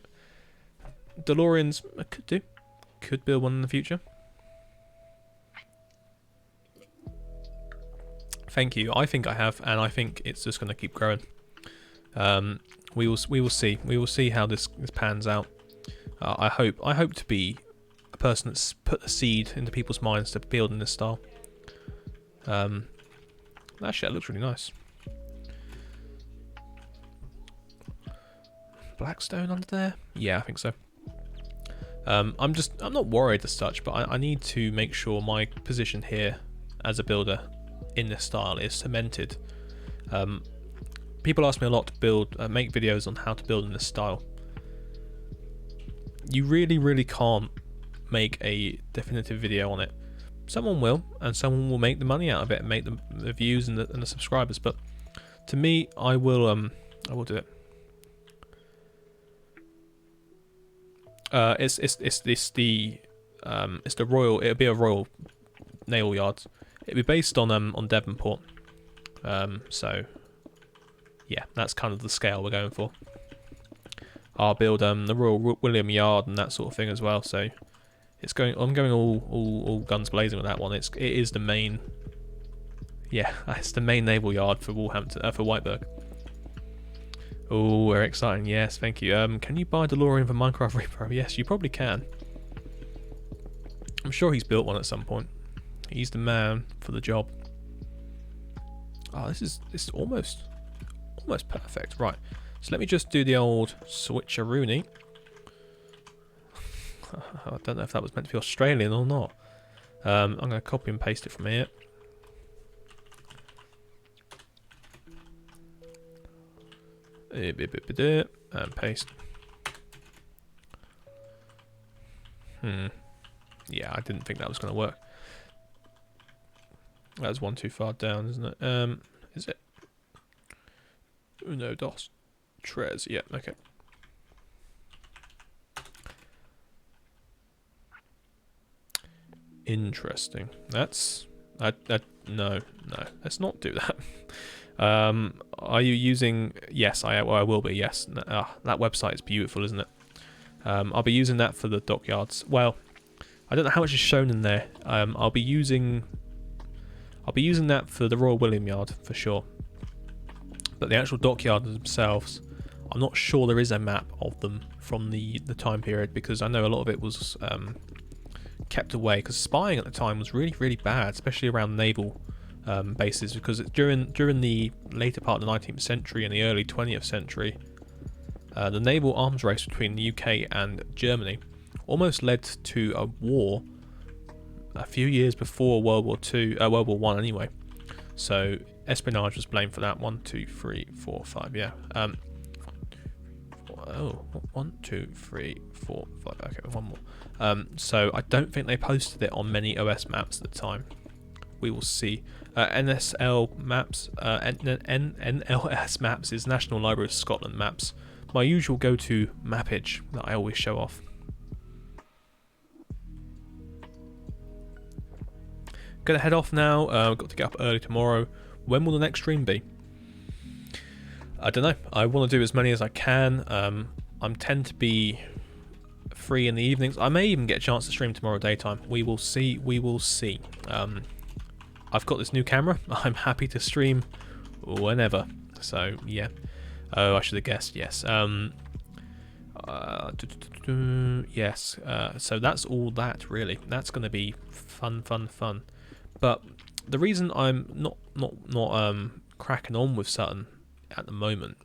DeLoreans I could build one in the future. Thank you. I think I have, and I think it's just going to keep growing. We will see. We will see how this pans out. I hope to be a person that's put a seed into people's minds to build in this style. Actually, that looks really nice. Blackstone under there? Yeah, I think so. I'm not worried as such, but I need to make sure my position here as a builder in this style is cemented. People ask me a lot to make videos on how to build in this style. You really can't make a definitive video on it. Someone will, and someone will make the money out of it and make the views and the subscribers. But to me, I will do it. It's the royal. It'll be a royal naval yard. It'll be based on Devonport. So yeah, that's kind of the scale we're going for. I'll build the Royal William Yard and that sort of thing as well. So it's going. I'm going all guns blazing with that one. It is the main. Yeah, it's the main naval yard for Walhampton for Whiteburg. Oh, very exciting. Yes, thank you. Can you buy a DeLorean for Minecraft Repro? Yes, you probably can. I'm sure he's built one at some point. He's the man for the job. Oh, this is almost perfect. Right. So let me just do the old switcheroony. I don't know if that was meant to be Australian or not. I'm going to copy and paste it from here. And paste. Yeah, I didn't think that was going to work. That's one too far down, isn't it? Is it? Uno, dos, tres. Yeah, okay. Interesting. No. Let's not do that. Are you using? Yes, I will be. Yes, that website is beautiful, isn't it? I'll be using that for the dockyards. Well, I don't know how much is shown in there. I'll be using that for the Royal William Yard for sure. But the actual dockyards themselves, I'm not sure there is a map of them from the time period, because I know a lot of it was kept away because spying at the time was really bad, especially around naval bases, because during the later part of the 19th century and the early 20th century, the naval arms race between the UK and Germany almost led to a war a few years before World War One anyway. So espionage was blamed for that. 1, 2, 3, 4, 5. Yeah. 1, 2, 3, 4, 5. Okay, one more. So I don't think they posted it on many OS maps at the time. We will see. NSL maps. NLS maps is National Library of Scotland maps. My usual go-to mappage that I always show off. Gonna head off now. I've got to get up early tomorrow. When will the next stream be? I don't know. I want to do as many as I can. I tend to be free in the evenings. I may even get a chance to stream tomorrow daytime. We will see. We will see. I've got this new camera. I'm happy to stream whenever. So yeah. Oh, I should have guessed. Yes. Yes. So that's all that really. That's going to be fun. But the reason I'm not cracking on with Sutton at the moment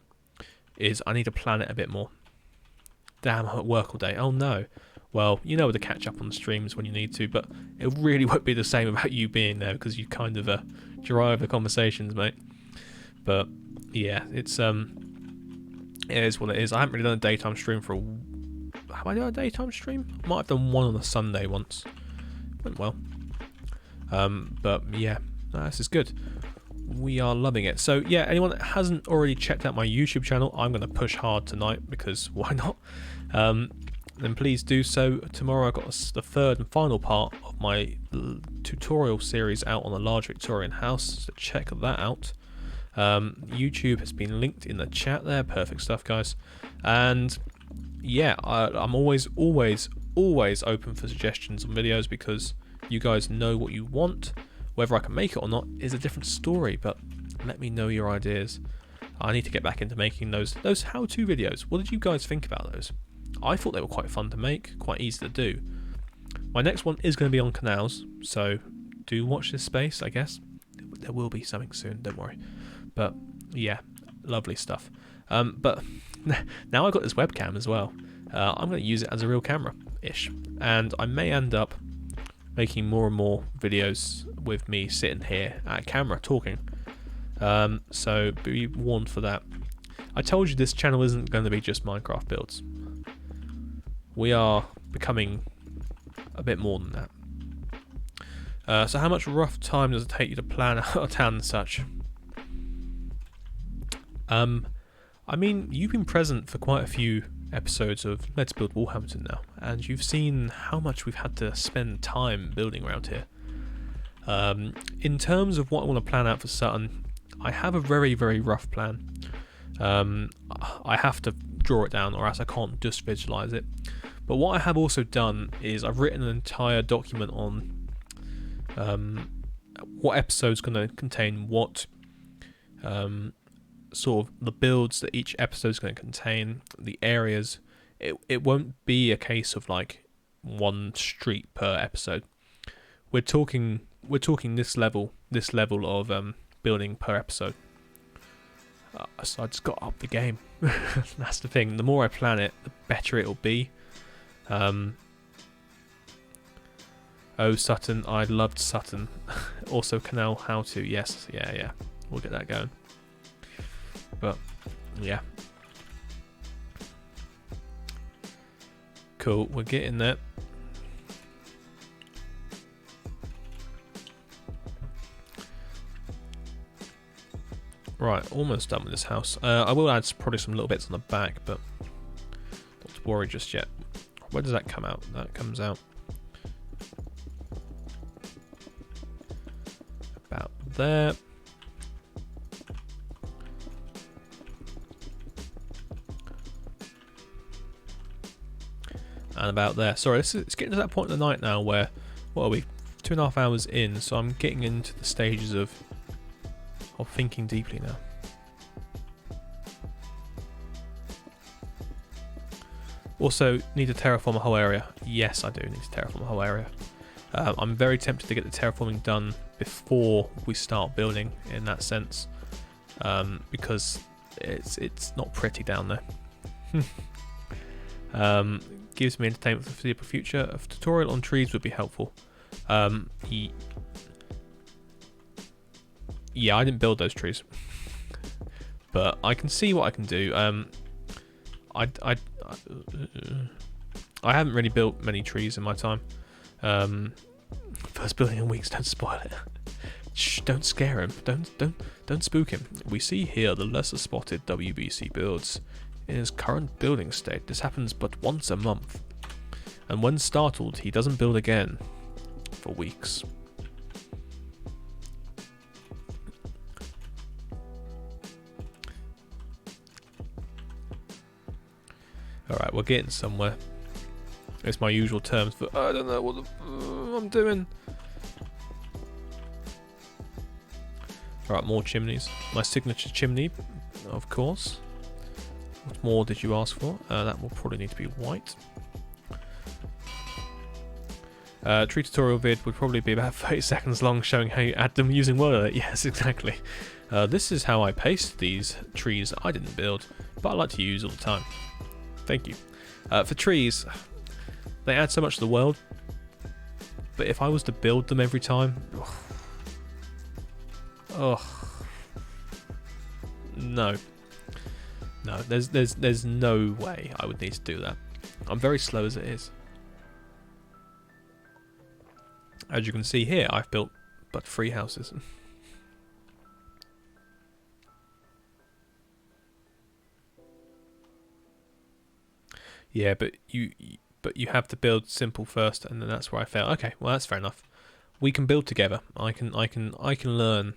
is I need to plan it a bit more. Damn, I'm at work all day. Oh no. Well, you know to catch up on the streams when you need to, but it really won't be the same about you being there, because you kind of drive the conversations, mate. But yeah, it is what it is. I haven't really done a daytime stream for have I done a daytime stream? Might have done one on a Sunday once. Went well. But yeah, this is good. We are loving it. So yeah, anyone that hasn't already checked out my YouTube channel, I'm going to push hard tonight because why not? Then please do so. Tomorrow I've got the third and final part of my tutorial series out on a large Victorian house, so check that out. YouTube has been linked in the chat there. Perfect stuff, guys. And yeah, I'm always open for suggestions on videos because you guys know what you want. Whether I can make it or not is a different story, but let me know your ideas. I need to get back into making those how-to videos. What did you guys think about those? I thought they were quite fun to make, quite easy to do. My next one is going to be on canals, so do watch this space, I guess. There will be something soon, don't worry. But yeah, lovely stuff. But now I've got this webcam as well. I'm going to use it as a real camera-ish, and I may end up making more and more videos with me sitting here at a camera talking. So be warned for that. I told you this channel isn't going to be just Minecraft builds. We are becoming a bit more than that. So how much rough time does it take you to plan out a town and such? I mean, you've been present for quite a few episodes of Let's Build Walhampton now, and you've seen how much we've had to spend time building around here. In terms of what I want to plan out for Sutton, I have a very, very rough plan. I have to draw it down or else I can't just visualize it. But what I have also done is I've written an entire document on what episode's going to contain what, sort of the builds that each episode's going to contain, the areas. It won't be a case of like one street per episode. We're talking this level of building per episode. So I just got to up the game. That's the thing. The more I plan it, the better it'll be. Oh, Sutton, I loved Sutton. Also, Canal How To. Yes, yeah. We'll get that going. But yeah, cool. We're getting there. Right, almost done with this house. I will add probably some little bits on the back, but not to worry just yet. Where does that come out? That comes out about there. And about there. Sorry, it's getting to that point of the night now where, what are we, 2.5 hours in, so I'm getting into the stages of thinking deeply now. Also, need to terraform a whole area. Yes, I do need to terraform a whole area. I'm very tempted to get the terraforming done before we start building in that sense, because it's not pretty down there. Gives me entertainment for the foreseeable future. A tutorial on trees would be helpful. Yeah, I didn't build those trees, but I can see what I can do. I haven't really built many trees in my time. First building in weeks. Don't spoil it. Shh! Don't scare him. Don't spook him. We see here the lesser spotted WBC builds. In his current building state, this happens but once a month, and when startled, he doesn't build again for weeks. Alright, we're getting somewhere. It's my usual terms for I don't know what I'm doing. Alright, more chimneys. My signature chimney, of course. What more did you ask for? That will probably need to be white. Tree tutorial vid would probably be about 30 seconds long, showing how you add them using Word Edit. Yes, exactly. This is how I paste these trees I didn't build, but I like to use all the time. Thank you. For trees, they add so much to the world, but if I was to build them every time, no, there's no way I would need to do that. I'm very slow as it is. As you can see here, I've built but 3 houses. Yeah, but you have to build simple first, and then that's where I fail. Okay, well that's fair enough. We can build together. I can learn.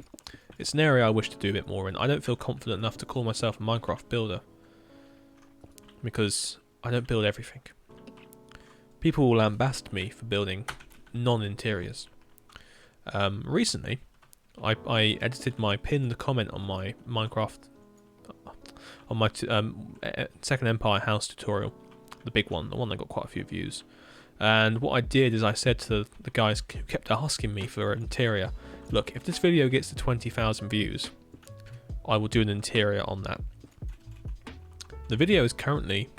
It's an area I wish to do a bit more in. I don't feel confident enough to call myself a Minecraft builder because I don't build everything. People will lambast me for building non-interiors. Recently, I edited my pinned comment on my Minecraft, on my Second Empire house tutorial, the big one, the one that got quite a few views. And what I did is I said to the guys who kept asking me for an interior, look, if this video gets to 20,000 views, I will do an interior on that. The video is currently,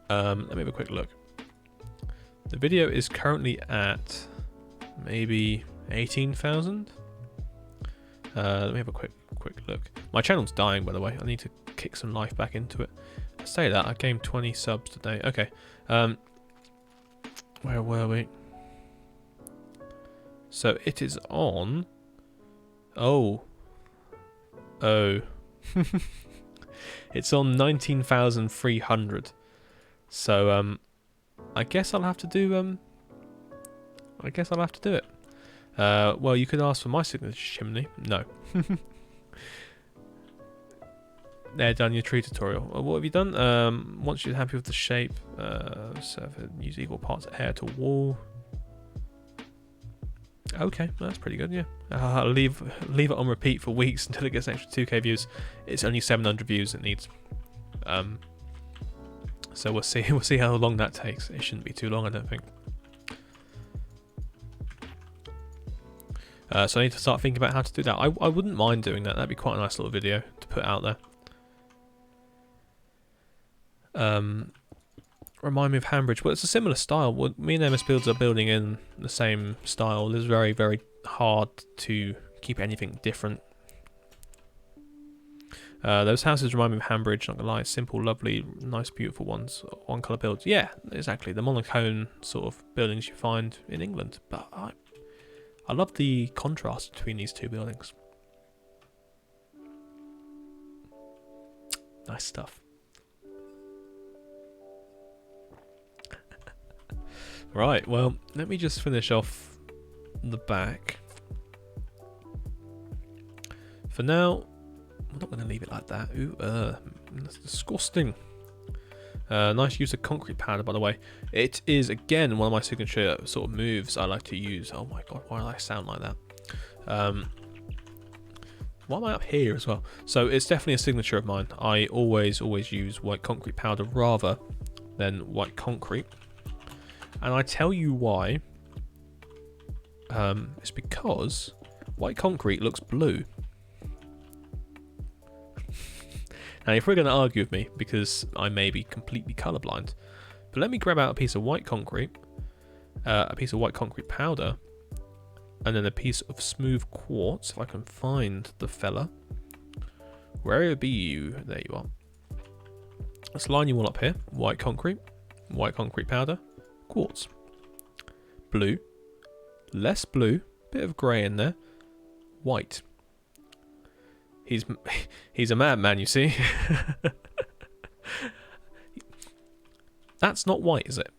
let me have a quick look. The video is currently at maybe 18,000. Let me have a quick look. My channel's dying, by the way. I need to kick some life back into it. I say that, I gained 20 subs today. Okay. Where were we? So it is on. Oh. It's on 19,300. So I guess I'll have to do it. Well, you could ask for my signature chimney. No. There, done your tree tutorial. What have you done? Once you're happy with the shape, use equal parts air to wall. Okay, that's pretty good. Yeah, I'll leave it on repeat for weeks until it gets an extra 2k views. It's only 700 views it needs. So we'll see how long that takes. It shouldn't be too long, I don't think. So I need to start thinking about how to do that. I wouldn't mind doing that. That'd be quite a nice little video to put out there. Remind me of Hambridge. Well, it's a similar style. Me and MS Builds are building in the same style. It's very, very hard to keep anything different. Those houses remind me of Hambridge, not gonna lie. Simple, lovely, nice, beautiful ones. One colour builds. Yeah, exactly. The monochrome sort of buildings you find in England. But I love the contrast between these two buildings. Nice stuff. Right, well, let me just finish off the back. For now, I'm not going to leave it like that. Ooh, that's disgusting. Nice use of concrete powder, by the way. It is, again, one of my signature sort of moves I like to use. Oh my god, why do I sound like that? Why am I up here as well? So it's definitely a signature of mine. I always use white concrete powder rather than white concrete. And I tell you why. It's because white concrete looks blue. Now, you're probably going to argue with me because I may be completely colorblind. But let me grab out a piece of white concrete, powder, and then a piece of smooth quartz, if I can find the fella. Where be you? There you are. Let's line you all up here. White concrete powder, quartz, blue, less blue, bit of grey in there, white. He's a madman, you see. That's not white, is it?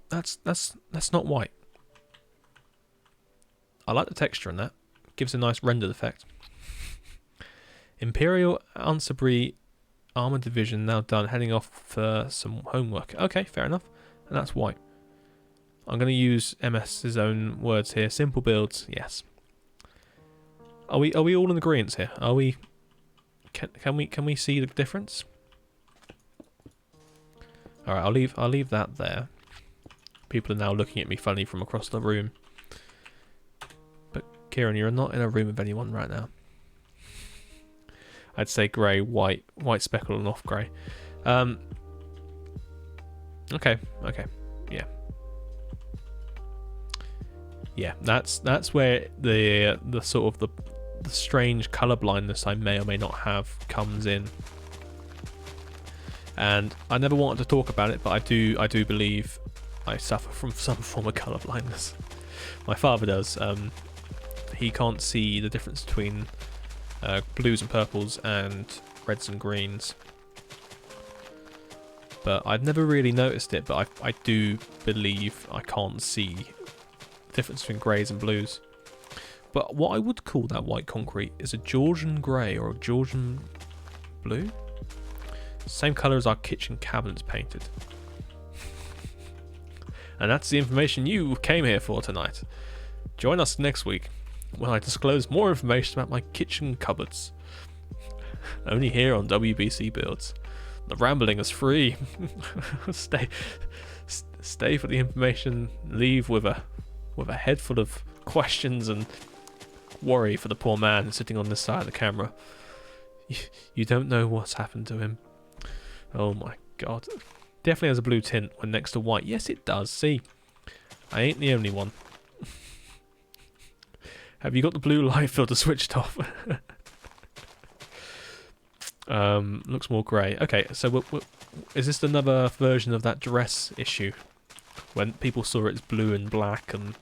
That's not white. I like the texture in that. Gives a nice rendered effect. Imperial Ansabry Armour Division now done, heading off for some homework. Okay, fair enough. And that's white. I'm going to use MS's own words here. Simple builds, yes. Are we all in agreement here? Are we? Can we see the difference? All right, I'll leave that there. People are now looking at me funny from across the room. But Kieran, you're not in a room with anyone right now. I'd say grey, white speckle and off grey. Okay, yeah. That's where the sort of the strange colour blindness I may or may not have comes in. And I never wanted to talk about it, but I do believe I suffer from some form of colour blindness. My father does. He can't see the difference between blues and purples and reds and greens. But I've never really noticed it, but I do believe I can't see the difference between greys and blues. But what I would call that white concrete is a Georgian grey or a Georgian blue. Same colour as our kitchen cabinets painted. And that's the information you came here for tonight. Join us next week when I disclose more information about my kitchen cupboards. Only here on WBC Builds. The rambling is free. Stay for the information. Leave with a head full of questions and worry for the poor man sitting on this side of the camera. You don't know what's happened to him. Oh my god. Definitely has a blue tint when next to white. Yes, it does. See, I ain't the only one. Have you got the blue light filter switched off? Looks more grey. Okay, so is this another version of that dress issue when people saw it as blue and black and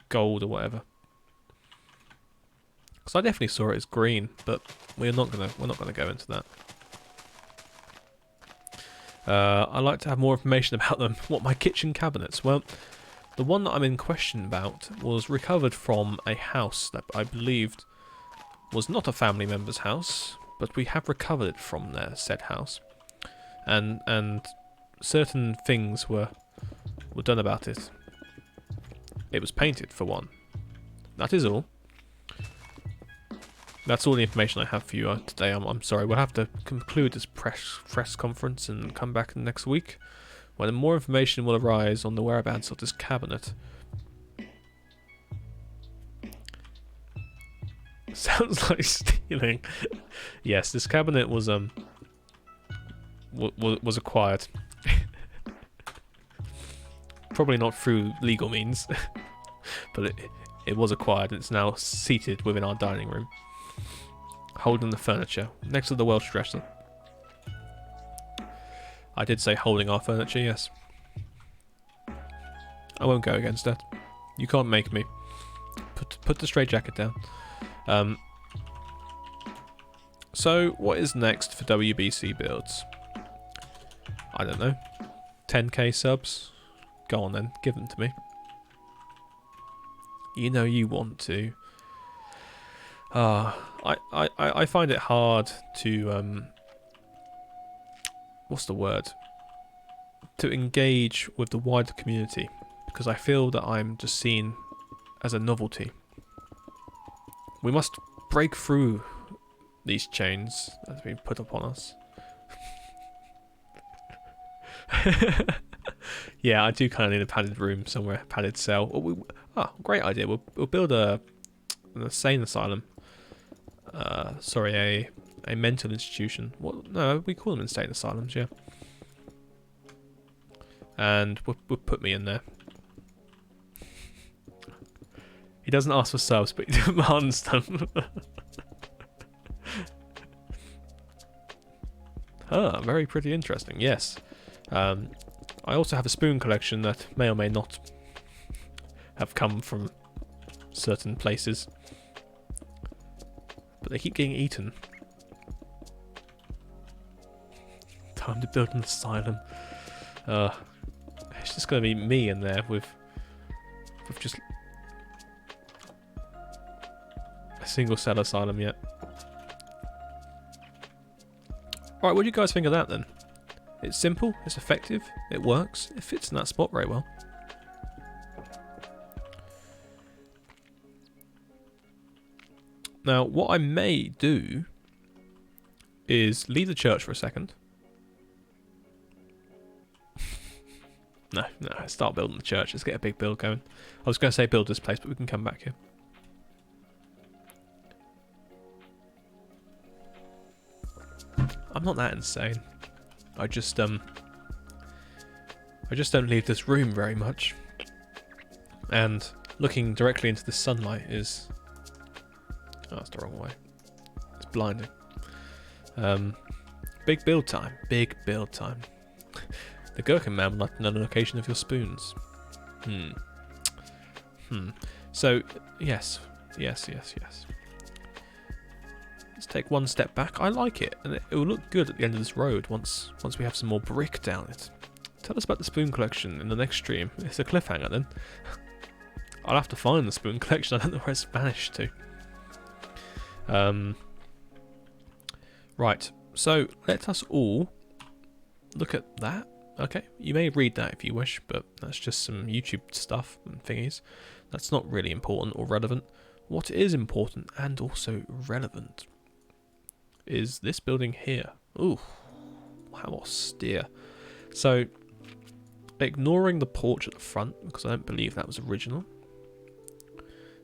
gold or whatever? Because I definitely saw it as green, but we're not gonna go into that. I'd like to have more information about them. What, my kitchen cabinets? Well, the one that I'm in question about was recovered from a house that I believed was not a family member's house, but we have recovered it from their said house, and certain things were done about it. It was painted, for one. That is all. That's all the information I have for you today. I'm sorry, we'll have to conclude this press conference and come back next week when more information will arise on the whereabouts of this cabinet. Sounds like stealing. Yes, this cabinet was acquired. Probably not through legal means, but it was acquired and it's now seated within our dining room, holding the furniture next to the Welsh dresser. I did say holding our furniture, yes. I won't go against that. You can't make me. Put the straight jacket down. So what is next for WBC Builds? I don't know. 10k subs? Go on then, give them to me. You know you want to. I find it hard to what's the word? To engage with the wider community, because I feel that I'm just seen as a novelty. We must break through these chains that have been put upon us. Yeah, I do kind of need a padded room somewhere, a padded cell. Great idea. We'll build an insane asylum. Sorry, a mental institution. What? No, we call them insane asylums, yeah. And we'll put me in there. He doesn't ask for subs, but he demands them. Very pretty interesting, yes. I also have a spoon collection that may or may not have come from certain places. But they keep getting eaten. Time to build an asylum. It's just going to be me in there with just a single cell asylum yet. Alright, what do you guys think of that then? It's simple, it's effective, it works, it fits in that spot very well. Now, what I may do is leave the church for a second. No, start building the church. Let's get a big build going. I was going to say build this place, but we can come back here. I'm not that insane. I just don't leave this room very much. And looking directly into the sunlight is... Oh, that's the wrong way. It's blinding. Big build time. Big build time. The Gherkin man would like to know the location of your spoons. So, yes. Yes. Let's take one step back. I like it. And it will look good at the end of this road once we have some more brick down it. Tell us about the spoon collection in the next stream. It's a cliffhanger then. I'll have to find the spoon collection. I don't know where it's vanished to. Right. So, let us all look at that. Okay, you may read that if you wish, but that's just some YouTube stuff and thingies. That's not really important or relevant. What is important and also relevant is this building here. Ooh, how austere. So, ignoring the porch at the front, because I don't believe that was original.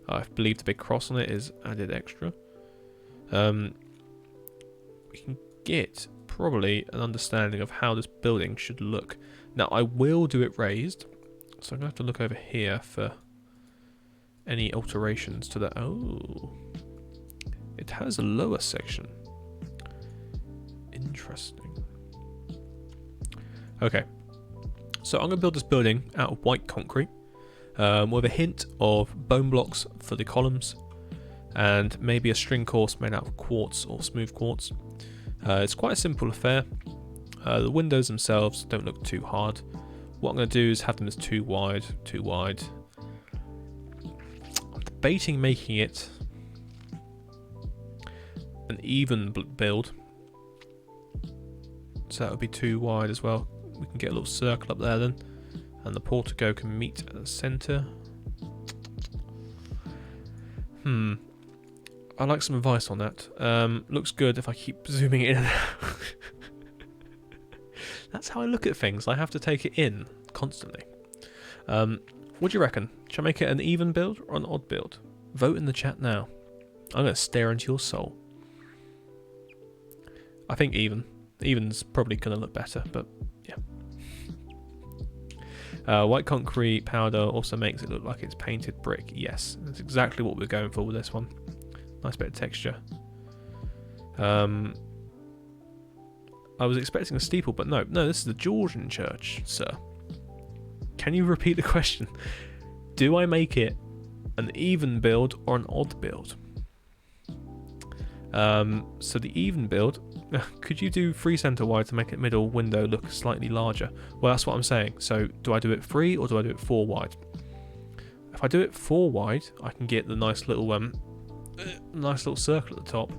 I believe the big cross on it is added extra. We can get probably an understanding of how this building should look. Now I will do it raised, so I'm going to have to look over here for any alterations to that. Oh, it has a lower section. Interesting. Okay, so I'm going to build this building out of white concrete with a hint of bone blocks for the columns and maybe a string course made out of quartz or smooth quartz. It's quite a simple affair. The windows themselves don't look too hard. What I'm going to do is have them as too wide. I'm debating making it an even build. So that would be too wide as well. We can get a little circle up there then. And the portico can meet at the centre. I'd like some advice on that. Looks good if I keep zooming in and out. That's how I look at things. I have to take it in constantly. What do you reckon? Shall I make it an even build or an odd build? Vote in the chat now. I'm going to stare into your soul. I think even. Even's probably going to look better, but yeah. White concrete powder also makes it look like it's painted brick. Yes, that's exactly what we're going for with this one. Nice bit of texture. I was expecting a steeple, but no, this is the Georgian church, sir. Can you repeat the question? Do I make it an even build or an odd build? So the even build, could you do 3 center wide to make it middle window look slightly larger? Well, that's what I'm saying. So do I do it 3 or do I do it 4 wide? If I do it 4 wide, I can get the nice little circle at the top.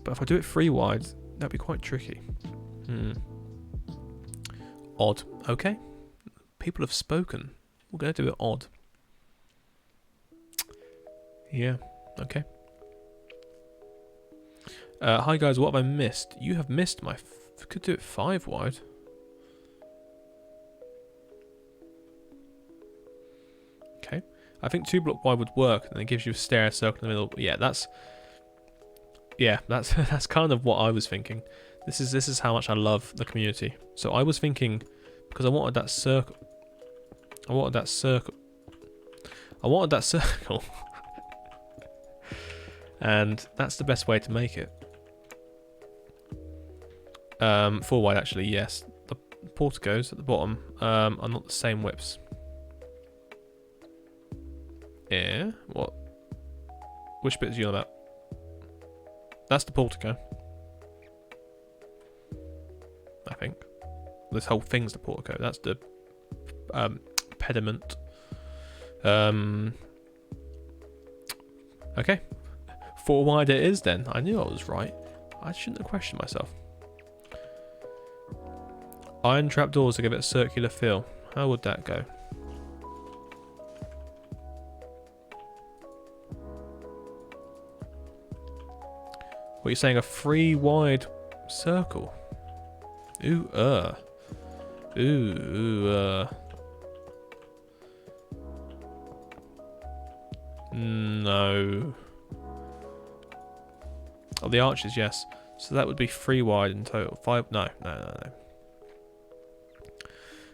But if I do it 3 wide, that'd be quite tricky. Odd. Okay. People have spoken. We're going to do it odd. Yeah. Okay. Hi guys, what have I missed? You have missed my... could do it 5 wide. Okay. I think 2 block wide would work, and it gives you a stair circle in the middle. Yeah, that's that's kind of what I was thinking. This is how much I love the community. So I was thinking, because I wanted that circle. And that's the best way to make it. 4 wide actually, yes. The porticos at the bottom are not the same widths. Yeah, what? Which bit is you on about? That's the portico. I think. This whole thing's the portico. That's the pediment. Okay. 4 wide it is then. I knew I was right. I shouldn't have questioned myself. Iron trapdoors to give it a circular feel. How would that go? What, you're saying a 3 wide circle? Ooh, No. Oh, the arches, yes. So that would be 3 wide in total. 5, no.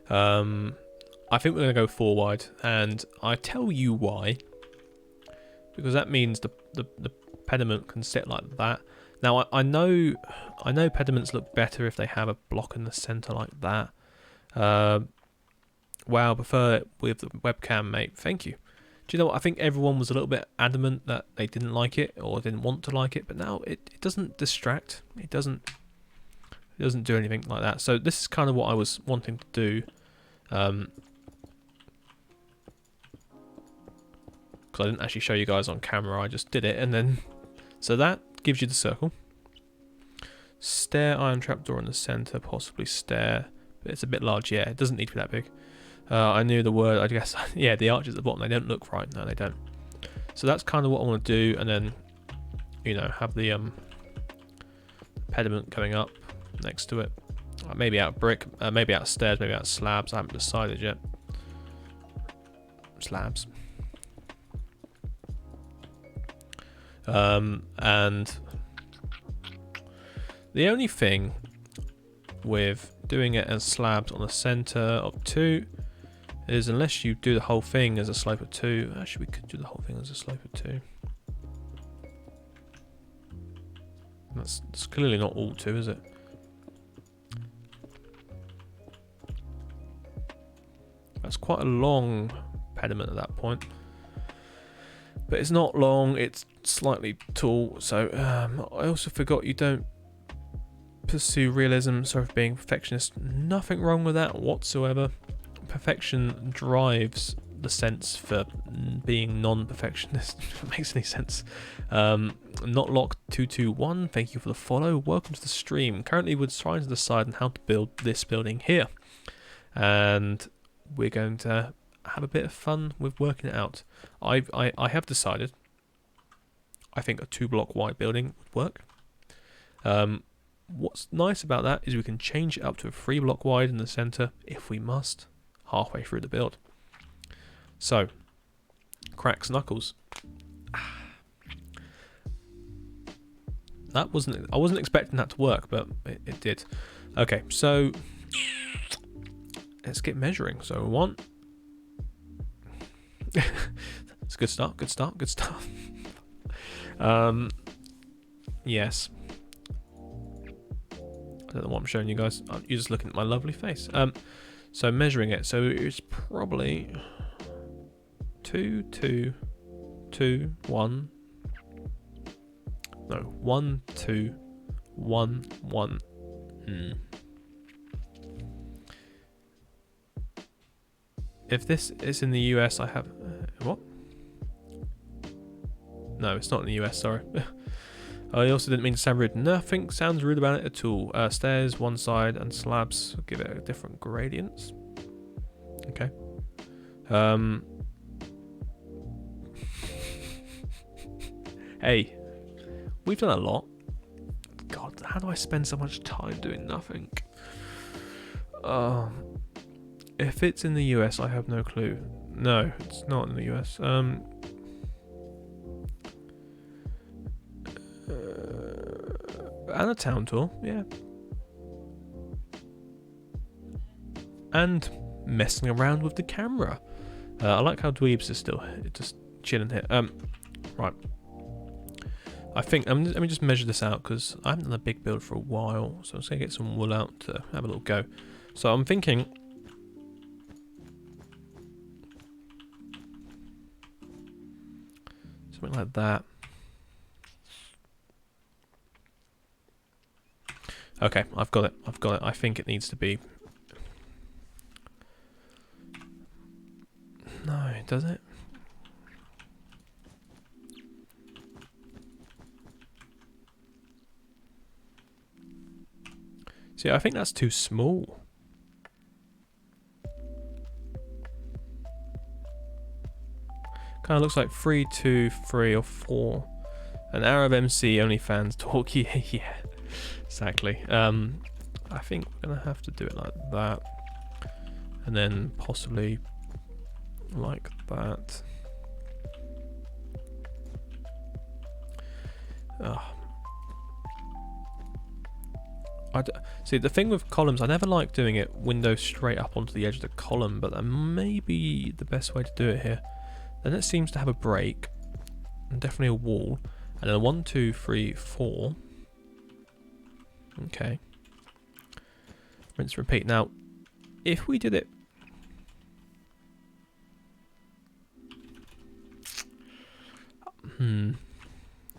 I think we're going to go 4 wide, and I tell you why. Because that means the pediment can sit like that. Now I know pediments look better if they have a block in the centre like that. Wow, prefer it with the webcam, mate. Thank you. Do you know what? I think everyone was a little bit adamant that they didn't like it or didn't want to like it, but now it doesn't distract. It doesn't do anything like that. So this is kind of what I was wanting to do. Because I didn't actually show you guys on camera, I just did it, and then so that gives you the circle. Stair, iron trapdoor in the centre, possibly stair, but it's a bit large. Yeah, it doesn't need to be that big. I knew the word, I guess. Yeah, the arches at the bottom, they don't look right. No, they don't. So that's kind of what I want to do, and then, you know, have the pediment coming up next to it. Maybe out of brick, maybe out of stairs, maybe out of slabs. I haven't decided yet. Slabs. And the only thing with doing it as slabs on the centre of 2 is, unless you do the whole thing as a slope of 2, actually we could do the whole thing as a slope of 2. That's clearly not all 2, is it? That's quite a long pediment at that point. But it's not long, it's slightly tall. So I also forgot you don't pursue realism, sorry for being perfectionist. Nothing wrong with that whatsoever. Perfection drives the sense for being non-perfectionist, if it makes any sense. Notlock221, thank you for the follow. Welcome to the stream. Currently we're trying to decide on how to build this building here. And we're going to have a bit of fun with working it out. I have decided I think a 2-block wide building would work. What's nice about that is we can change it up to a 3-block wide in the centre if we must, halfway through the build. So, cracks knuckles. I wasn't expecting that to work, but it did. Okay, so let's get measuring. So 1. It's a good start, good start, good start. Yes. I don't know what I'm showing you guys. You're just looking at my lovely face. So measuring it. So it's probably 2, 2, 2, 1. No, 1, 2, 1, 1. If this is in the US, I have... what? No, it's not in the US, sorry. I also didn't mean to sound rude. Nothing sounds rude about it at all. Stairs, one side, and slabs. I'll give it a different gradients. Okay. Hey, we've done a lot. God, how do I spend so much time doing nothing? If it's in the US, I have no clue. No, it's not in the US. And a town tour, yeah. And messing around with the camera. I like how Dweebs is still just chilling here. Right. I think, let me just measure this out because I haven't done a big build for a while. So I'm just going to get some wool out to have a little go. So I'm thinking... something like that. Okay, I've got it. I've got it. I think it needs to be... No, does it? See, I think that's too small. Kind of looks like 3, 2, 3, or 4. An Arab MC OnlyFans talk. Yeah, yeah. Exactly. I think we're gonna have to do it like that, and then possibly like that. See, the thing with columns, I never like doing it window straight up onto the edge of the column, but that may be the best way to do it here. Then it seems to have a break, and definitely a wall, and then a 1, 2, 3, 4. Okay. Rinse, repeat. Now, if we did it...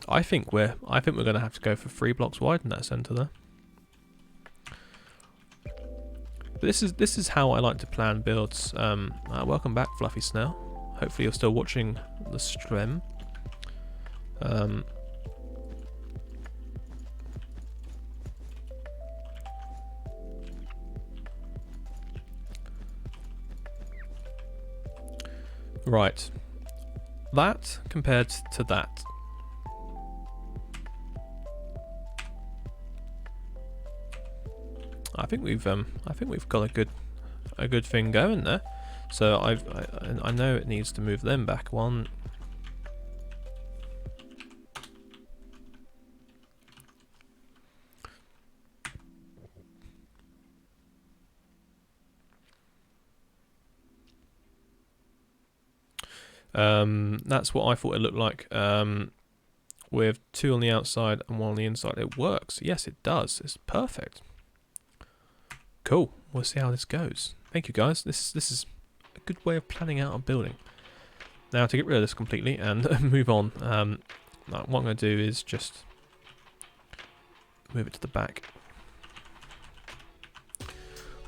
I think we're going to have to go for 3 blocks wide in that centre there. But this is how I like to plan builds. Welcome back, Fluffy Snail. Hopefully you're still watching the stream. Right. That compared to that. I think we've got a good thing going there. So I know it needs to move them back one. That's what I thought it looked like. With 2 on the outside and 1 on the inside, it works. Yes, it does. It's perfect. Cool. We'll see how this goes. Thank you, guys. This is a good way of planning out a building. Now, to get rid of this completely and move on, what I'm going to do is just move it to the back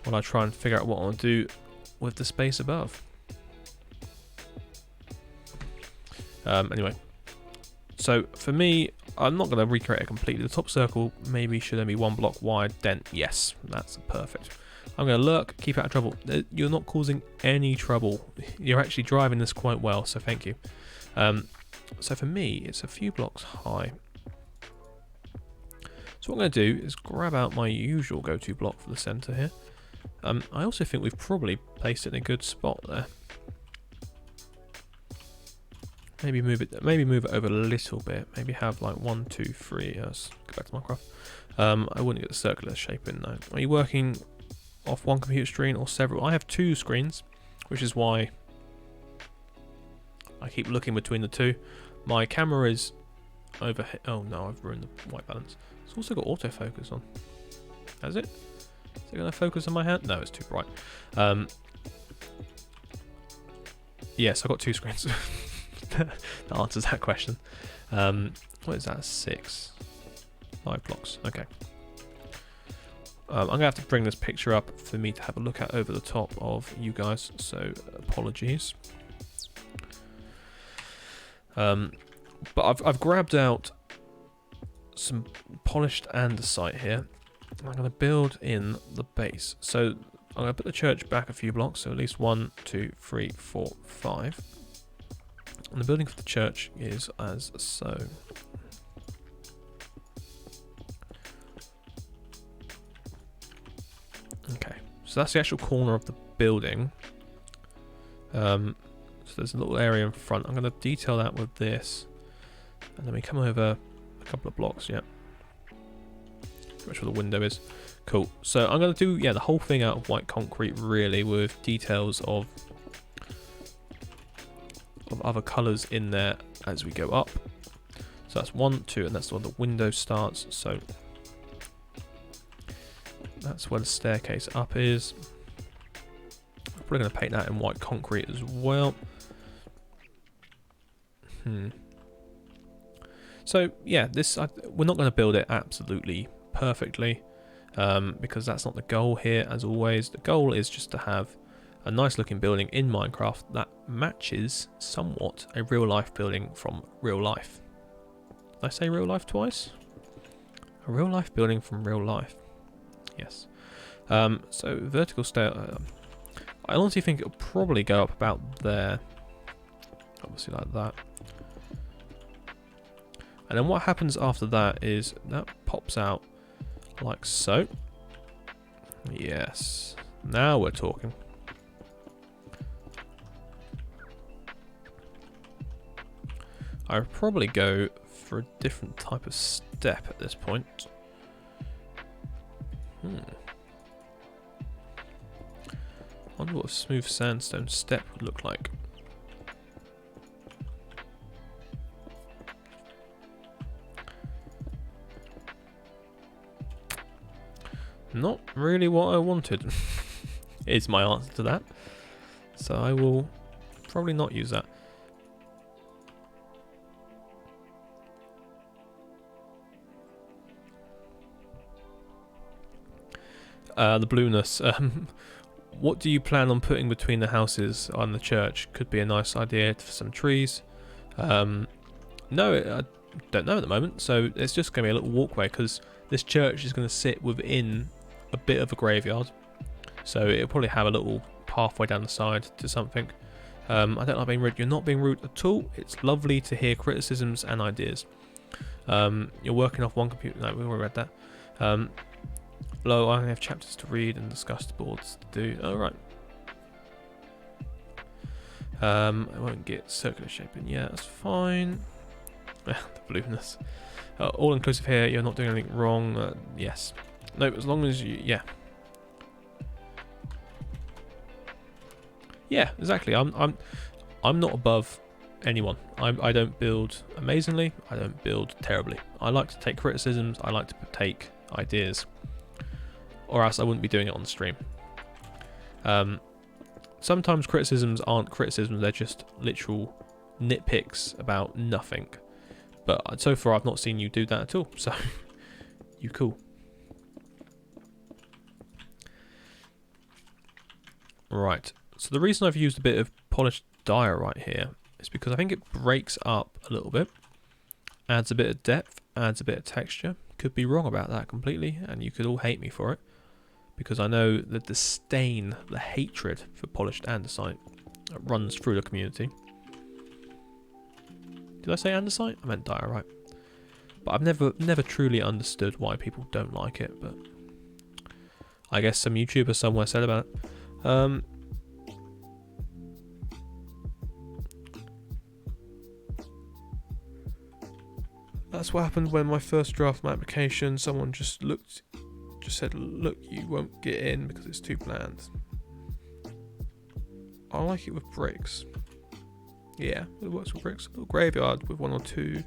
while I try and figure out what I want to do with the space above. Anyway, so for me, I'm not going to recreate it completely. The top circle maybe should only be 1 block wide. Then yes, that's perfect. I'm going to lurk, keep out of trouble. You're not causing any trouble. You're actually driving this quite well, so thank you. So for me, it's a few blocks high. So what I'm going to do is grab out my usual go-to block for the centre here. I also think we've probably placed it in a good spot there. Maybe move it over a little bit. Maybe have like 1, 2, 3. Let's go back to Minecraft. I wouldn't get the circular shape in though. Are you working off one computer screen or several? I have 2 screens, which is why I keep looking between the 2. My camera is over here. Oh no, I've ruined the white balance. It's also got autofocus on. Has it? Is it going to focus on my hand? No, it's too bright. Yes, I've got 2 screens. That answers that question. What is that? 6. 5 blocks. Okay. I'm going to have to bring this picture up for me to have a look at over the top of you guys, so apologies. But I've grabbed out some polished andesite here. I'm going to build in the base. So I'm going to put the church back a few blocks, so at least 1, 2, 3, 4, 5. And the building for the church is as so. Okay, so that's the actual corner of the building. So there's a little area in front. I'm going to detail that with this. And then we come over a couple of blocks, yeah. Pretty much where the window is. Cool. So I'm going to do, yeah, the whole thing out of white concrete, really, with details of other colours in there as we go up. So that's 1, 2, and that's where the window starts. So that's where the staircase up is. I'm probably going to paint that in white concrete as well. So yeah, we're not going to build it absolutely perfectly because that's not the goal here. As always, the goal is just to have a nice looking building in Minecraft that matches somewhat a real life building from real life. Did I say real life twice? A real life building from real life. Yes. So vertical stair. I honestly think it'll probably go up about there. Obviously like that. And then what happens after that is that pops out like so. Yes. Now we're talking. I would probably go for a different type of step at this point. I wonder what a smooth sandstone step would look like. Not really what I wanted, is my answer to that. So I will probably not use that. The blueness. What do you plan on putting between the houses and the church? Could be a nice idea for some trees. No, I don't know at the moment. So it's just going to be a little walkway because this church is going to sit within a bit of a graveyard. So it'll probably have a little pathway down the side to something. I don't like being rude. You're not being rude at all. It's lovely to hear criticisms and ideas. You're working off one computer. No, we already read that. Hello, I have chapters to read and discuss boards to do. Oh, right. I won't get circular shaping. Yeah, that's fine. The blueness. All inclusive here. You're not doing anything wrong. Yes. No, as long as you. Yeah. Yeah, exactly. I'm not above anyone. I don't build amazingly. I don't build terribly. I like to take criticisms. I like to take ideas. Or else I wouldn't be doing it on the stream. Sometimes criticisms aren't criticisms, they're just literal nitpicks about nothing. But so far I've not seen you do that at all, so you cool. Right, so the reason I've used a bit of polished diorite here is because I think it breaks up a little bit, adds a bit of depth, adds a bit of texture. Could be wrong about that completely, and you could all hate me for it. Because I know the disdain, the hatred for polished andesite runs through the community. Did I say andesite? I meant diorite. But I've never truly understood why people don't like it, but I guess some YouTuber somewhere said about it. That's what happened when my first draft of my application, someone just said, look, you won't get in because it's too bland. I like it with bricks. Yeah, it works with bricks. A little graveyard with one or two.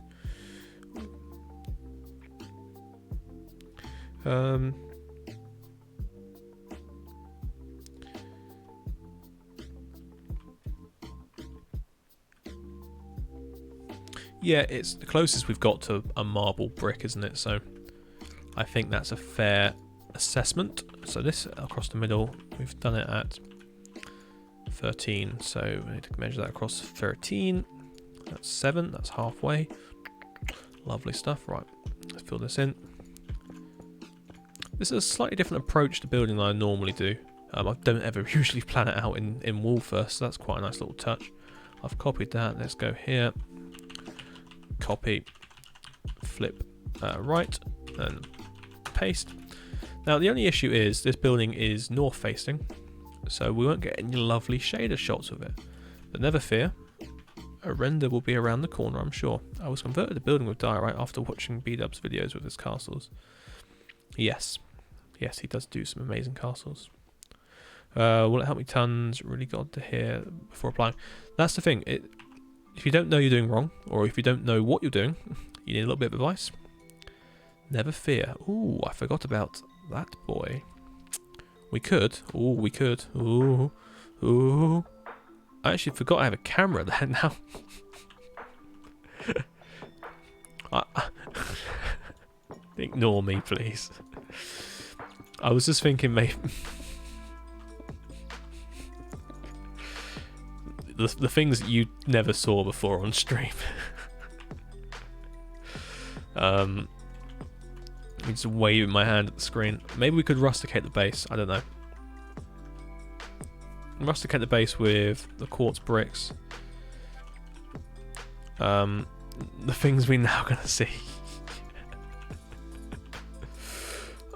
Yeah, it's the closest we've got to a marble brick, isn't it? So I think that's a fair assessment. So this across the middle, we've done it at 13, so we need to measure that across 13. That's 7, that's halfway. Lovely stuff. Right, let's fill this in. This is a slightly different approach to building than I normally do. I don't ever usually plan it out in wool first, so that's quite a nice little touch. I've copied that. Let's go here, copy, flip right, and paste. Now the only issue is this building is north facing, so we won't get any lovely shader shots of it. But never fear, a render will be around the corner, I'm sure. I was converted to building with diorite after watching B-Dub's videos with his castles. Yes, he does do some amazing castles. Will it help me tons? Really got to hear before applying. That's the thing. If you don't know you're doing wrong, or if you don't know what you're doing, you need a little bit of advice. Never fear. Ooh, I forgot about that boy. We could. Ooh, we could. Ooh. Ooh. I actually forgot I have a camera there now. Ignore me, please. I was just thinking maybe... the things that you never saw before on stream. Just waving my hand at the screen. Maybe we could rusticate the base. I don't know. Rusticate the base with the quartz bricks. The things we're now gonna see.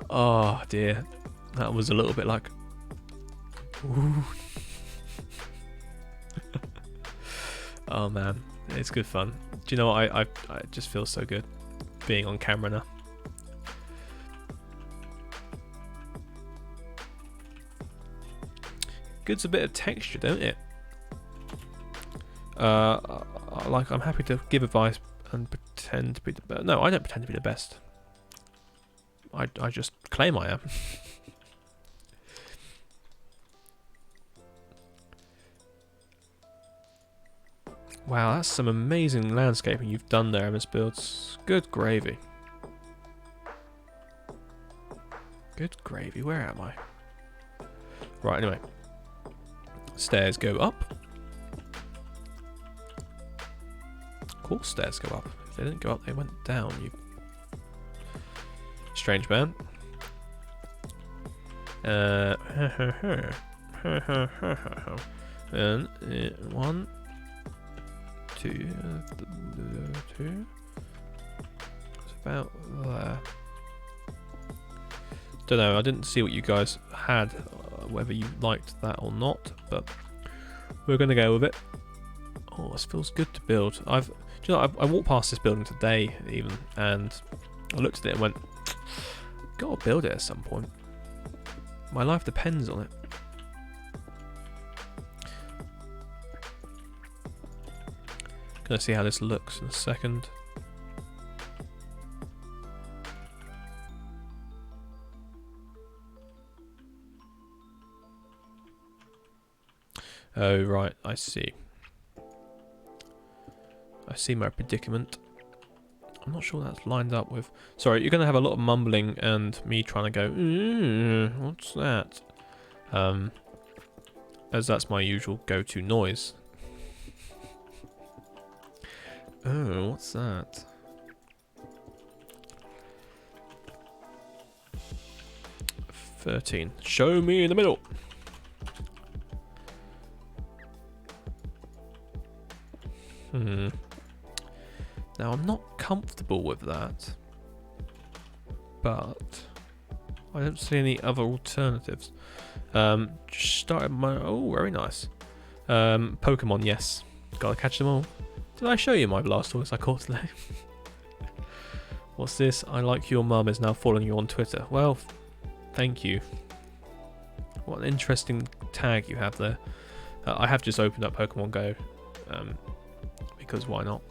Oh dear, that was a little bit like. Ooh. Oh man, it's good fun. Do you know what? I just feel so good being on camera now. Gives a bit of texture, don't it? I'm happy to give advice and pretend to be the best. No, I don't pretend to be the best. I just claim I am. Wow, that's some amazing landscaping you've done there, MS Builds. Good gravy. Good gravy. Where am I? Right, anyway. Stairs go up. Of course stairs go up. If they didn't go up, they went down, you strange man. And 1, 2, 2. It's about there. Don't know. I didn't see what you guys had, whether you liked that or not, but we're gonna go with it. Oh, this feels good to build. Do you know, I walked past this building today even, and I looked at it and went, gotta build it at some point. My life depends on it. Gonna see how this looks in a second. Oh right, I see. I see my predicament. I'm not sure that's lined up with... Sorry, you're going to have a lot of mumbling and me trying to go, what's that? As that's my usual go-to noise. Oh, what's that? $13. Show me in the middle. Now I'm not comfortable with that, but I don't see any other alternatives. Started my... Oh, very nice. Pokemon, yes. Gotta catch them all. Did I show you my Blastoise I caught today? What's this? I like your mum is now following you on Twitter. Well, thank you. What an interesting tag you have there. I have just opened up Pokemon Go, because why not?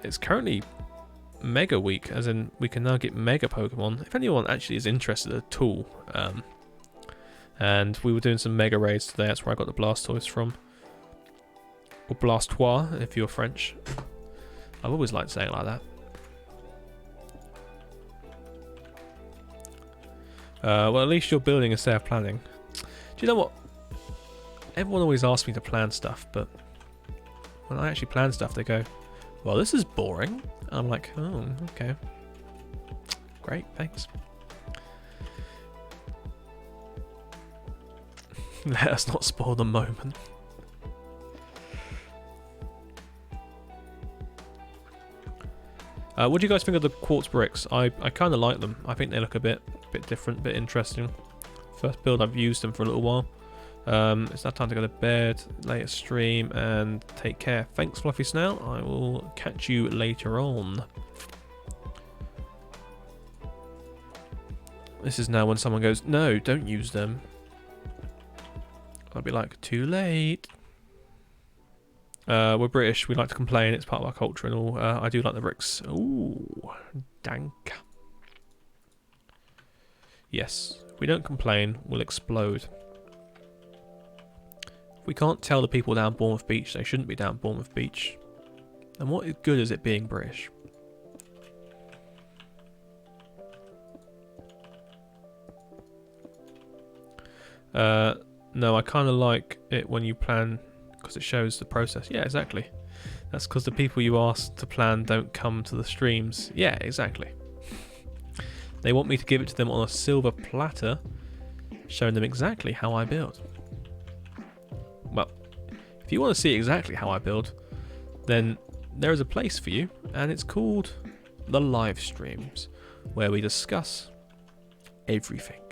It's currently Mega Week, as in we can now get Mega Pokemon. If anyone actually is interested at all, and we were doing some Mega raids today. That's where I got the Blastoise from, or Blastoise if you're French. I've always liked saying it like that. Well, at least you're building instead of planning. Do you know what? Everyone always asks me to plan stuff, but when I actually plan stuff, they go, well, this is boring. And I'm like, oh, okay. Great, thanks. Let us not spoil the moment. What do you guys think of the quartz bricks? I kind of like them. I think they look a bit different, a bit interesting. First build I've used them for a little while. It's now time to go to bed, late stream, and take care. Thanks, Fluffy Snail. I will catch you later on. This is now when someone goes, no, don't use them. I'll be like, too late. We're British, we like to complain, it's part of our culture and all. I do like the bricks. Ooh, dank. Yes, if we don't complain, we'll explode. If we can't tell the people down Bournemouth Beach they shouldn't be down Bournemouth Beach, then what good is it being British? No, I kind of like it when you plan, because it shows the process. Yeah, exactly. That's because the people you ask to plan don't come to the streams. Yeah, exactly. They want me to give it to them on a silver platter, showing them exactly how I build. Well, if you want to see exactly how I build, then there is a place for you, and it's called the live streams, where we discuss everything.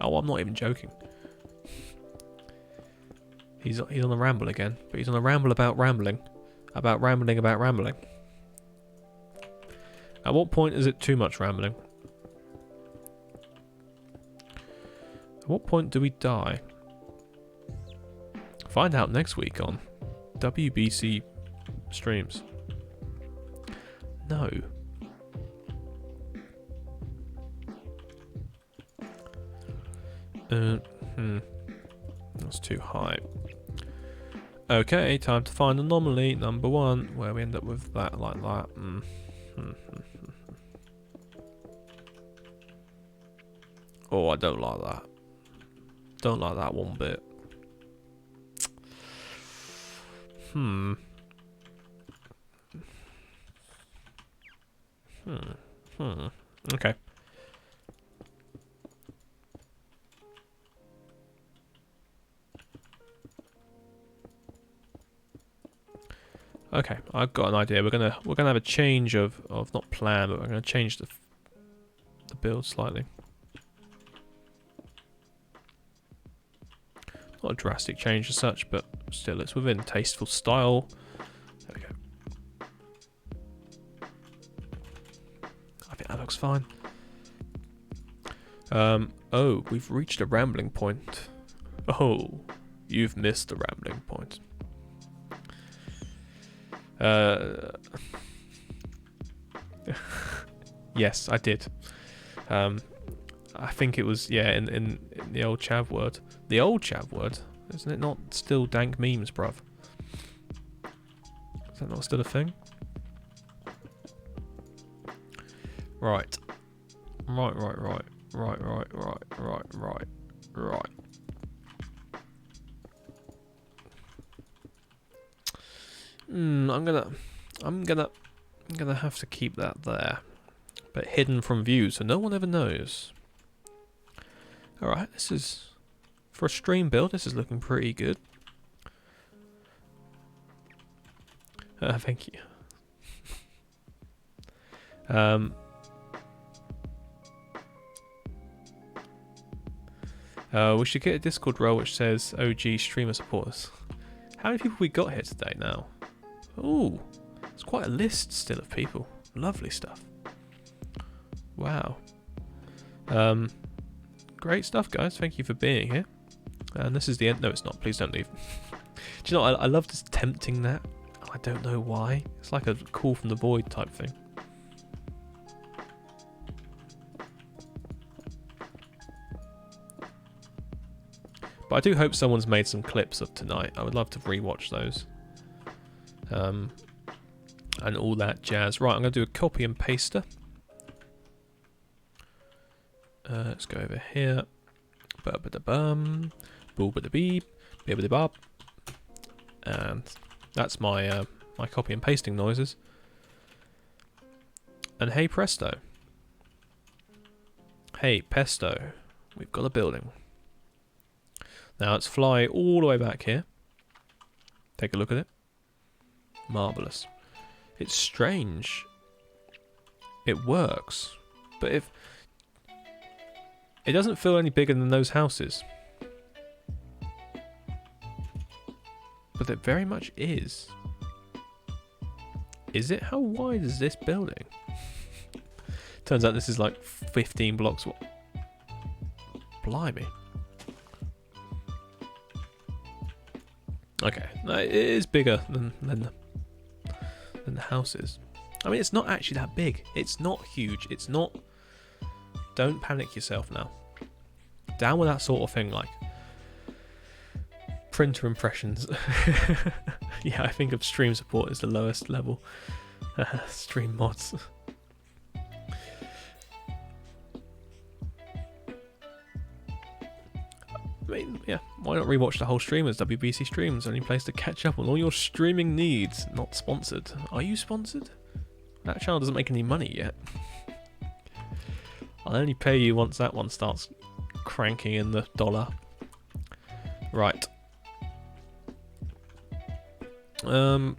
Oh, I'm not even joking. He's on a ramble again, but he's on a ramble about rambling. About rambling about rambling. At what point is it too much rambling? At what point do we die? Find out next week on WBC streams. No. That's too high. Okay, time to find anomaly number 1, where we end up with that like that. Oh, I don't like that. Don't like that one bit. Okay. Okay, I've got an idea. We're gonna have a change of not plan, but we're gonna change the build slightly. Not a drastic change as such, but still, it's within tasteful style. There we go. I think that looks fine. Oh, we've reached a rambling point. Oh, you've missed the rambling point. Yes, I did. I think it was, yeah, in the old chav word. The old chav word? Isn't it not still dank memes, bruv? Is that not still a thing? Right. Right. I'm gonna have to keep that there. But hidden from view, so no one ever knows. Alright, this is... For a stream build, this is looking pretty good. Thank you. We should get a Discord role which says OG streamer supporters. How many people we got here today now? Ooh, it's quite a list still of people. Lovely stuff. Wow. Great stuff, guys. Thank you for being here. And this is the end. No, it's not. Please don't leave. Do you know, I love just tempting that. I don't know why. It's like a call from the void type thing. But I do hope someone's made some clips of tonight. I would love to rewatch those. And all that jazz. Right, I'm going to do a copy and paster. Let's go over here. Ba-ba-da-bum. Boo-ba-da-beep. Bee-ba-da-bop. And that's my my copy and pasting noises. And hey presto. Hey pesto. We've got a building. Now let's fly all the way back here. Take a look at it. Marvellous. It's strange. It works. But if... It doesn't feel any bigger than those houses. But it very much is. Is it? How wide is this building? Turns out this is like 15 blocks. Blimey. Okay, no, it is bigger than the houses. I mean, it's not actually that big. It's not huge. It's not... Don't panic yourself now. Down with that sort of thing, like printer impressions. Yeah, I think of stream support as the lowest level. Stream mods. I mean, yeah, why not rewatch the whole streamers? WBC Streams, only place to catch up on all your streaming needs. Not sponsored. Are you sponsored? That channel doesn't make any money yet. I'll only pay you once that one starts cranking in the dollar. Right. Well,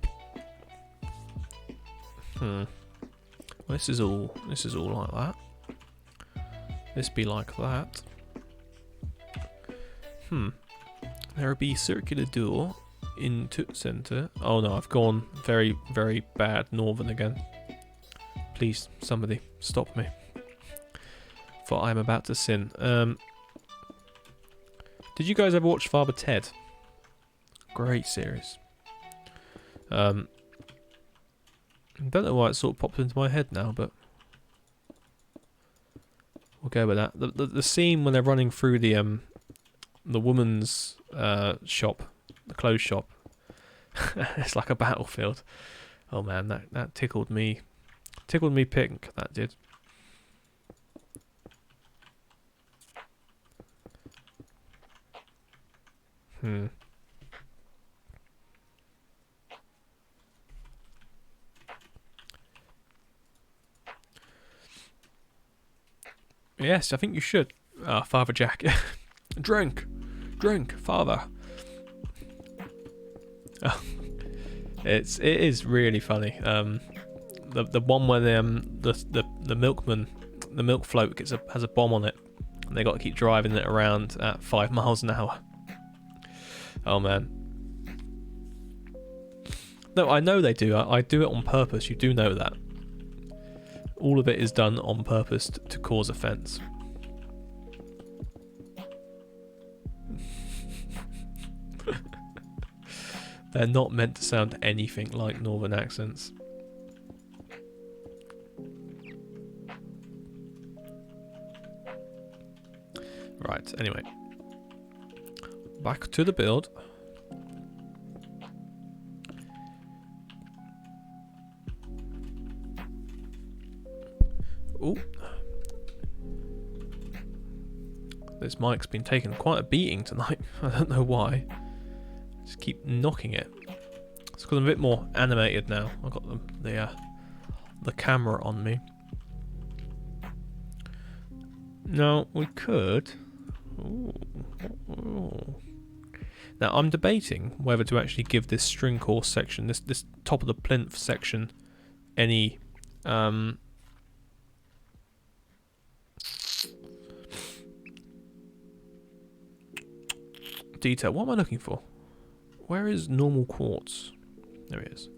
this is all like that. This be like that. There will be circular door into center. Oh no, I've gone very, very bad northern again. Please, somebody, stop me. For I am about to sin. Did you guys ever watch Father Ted? Great series. I don't know why it sort of popped into my head now, but we'll go with that. The scene when they're running through the woman's shop, the clothes shop. It's like a battlefield. Oh man, that tickled me pink. That did. Yes, I think you should, Father Jack. Drink, Father. Oh, it is really funny. The one where the milkman, the milk float has a bomb on it, and they got to keep driving it around at 5 miles an hour. Oh man. No, I know they do. I do it on purpose. You do know that. All of it is done on purpose to cause offence. They're not meant to sound anything like northern accents. Right, anyway. Back to the build. Ooh. This mic's been taking quite a beating tonight. I don't know why. Just keep knocking it. It's because I'm a bit more animated now. I've got the camera on me. Now we could. Ooh. Now I'm debating whether to actually give this string course section, this top of the plinth section, any detail. What am I looking for? Where is normal quartz? There he is.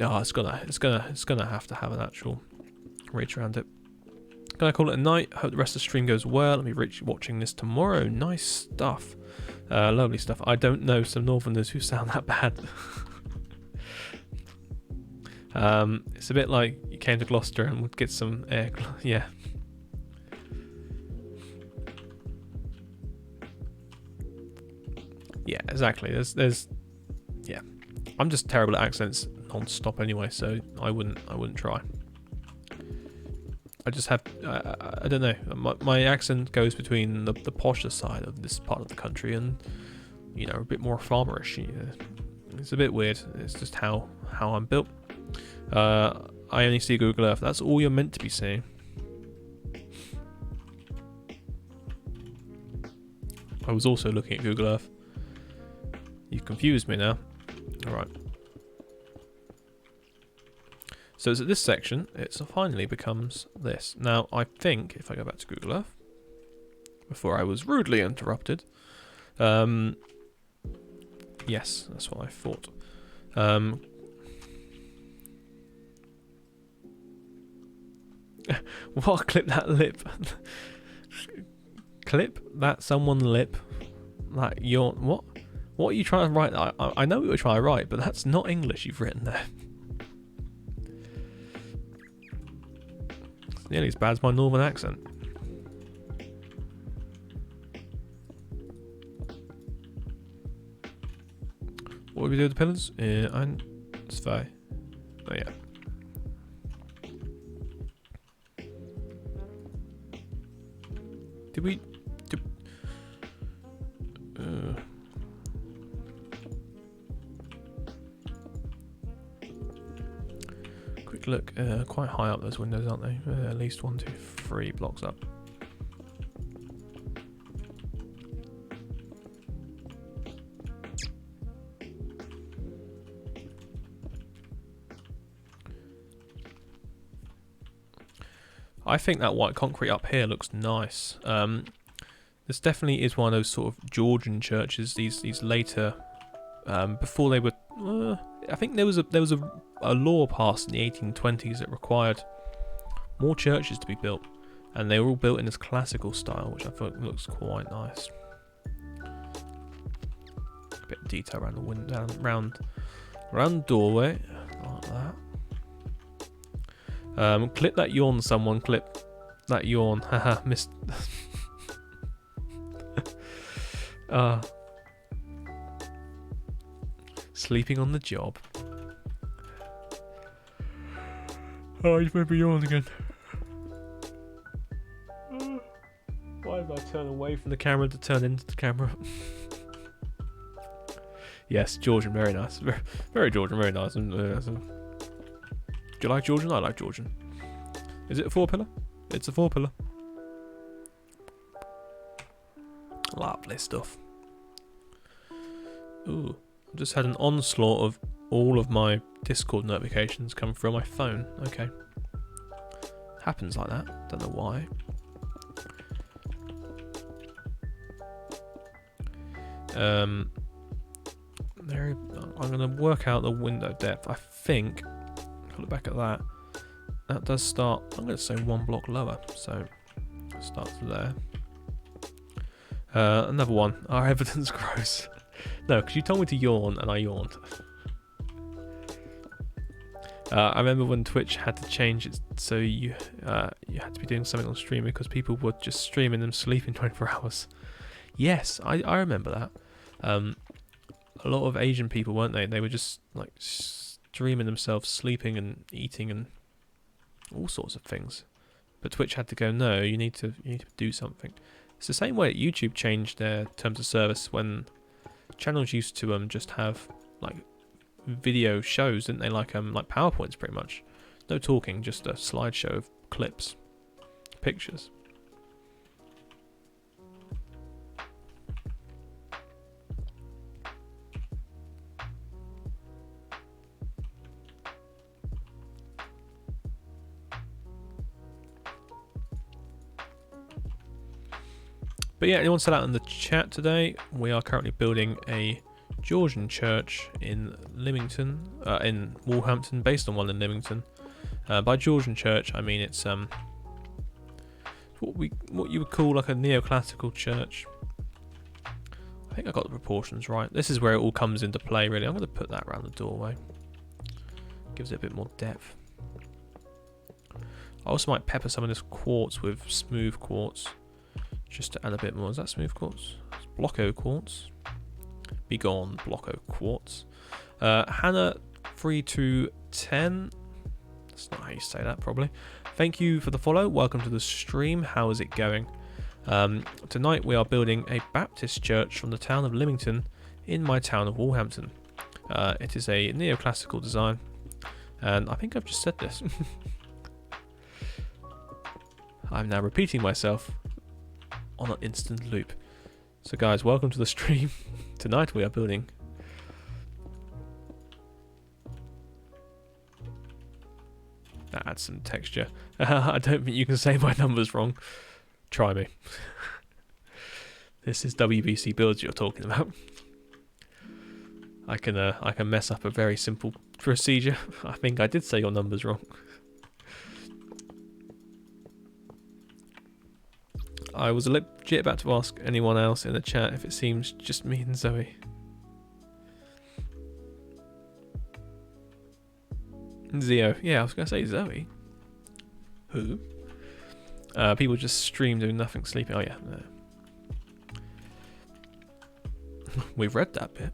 Oh, it's gonna have to have an actual ridge around it. Gonna call it a night. Hope the rest of the stream goes well. I'll be watching this tomorrow. Nice stuff. Lovely stuff. I don't know some northerners who sound that bad. It's a bit like you came to Gloucester and would get some air. Yeah. Yeah, exactly. There's yeah. I'm just terrible at accents non-stop anyway, so I wouldn't try. I just have I don't know. My accent goes between the posher side of this part of the country and, you know, a bit more farmerish. It's a bit weird. It's just how I'm built. I only see Google Earth. That's all you're meant to be seeing. I was also looking at Google Earth. You've confused me now. Alright. So it's at this section, it finally becomes this. Now, I think, if I go back to Google Earth, before I was rudely interrupted, yes, that's what I thought. What? Clip that lip? Clip that someone lip? Like, you're... What? What are you trying to write? I know what you're trying to write, but that's not English you've written there. It's nearly as bad as my northern accent. What do we do with the pillars? Ein, zwei. Oh yeah. Did we... quick look. Quite high up those windows, aren't they? At least 1, 2, 3 blocks up. I think that white concrete up here looks nice. This definitely is one of those sort of Georgian churches. These later, before they were. I think there was a law passed in the 1820s that required more churches to be built, and they were all built in this classical style, which I thought looks quite nice. A bit of detail around the window, around the doorway, like that. Clip that yawn, someone. Clip that yawn. Haha, missed. Sleeping on the job. Oh, you've made me yawn again. Why did I turn away from the camera to turn into the camera? Yes, Georgian, very nice. Very, very Georgian, very nice. Do you like Georgian? I like Georgian. Is it a 4-pillar? It's a 4-pillar. Lovely stuff. Ooh, I've just had an onslaught of all of my Discord notifications come through on my phone. Okay. Happens like that. Don't know why. I'm going to work out the window depth. I think, look back at that, that does start, I'm going to say 1 block lower, so it starts there. Another one, our evidence grows. No, because you told me to yawn and I yawned. I remember when Twitch had to change it so you had to be doing something on stream because people were just streaming them sleeping 24 hours. Yes, I remember that. A lot of Asian people, weren't they? They were just like streaming themselves sleeping and eating and all sorts of things. But Twitch had to go, no, you need to do something. It's the same way that YouTube changed their terms of service when channels used to just have like video shows, didn't they? Like PowerPoints pretty much. No talking, just a slideshow of clips, pictures. But yeah, anyone still out in the chat today? We are currently building a Georgian church in Lymington, in Walhampton, based on one in Lymington. By Georgian church, I mean it's what you would call like a neoclassical church. I think I got the proportions right. This is where it all comes into play, really. I'm going to put that around the doorway. Gives it a bit more depth. I also might pepper some of this quartz with smooth quartz, just to add a bit more. Is that smooth quartz? It's Blocko quartz. Be gone, Blocko quartz. Hannah 3210. That's not how you say that, probably. Thank you for the follow. Welcome to the stream. How is it going? Tonight we are building a Baptist church from the town of Lymington in my town of Walhampton. It is a neoclassical design, and I think I've just said this. I'm now repeating myself on an instant loop. So guys, welcome to the stream. Tonight we are building that adds some texture. I don't think you can say my numbers wrong. Try me. This is WBC builds you're talking about. I can mess up a very simple procedure. I think I did say your numbers wrong. I was legit about to ask anyone else in the chat if it seems just me and Zoe. Zio. Yeah, I was going to say Zoe. Who? People just stream doing nothing, sleeping. Oh yeah. We've read that bit.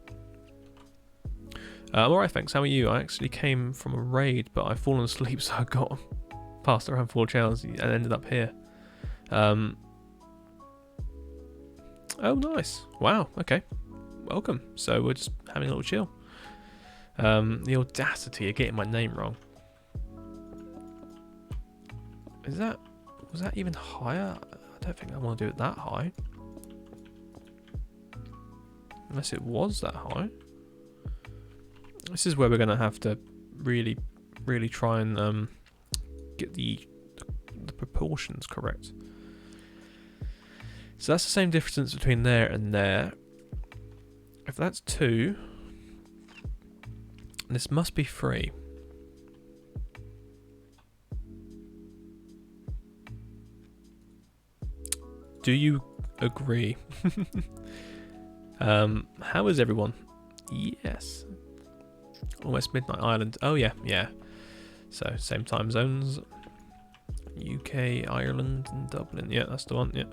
I'm alright, thanks. How are you? I actually came from a raid, but I've fallen asleep, so I got passed around 4 channels and ended up here. Oh, nice. Wow, okay. Welcome. So we're just having a little chill. The audacity of getting my name wrong. Was that even higher? I don't think I want to do it that high. Unless it was that high. This is where we're going to have to really, really try and get the proportions correct. So that's the same distance between there and there. If that's 2, this must be 3. Do you agree? How is everyone? Yes. Almost Midnight Island. Oh yeah, yeah. So same time zones. UK, Ireland, and Dublin. Yeah, that's the one. Yeah.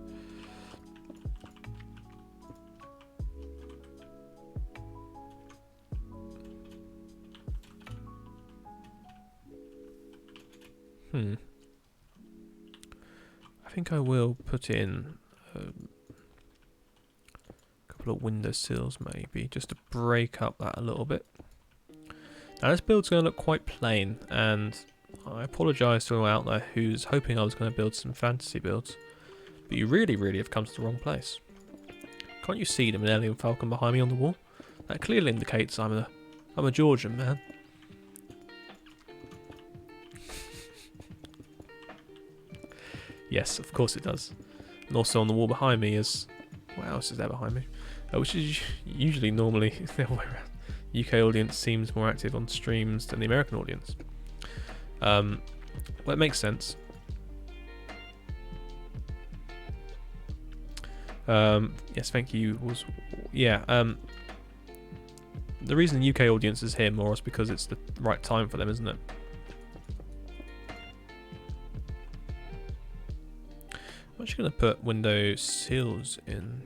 I think I will put in a couple of window sills maybe, just to break up that a little bit. Now this build's going to look quite plain, and I apologise to anyone out there who's hoping I was going to build some fantasy builds, but you really have come to the wrong place. Can't you see the Millennium Falcon behind me on the wall? That clearly indicates I'm a Georgian man. Yes, of course it does. And also on the wall behind me is... What else is there behind me? Which is usually normally the other way around. UK audience seems more active on streams than the American audience. Well, it makes sense. Yes, thank you. The reason the UK audience is here more is because it's the right time for them, isn't it? I'm actually going to put window sills in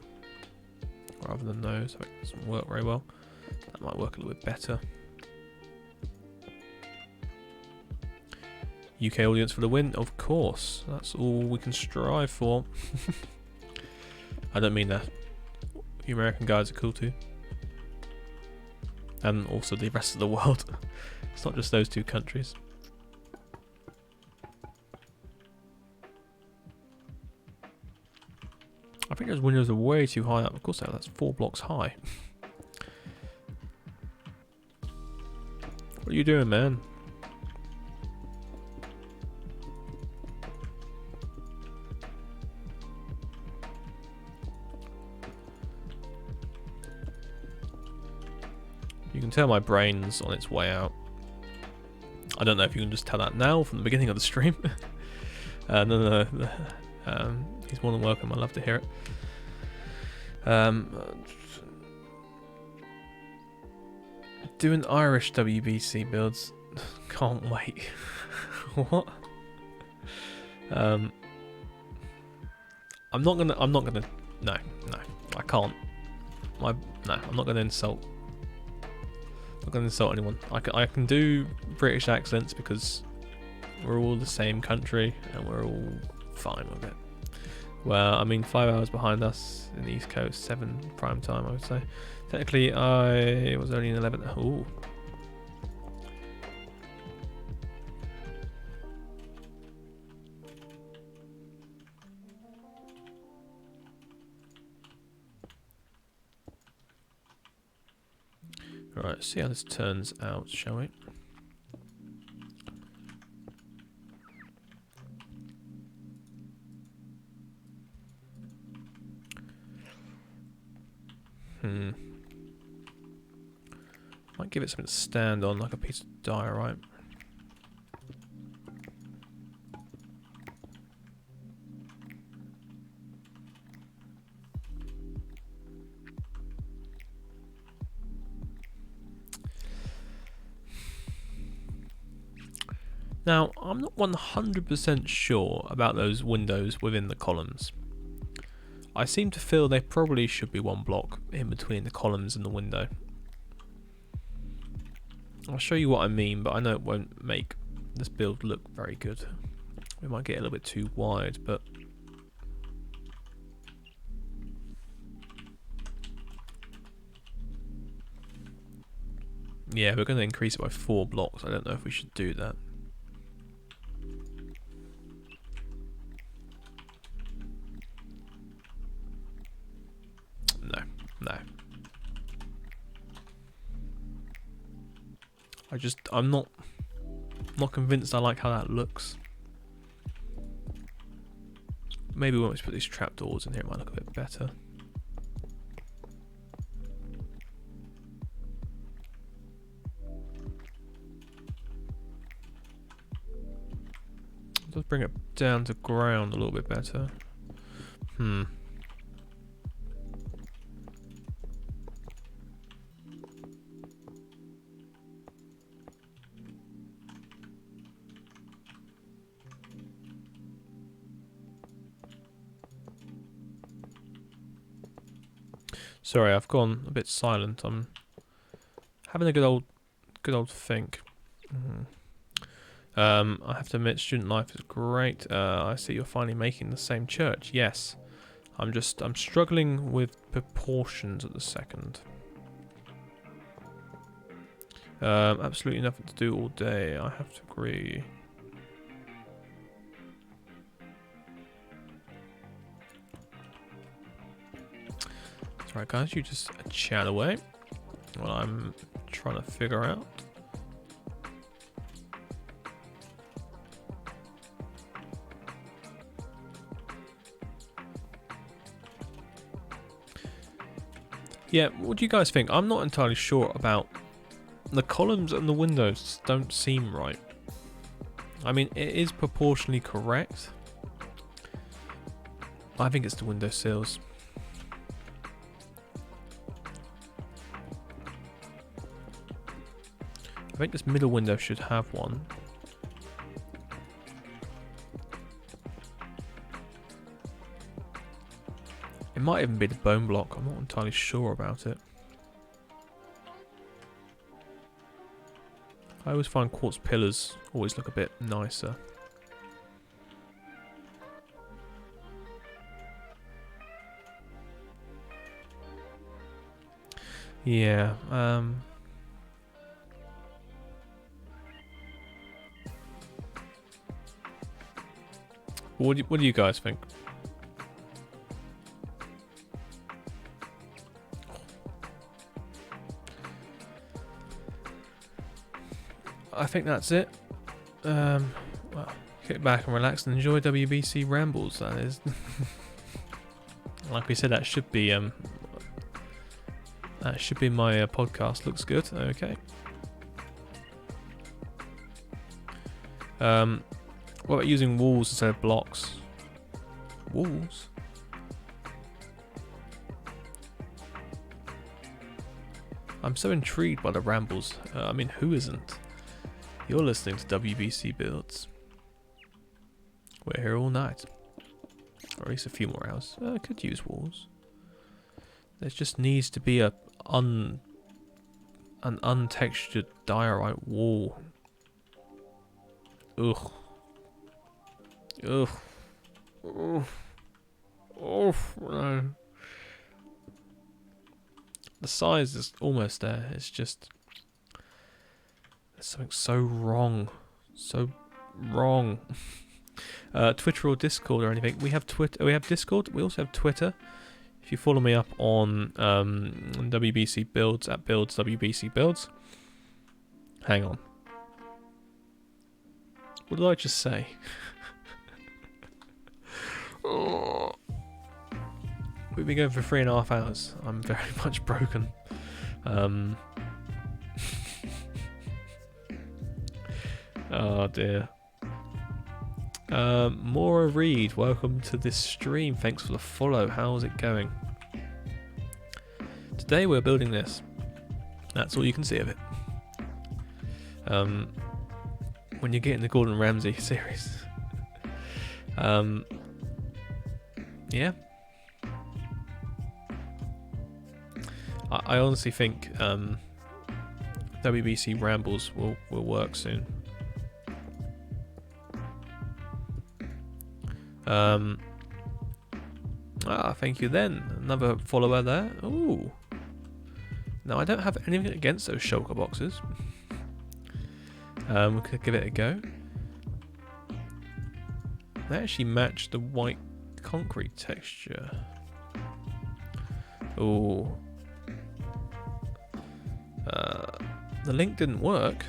rather than those. It doesn't work very well. That might work a little bit better. UK audience for the win, of course. That's all we can strive for. I don't mean that. The American guys are cool too. And also the rest of the world. It's not just those two countries. I think those windows are way too high up. Of course they are, that's 4 blocks high. What are you doing, man? You can tell my brain's on its way out. I don't know if you can just tell that now from the beginning of the stream. No. He's more than welcome. I love to hear it. Doing Irish WBC builds. Can't wait. What? I'm not gonna. No, I can't. I'm not gonna insult. I'm not gonna insult anyone. I can do British accents because we're all the same country and we're all fine with it. Well, I mean, 5 hours behind us in the East Coast, 7 prime time, I would say. Technically, I was only in 11. Ooh. Alright, let's see how this turns out, shall we? Might give it something to stand on, like a piece of diorite. Now, I'm not 100% sure about those windows within the columns. I seem to feel they probably should be 1 block in between the columns and the window. I'll show you what I mean, but I know it won't make this build look very good. We might get a little bit too wide, but... yeah, we're going to increase it by 4 blocks. I don't know if we should do that. No. I'm not convinced I like how that looks. Maybe when we put these trapdoors in here, it might look a bit better. Let's bring it down to ground a little bit better. Sorry, I've gone a bit silent. I'm having a good old think. I have to admit, student life is great. I see you're finally making the same church. Yes. I'm struggling with proportions at the second. Absolutely nothing to do all day. I have to agree. Alright guys, you just chat away while I'm trying to figure out. Yeah, what do you guys think? I'm not entirely sure about the columns and the windows. Don't seem right. I mean, it is proportionally correct. I think it's the window sills. I think this middle window should have one. It might even be the bone block. I'm not entirely sure about it. I always find quartz pillars always look a bit nicer. Yeah, what do you guys think? I think that's it. Well, kick back and relax and enjoy WBC Rambles. That is, like we said, that should be my podcast. Looks good. Okay. What about using walls instead of blocks? Walls? I'm so intrigued by the rambles. I mean, who isn't? You're listening to WBC Builds. We're here all night. Or at least a few more hours. I could use walls. There just needs to be an untextured diorite wall. Ugh. Ugh. Ugh. Oh no. The size is almost there. It's just there's something so wrong. So wrong. Twitter or Discord or anything. We have Twitter. We have Discord. We also have Twitter. If you follow me up on WBC Builds at Builds WBC Builds. Hang on. What did I just say? Oh. We've been going for 3.5 hours. I'm very much broken. Oh dear. Maura Reed, welcome to this stream. Thanks for the follow. How's it going? Today we're building this. That's all you can see of it. When you're getting the Gordon Ramsay series. Yeah. I honestly think WBC Rambles will work soon. Thank you then. Another follower there. Ooh. Now I don't have anything against those shulker boxes. We could give it a go. They actually match the white concrete texture. Ooh. The link didn't work.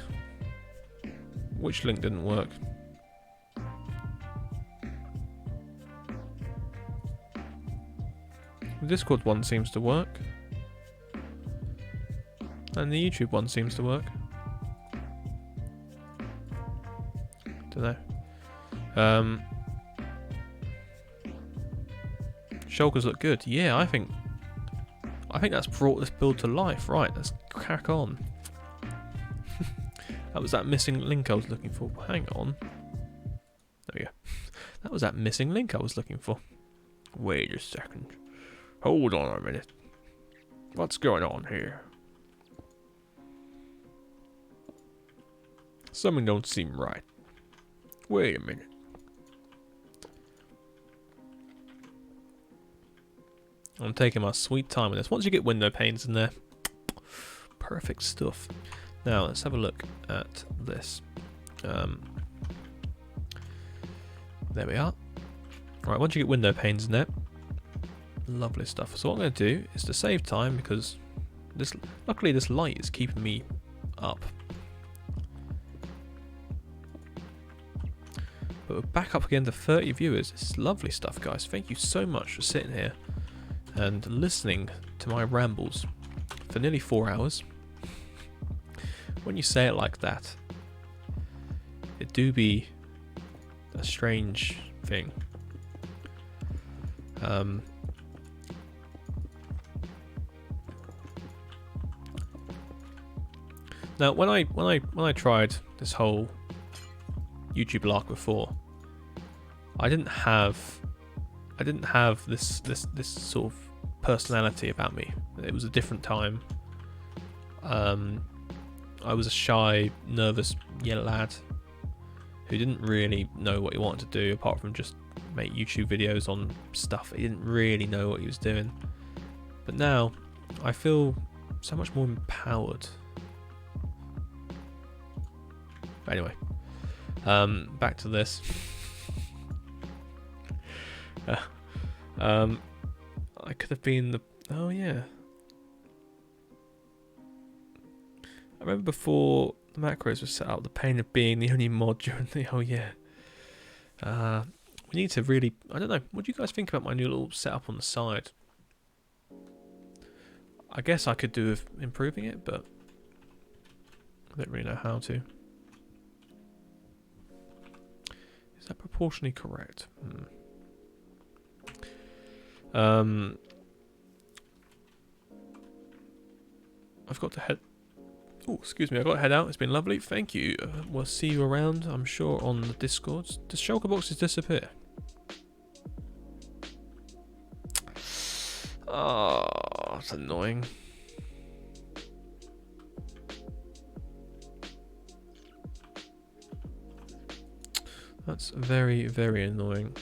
Which link didn't work? The Discord one seems to work. And the YouTube one seems to work. Don't know. Shulkers look good. Yeah, I think that's brought this build to life. Right, let's crack on. That was that missing link I was looking for. Hang on. There we go. That was that missing link I was looking for. Wait a second. Hold on a minute. What's going on here? Something don't seem right. Wait a minute. I'm taking my sweet time with this. Once you get window panes in there, perfect stuff. Now let's have a look at this. There we are. Right, once you get window panes in there, lovely stuff. So what I'm going to do is to save time, because this, luckily this light is keeping me up. But we're back up again to 30 viewers. This is lovely stuff, guys. Thank you so much for sitting here and listening to my rambles for nearly 4 hours. When you say it like that, it do be a strange thing. Now, when I tried this whole YouTube lark before, I didn't have this sort of personality about me. It was a different time. I was a shy, nervous young lad who didn't really know what he wanted to do apart from just make YouTube videos on stuff. He didn't really know what he was doing. But now I feel so much more empowered. But anyway, back to this. I could have been the... Oh yeah. I remember before the macros were set up, the pain of being the only mod during the... Oh yeah. We need to really... I don't know. What do you guys think about my new little setup on the side? I guess I could do with improving it, but I don't really know how to. Is that proportionally correct? I've got to head... Oh, excuse me, I've got to head out. It's been lovely. Thank you. We'll see you around, I'm sure, on the Discords. Does shulker boxes disappear? Oh, that's annoying. That's very, very annoying.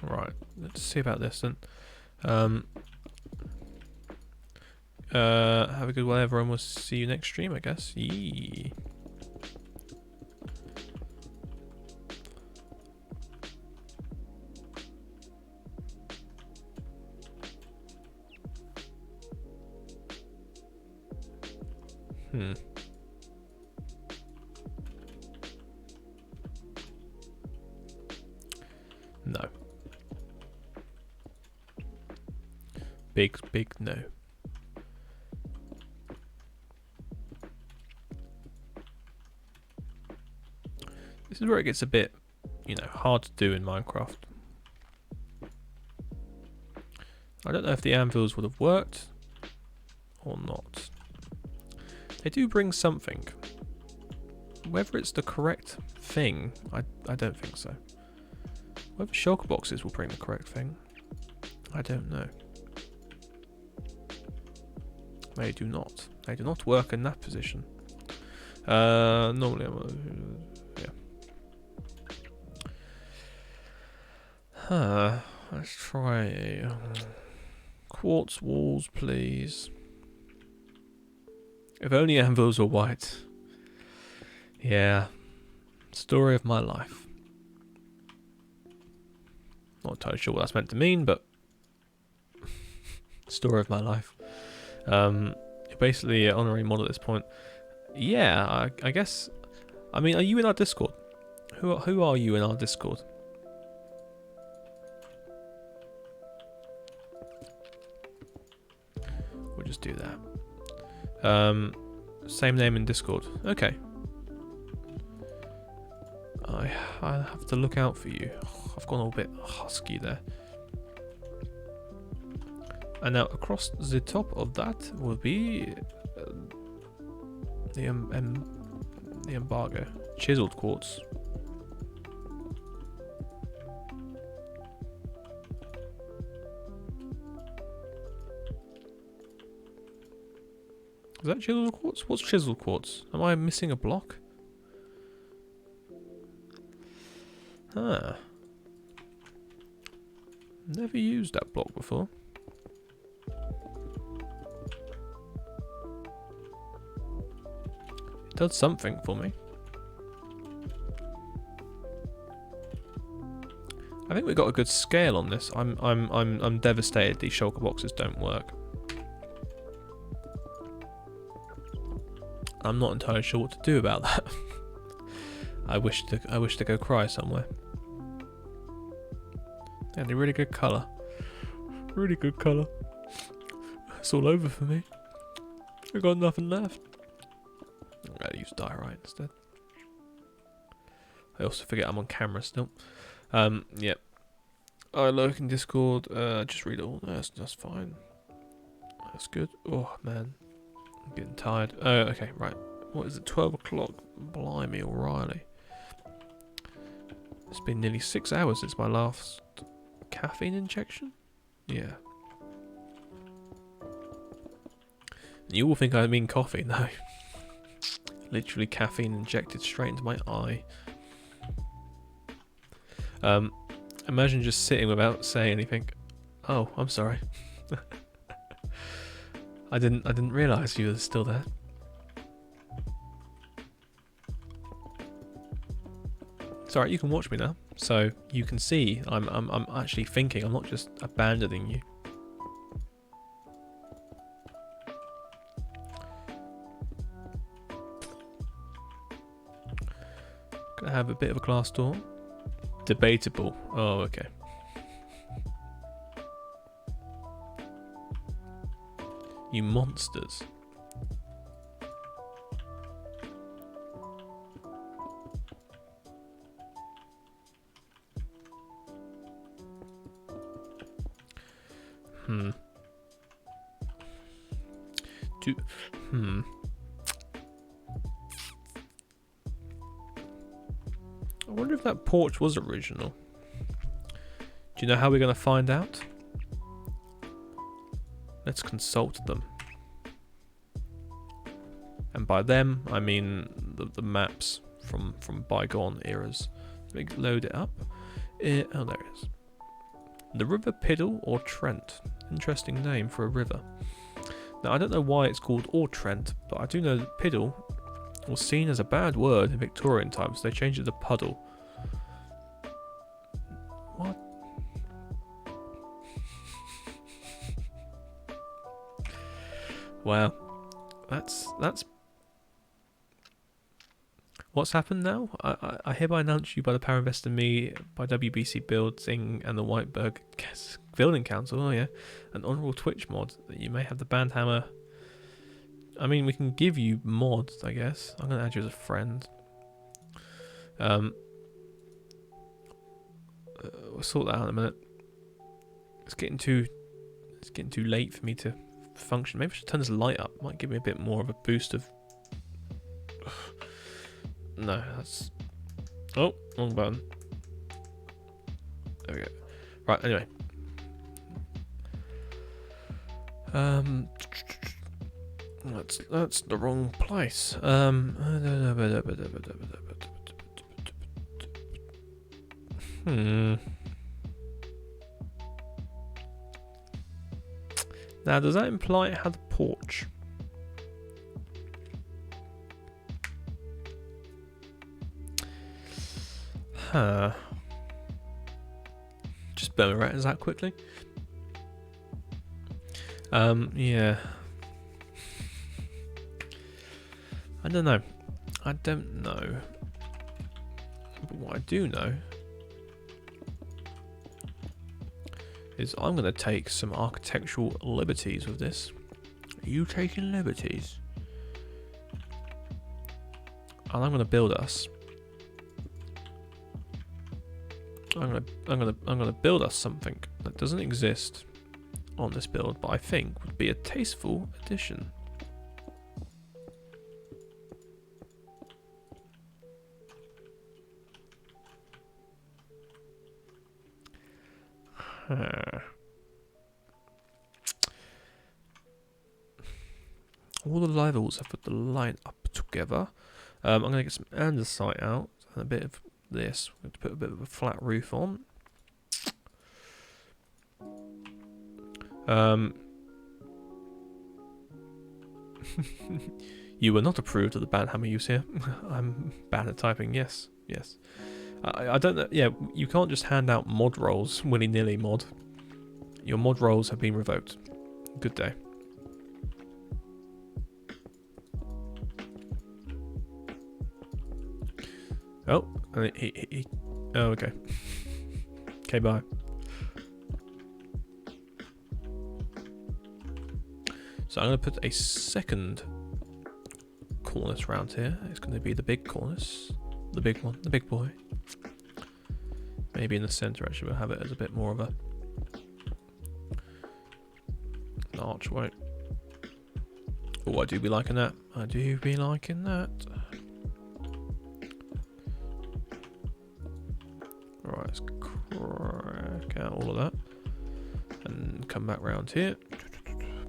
Right, let's see about this then. Have a good one, everyone. We'll see you next stream, I guess. Yee. No. Big no. This is where it gets a bit, you know, hard to do in Minecraft. I don't know if the anvils would have worked or not. They do bring something. Whether it's the correct thing, I don't think so. Whether shulker boxes will bring the correct thing, I don't know. They do not. They do not work in that position. Normally I'm... yeah. Let's try a... quartz walls, please. If only anvils were white. Yeah. Story of my life. Not entirely sure what that's meant to mean, but... story of my life. You're basically an honorary mod at this point. Yeah, I guess... I mean, are you in our Discord? Who are you in our Discord? We'll just do that. Same name in Discord. Okay. I'll have to look out for you. I've gone a bit husky there. And now across the top of that will be the embargo. Chiseled quartz. Is that chiseled quartz? What's chiseled quartz? Am I missing a block? Ah. Never used that block before. It does something for me. I think we got a good scale on this. I'm devastated these shulker boxes don't work. I'm not entirely sure what to do about that. I wish to go cry somewhere. Yeah, they're really good colour. Really good colour. It's all over for me. I've got nothing left. I'm gonna use diorite instead. I also forget I'm on camera still. Yep. I lurk in Discord. Just read it all. That's fine. That's good. Oh man. I'm getting tired. Okay, right. What is it? 12 o'clock. Blimey, O'Reilly. It's been nearly 6 hours since my last caffeine injection. Yeah. You all think I mean coffee. No. Literally caffeine injected straight into my eye. Imagine just sitting without saying anything. Oh, I'm sorry. I didn't realise you were still there. It's alright, you can watch me now. So you can see I'm actually thinking, I'm not just abandoning you. Gonna have a bit of a glass door. Debatable. Oh, okay. You monsters. I wonder if that porch was original. Do you know how we're going to find out? Let's consult them. And by them, I mean the maps from bygone eras. Let me load it up. Oh, there it is. The River Piddle or Trent. Interesting name for a river. Now, I don't know why it's called or Trent, but I do know that Piddle was seen as a bad word in Victorian times, so they changed it to Puddle. What? Wow. That's what's happened now? I hereby announce you by the power invested in me by WBC Building and the Whiteberg Building Council, oh yeah, an honourable Twitch mod that you may have the band hammer. I mean, we can give you mods, I guess. I'm going to add you as a friend. We'll sort that out in a minute. It's getting too late for me to function. Maybe I should turn this light up. Might give me a bit more of a boost of... No, that's... Oh, wrong button. There we go. Right, anyway. That's the wrong place. Now, does that imply it had a porch? Huh. Just burn my rat that quickly. Yeah. I don't know. But what I do know is I'm going to take some architectural liberties with this. Are you taking liberties? And I'm going to build us. I'm gonna build us something that doesn't exist on this build, but I think would be a tasteful addition. All the levels have put the line up together. I'm going to get some andesite out and a bit of this. I'm going to put a bit of a flat roof on. You were not approved of the bad hammer use here. I'm bad at typing. Yes, yes. I don't know. Yeah, you can't just hand out mod rolls willy-nilly. Mod. Your mod rolls have been revoked. Good day. Oh, he oh, okay. Okay, bye. So I'm going to put a second cornice around here. It's going to be the big cornice. The big one. The big boy. Maybe in the centre, actually, we'll have it as a bit more of an archway. Oh, I do be liking that. I do be liking that. Right, let's crack out all of that. And come back round here.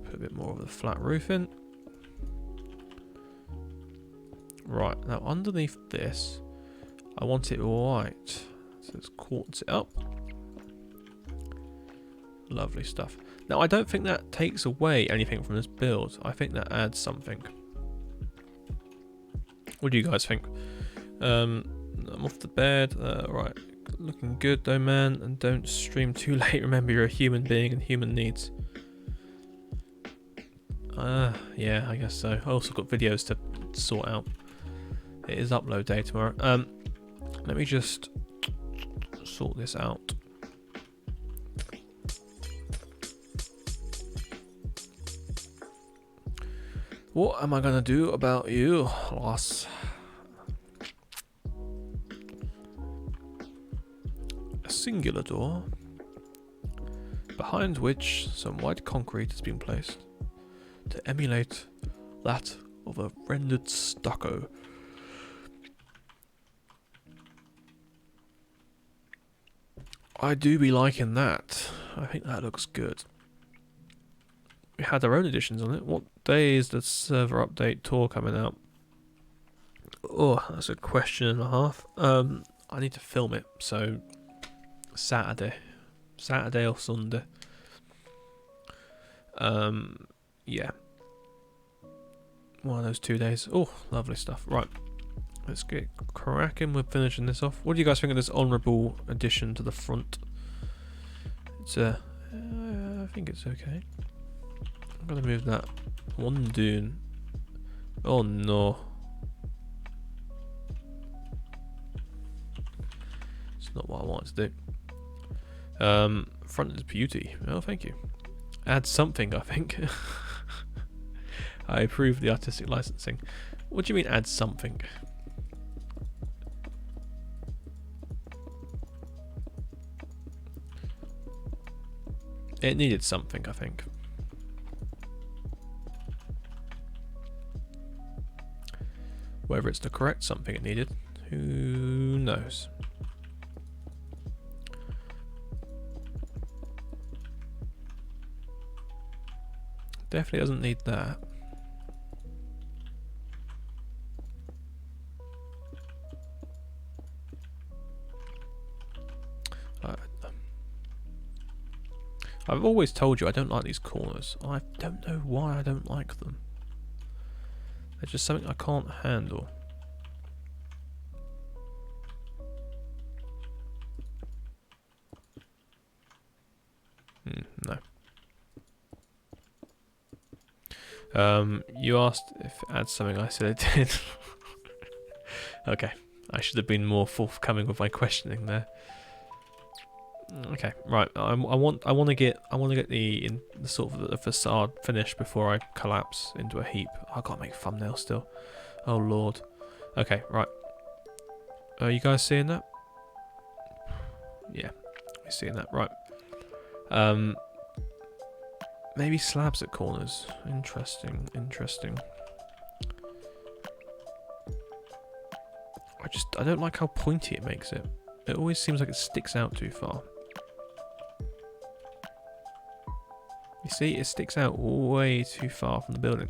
Put a bit more of the flat roof in. Right, now underneath this, I want it white. So let's quartz it up. Lovely stuff. Now, I don't think that takes away anything from this build. I think that adds something. What do you guys think? I'm off to bed. Right, looking good though, man. And don't stream too late. Remember, you're a human being and human needs. Yeah, I guess so. I also got videos to sort out. It is upload day tomorrow. Let me just sort this out. What am I gonna do about you, Ross? A singular door, behind which some white concrete has been placed to emulate that of a rendered stucco. I do be liking that. I think that looks good. We had our own editions on it. What day is the server update tour coming out? Oh, that's a question and a half. I need to film it, so Saturday or Sunday. Yeah, one of those 2 days. Oh, lovely stuff. Right, let's get cracking with finishing this off. What do you guys think of this honourable addition to the front? It's I think it's okay. I'm gonna move that one dune. Oh no. It's not what I wanted to do. Front is beauty. Oh, thank you. Add something, I think. I approve the artistic licensing. What do you mean add something? It needed something, I think. Whether it's the correct something it needed, who knows? Definitely doesn't need that. I've always told you I don't like these corners. I don't know why I don't like them. They're just something I can't handle. No. You asked if it adds something, I said it did. Okay, I should have been more forthcoming with my questioning there. Okay, right. I want to get the sort of the facade finished before I collapse into a heap. I gotta make thumbnails still. Oh lord. Okay, right. Are you guys seeing that? Yeah, we're seeing that. Right. Maybe slabs at corners. Interesting. I don't like how pointy it makes it. It always seems like it sticks out too far. You see, it sticks out way too far from the building.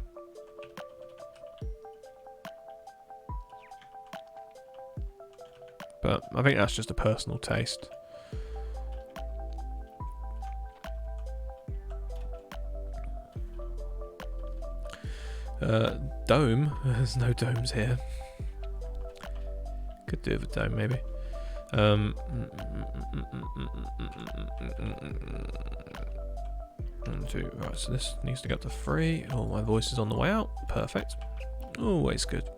But I think that's just a personal taste. Dome? There's no domes here. Could do with a dome, maybe. One, two. Right, so this needs to go up to 3. Oh, my voice is on the way out. Perfect. Always good.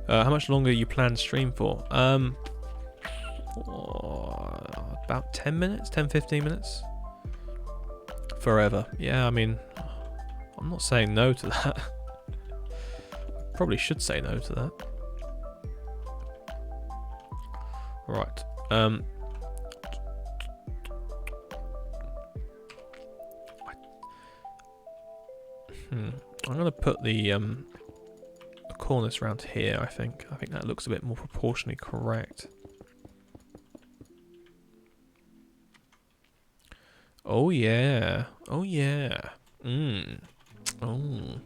How much longer you plan to stream for? About 10 minutes, 10-15 minutes. Forever. Yeah, I mean, I'm not saying no to that. Probably should say no to that. Right. I'm gonna put the cornice around here. I think that looks a bit more proportionally correct. Oh yeah. Oh yeah. Oh.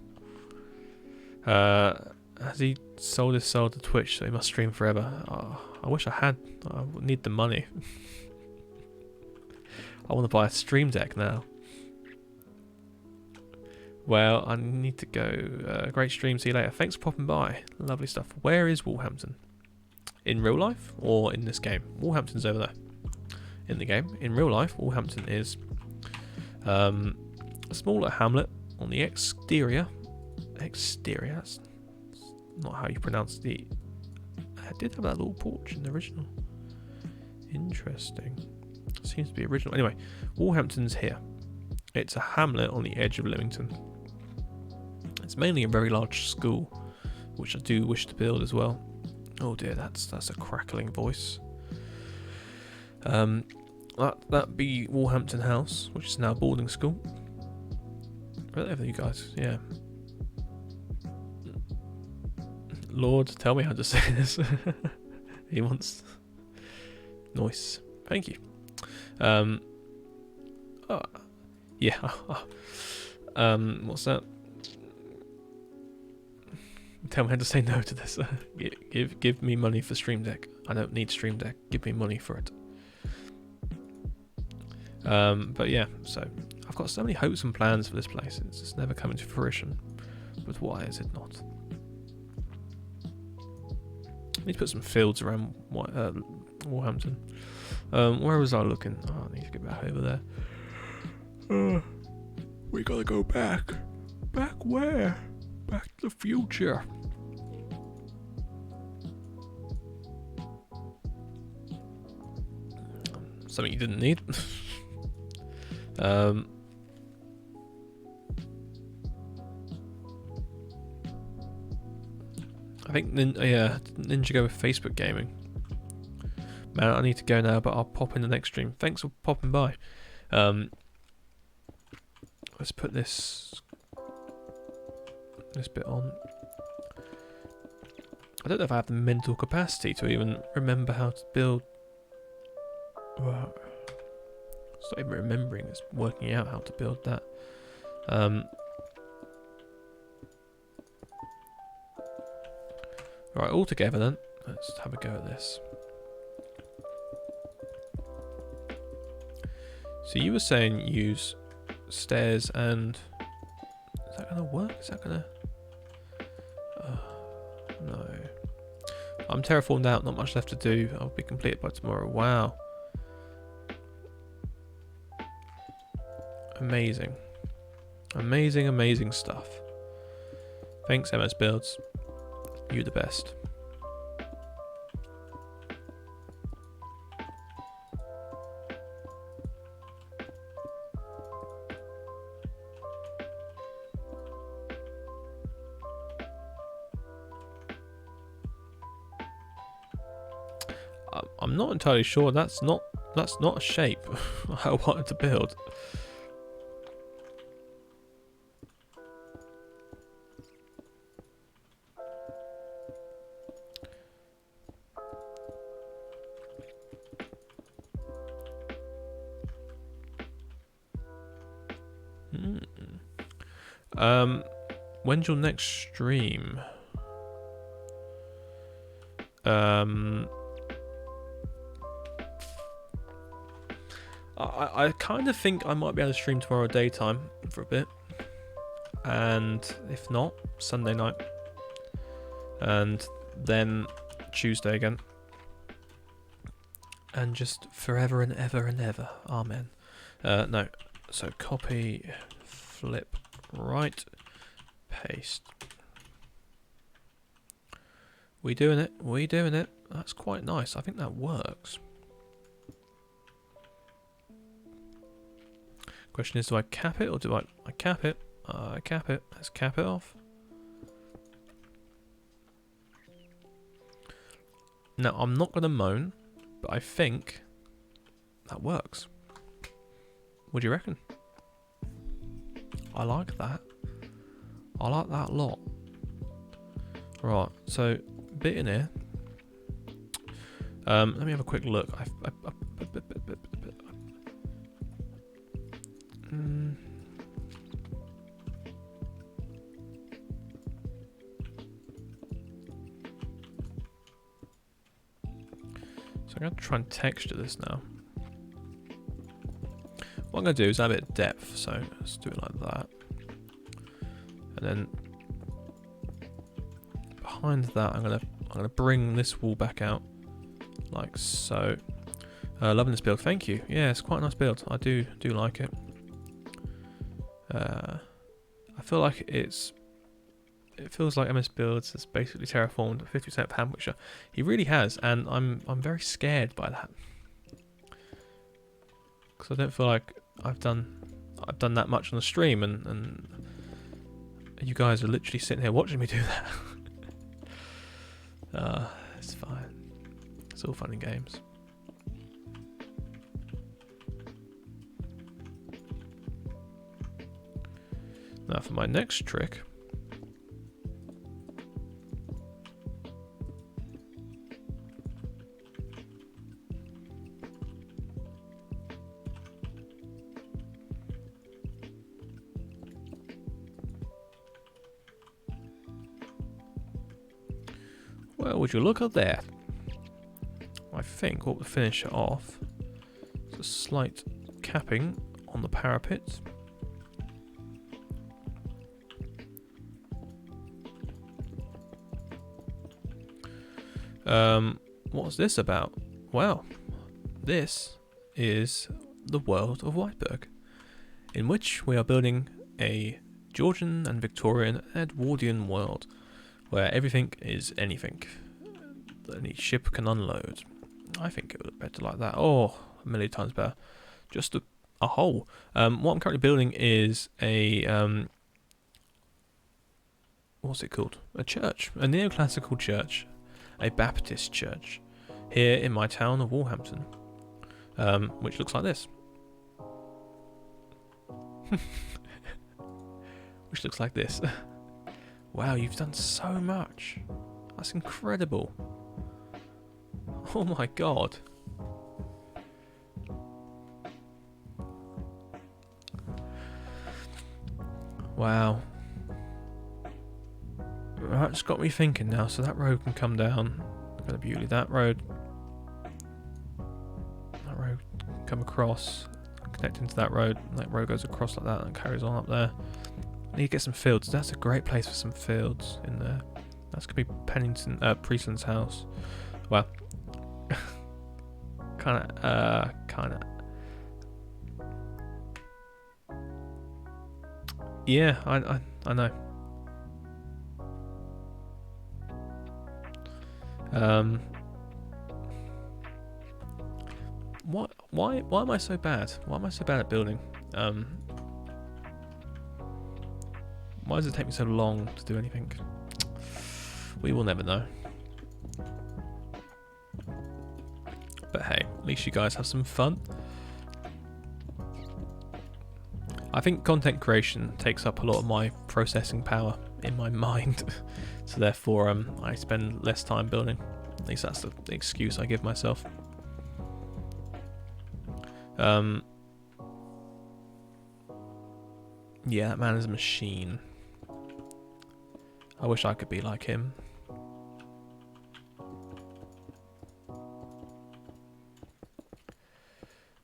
Has he sold his soul to Twitch, so he must stream forever? Oh, I wish I had. I would need the money. I want to buy a stream deck now. Well, I need to go. Great stream. See you later. Thanks for popping by. Lovely stuff. Where is Walhampton? In real life or in this game? Walhampton's over there. In the game. In real life, Walhampton is a smaller hamlet on the exterior. Exterior? That's not how you pronounce the... I did have that little porch in the original. Interesting. Seems to be original. Anyway, Walhampton's here. It's a hamlet on the edge of Lymington. It's mainly a very large school, which I do wish to build as well. Oh dear, that's a crackling voice. That be Walhampton House, which is now a boarding school. Right there for you guys, yeah. Lord, tell me how to say this. He wants... Nice. Thank you. Oh, yeah. What's that? Tell me how to say no to this. Give me money for Stream Deck. I don't need Stream Deck. Give me money for it. But yeah, so I've got so many hopes and plans for this place. It's just never coming to fruition. But why is it not? I need to put some fields around Walhampton. Where was I looking? Oh, I need to get back over there. We gotta go back. Back where? Back to the future. Something you didn't need. I think Ninja go with Facebook gaming. Man, I need to go now, but I'll pop in the next stream. Thanks for popping by. Let's put this bit on. I don't know if I have the mental capacity to even remember how to build. Well, it's not even remembering, it's working out how to build that. Right, all together then. Let's have a go at this. So you were saying use stairs and... Is that going to work? Is that going to... no. I'm terraformed out, not much left to do. I'll be completed by tomorrow. Wow. Amazing. Amazing, amazing stuff. Thanks, MS Builds. You're the best. I'm not entirely sure. That's not a shape I wanted to build. When's your next stream? I kind of think I might be able to stream tomorrow daytime for a bit, and if not, Sunday night, and then Tuesday again, and just forever and ever and ever. Amen. No, so copy, flip, right, paste. We doing it. We doing it. That's quite nice. I think that works. Question is, do I cap it or do I cap it? I cap it. Let's cap it off. Now, I'm not going to moan, but I think that works. What do you reckon? I like that. I like that a lot. Right, so bit in here. Let me have a quick look. So I'm going to try and texture this now. What I'm going to do is add a bit of depth, so let's do it like that. And then behind that, I'm gonna bring this wall back out, like so. Loving this build, thank you. Yeah, it's quite a nice build. I do like it. I feel like it feels like MS Builds has basically terraformed 50% of Hamwisher. He really has, and I'm very scared by that, because I don't feel like I've done that much on the stream, and you guys are literally sitting here watching me do that. It's fine. It's all fun and games. Now for my next trick. Well, would you look at that? I think what would finish it off is a slight capping on the parapet. What's this about? Well, this is the world of Whiteberg, in which we are building a Georgian and Victorian Edwardian world, where everything is anything. Any ship can unload. I think it would look better like that. Oh, a million times better. Just a hole. What I'm currently building is a what's it called? A church, a neoclassical church, a Baptist church, here in my town of Walhampton, which looks like this. Which looks like this. Wow, you've done so much. That's incredible. Oh my god. Wow. That's got me thinking now. So that road can come down. Look at the beauty. That road can come across, connect into that road. And that road goes across like that and carries on up there. I need to get some fields. That's a great place for some fields in there. That's gonna be Pennington, Priestland's house. Well, kind of. Yeah, I know. Why am I so bad? Why am I so bad at building? Why does it take me so long to do anything? We will never know. But hey, at least you guys have some fun. I think content creation takes up a lot of my processing power in my mind. So therefore I spend less time building. At least that's the excuse I give myself. Yeah, that man is a machine. I wish I could be like him.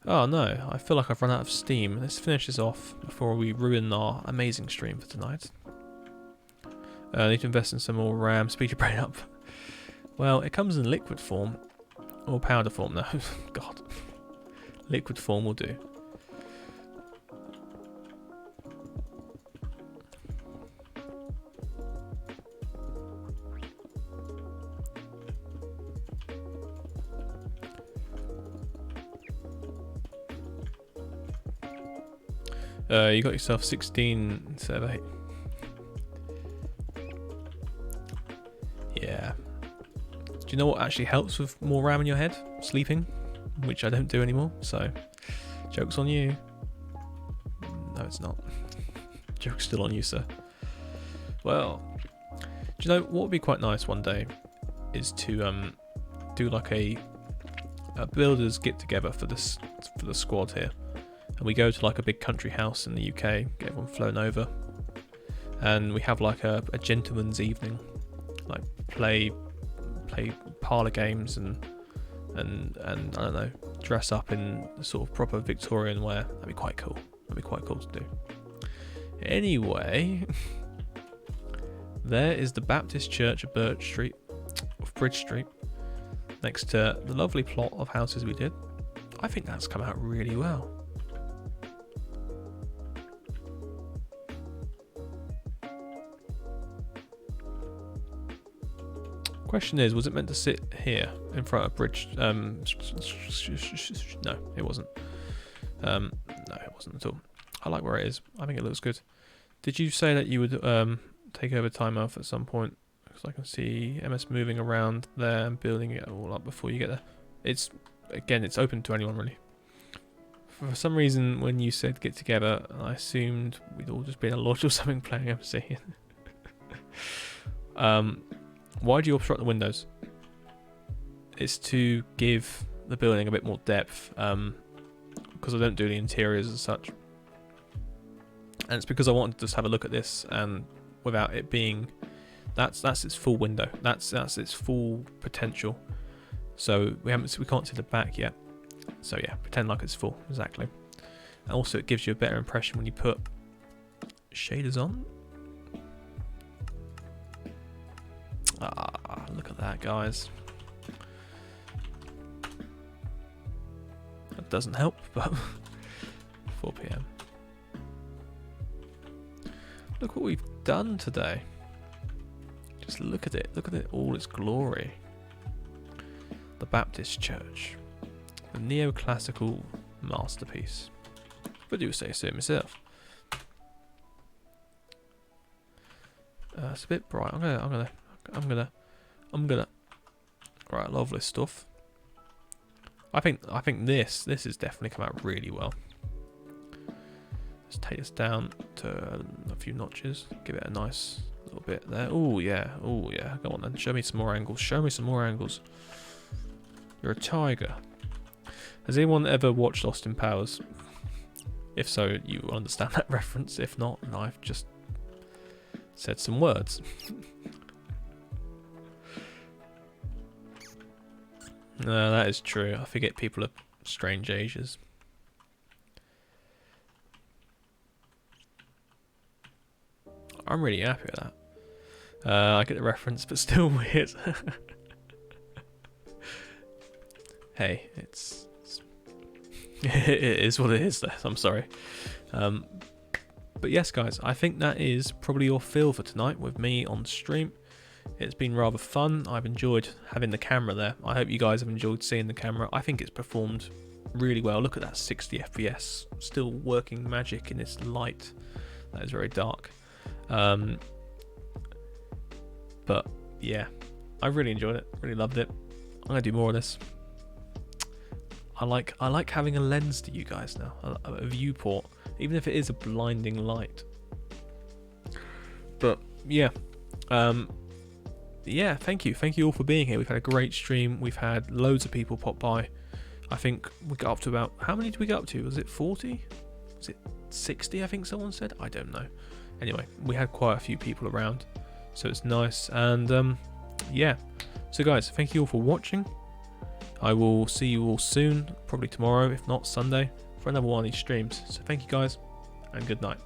Oh no, I feel like I've run out of steam. Let's finish this off before we ruin our amazing stream for tonight. I need to invest in some more RAM. Speed your brain up. Well, it comes in liquid form. Or powder form, no. God. Liquid form will do. You got yourself 16 instead of 8. Yeah. Do you know what actually helps with more RAM in your head? Sleeping, which I don't do anymore, so joke's on you. No, it's not. Joke's still on you, sir. Well, do you know what would be quite nice one day is to do like a builders get together for the squad here. And we go to like a big country house in the UK, get everyone flown over, and we have like a gentleman's evening, like play parlour games and I don't know, dress up in sort of proper Victorian wear. That'd be quite cool. That'd be quite cool to do. Anyway, there is the Baptist Church of Bridge Street, next to the lovely plot of houses we did. I think that's come out really well. Question is, was it meant to sit here in front of bridge? No, it wasn't. No, it wasn't at all. I like where it is. I think it looks good. Did you say that you would take over Time Elf at some point? Because I can see MS moving around there and building it all up before you get there. It's open to anyone really. For some reason, when you said get together, I assumed we'd all just be in a lodge or something playing MC. Why do you obstruct the windows? It's to give the building a bit more depth, because I don't do the interiors as such. And it's because I wanted to just have a look at this, and without it being, that's its full window. That's its full potential. So we can't see the back yet. So yeah, pretend like it's full, exactly. And also it gives you a better impression when you put shaders on. Ah, look at that, guys. That doesn't help, but 4 PM. Look what we've done today. Just look at it. Look at it, all its glory. The Baptist Church. The neoclassical masterpiece. If I do say so myself. It's a bit bright. I'm gonna. Right, lovely stuff. I think this has definitely come out really well. Let's take this down to a few notches. Give it a nice little bit there. Oh yeah, oh yeah. Go on then. Show me some more angles. Show me some more angles. You're a tiger. Has anyone ever watched Austin Powers? If so, you will understand that reference. If not, I've just said some words. No, that is true. I forget people are strange ages. I'm really happy with that. I get the reference, but still weird. Hey, it is what it is though. I'm sorry. But yes, guys, I think that is probably your fill for tonight with me on stream. It's been rather fun. I've enjoyed having the camera there. I hope you guys have enjoyed seeing the camera. I think it's performed really well. Look at that 60 FPS. Still working magic in its light. That is very dark. But yeah, I really enjoyed it. Really loved it. I'm going to do more of this. I like having a lens to you guys now. A viewport. Even if it is a blinding light. But yeah. Yeah, thank you all for being here. We've had a great stream. We've had loads of people pop by. I think we got up to about, how many did we get up to? Was it 40? Was it 60? I think someone said. I don't know. Anyway, we had quite a few people around, so it's nice. And yeah. So guys, thank you all for watching. I will see you all soon, probably tomorrow, if not Sunday, for another one of these streams. So thank you guys, and good night.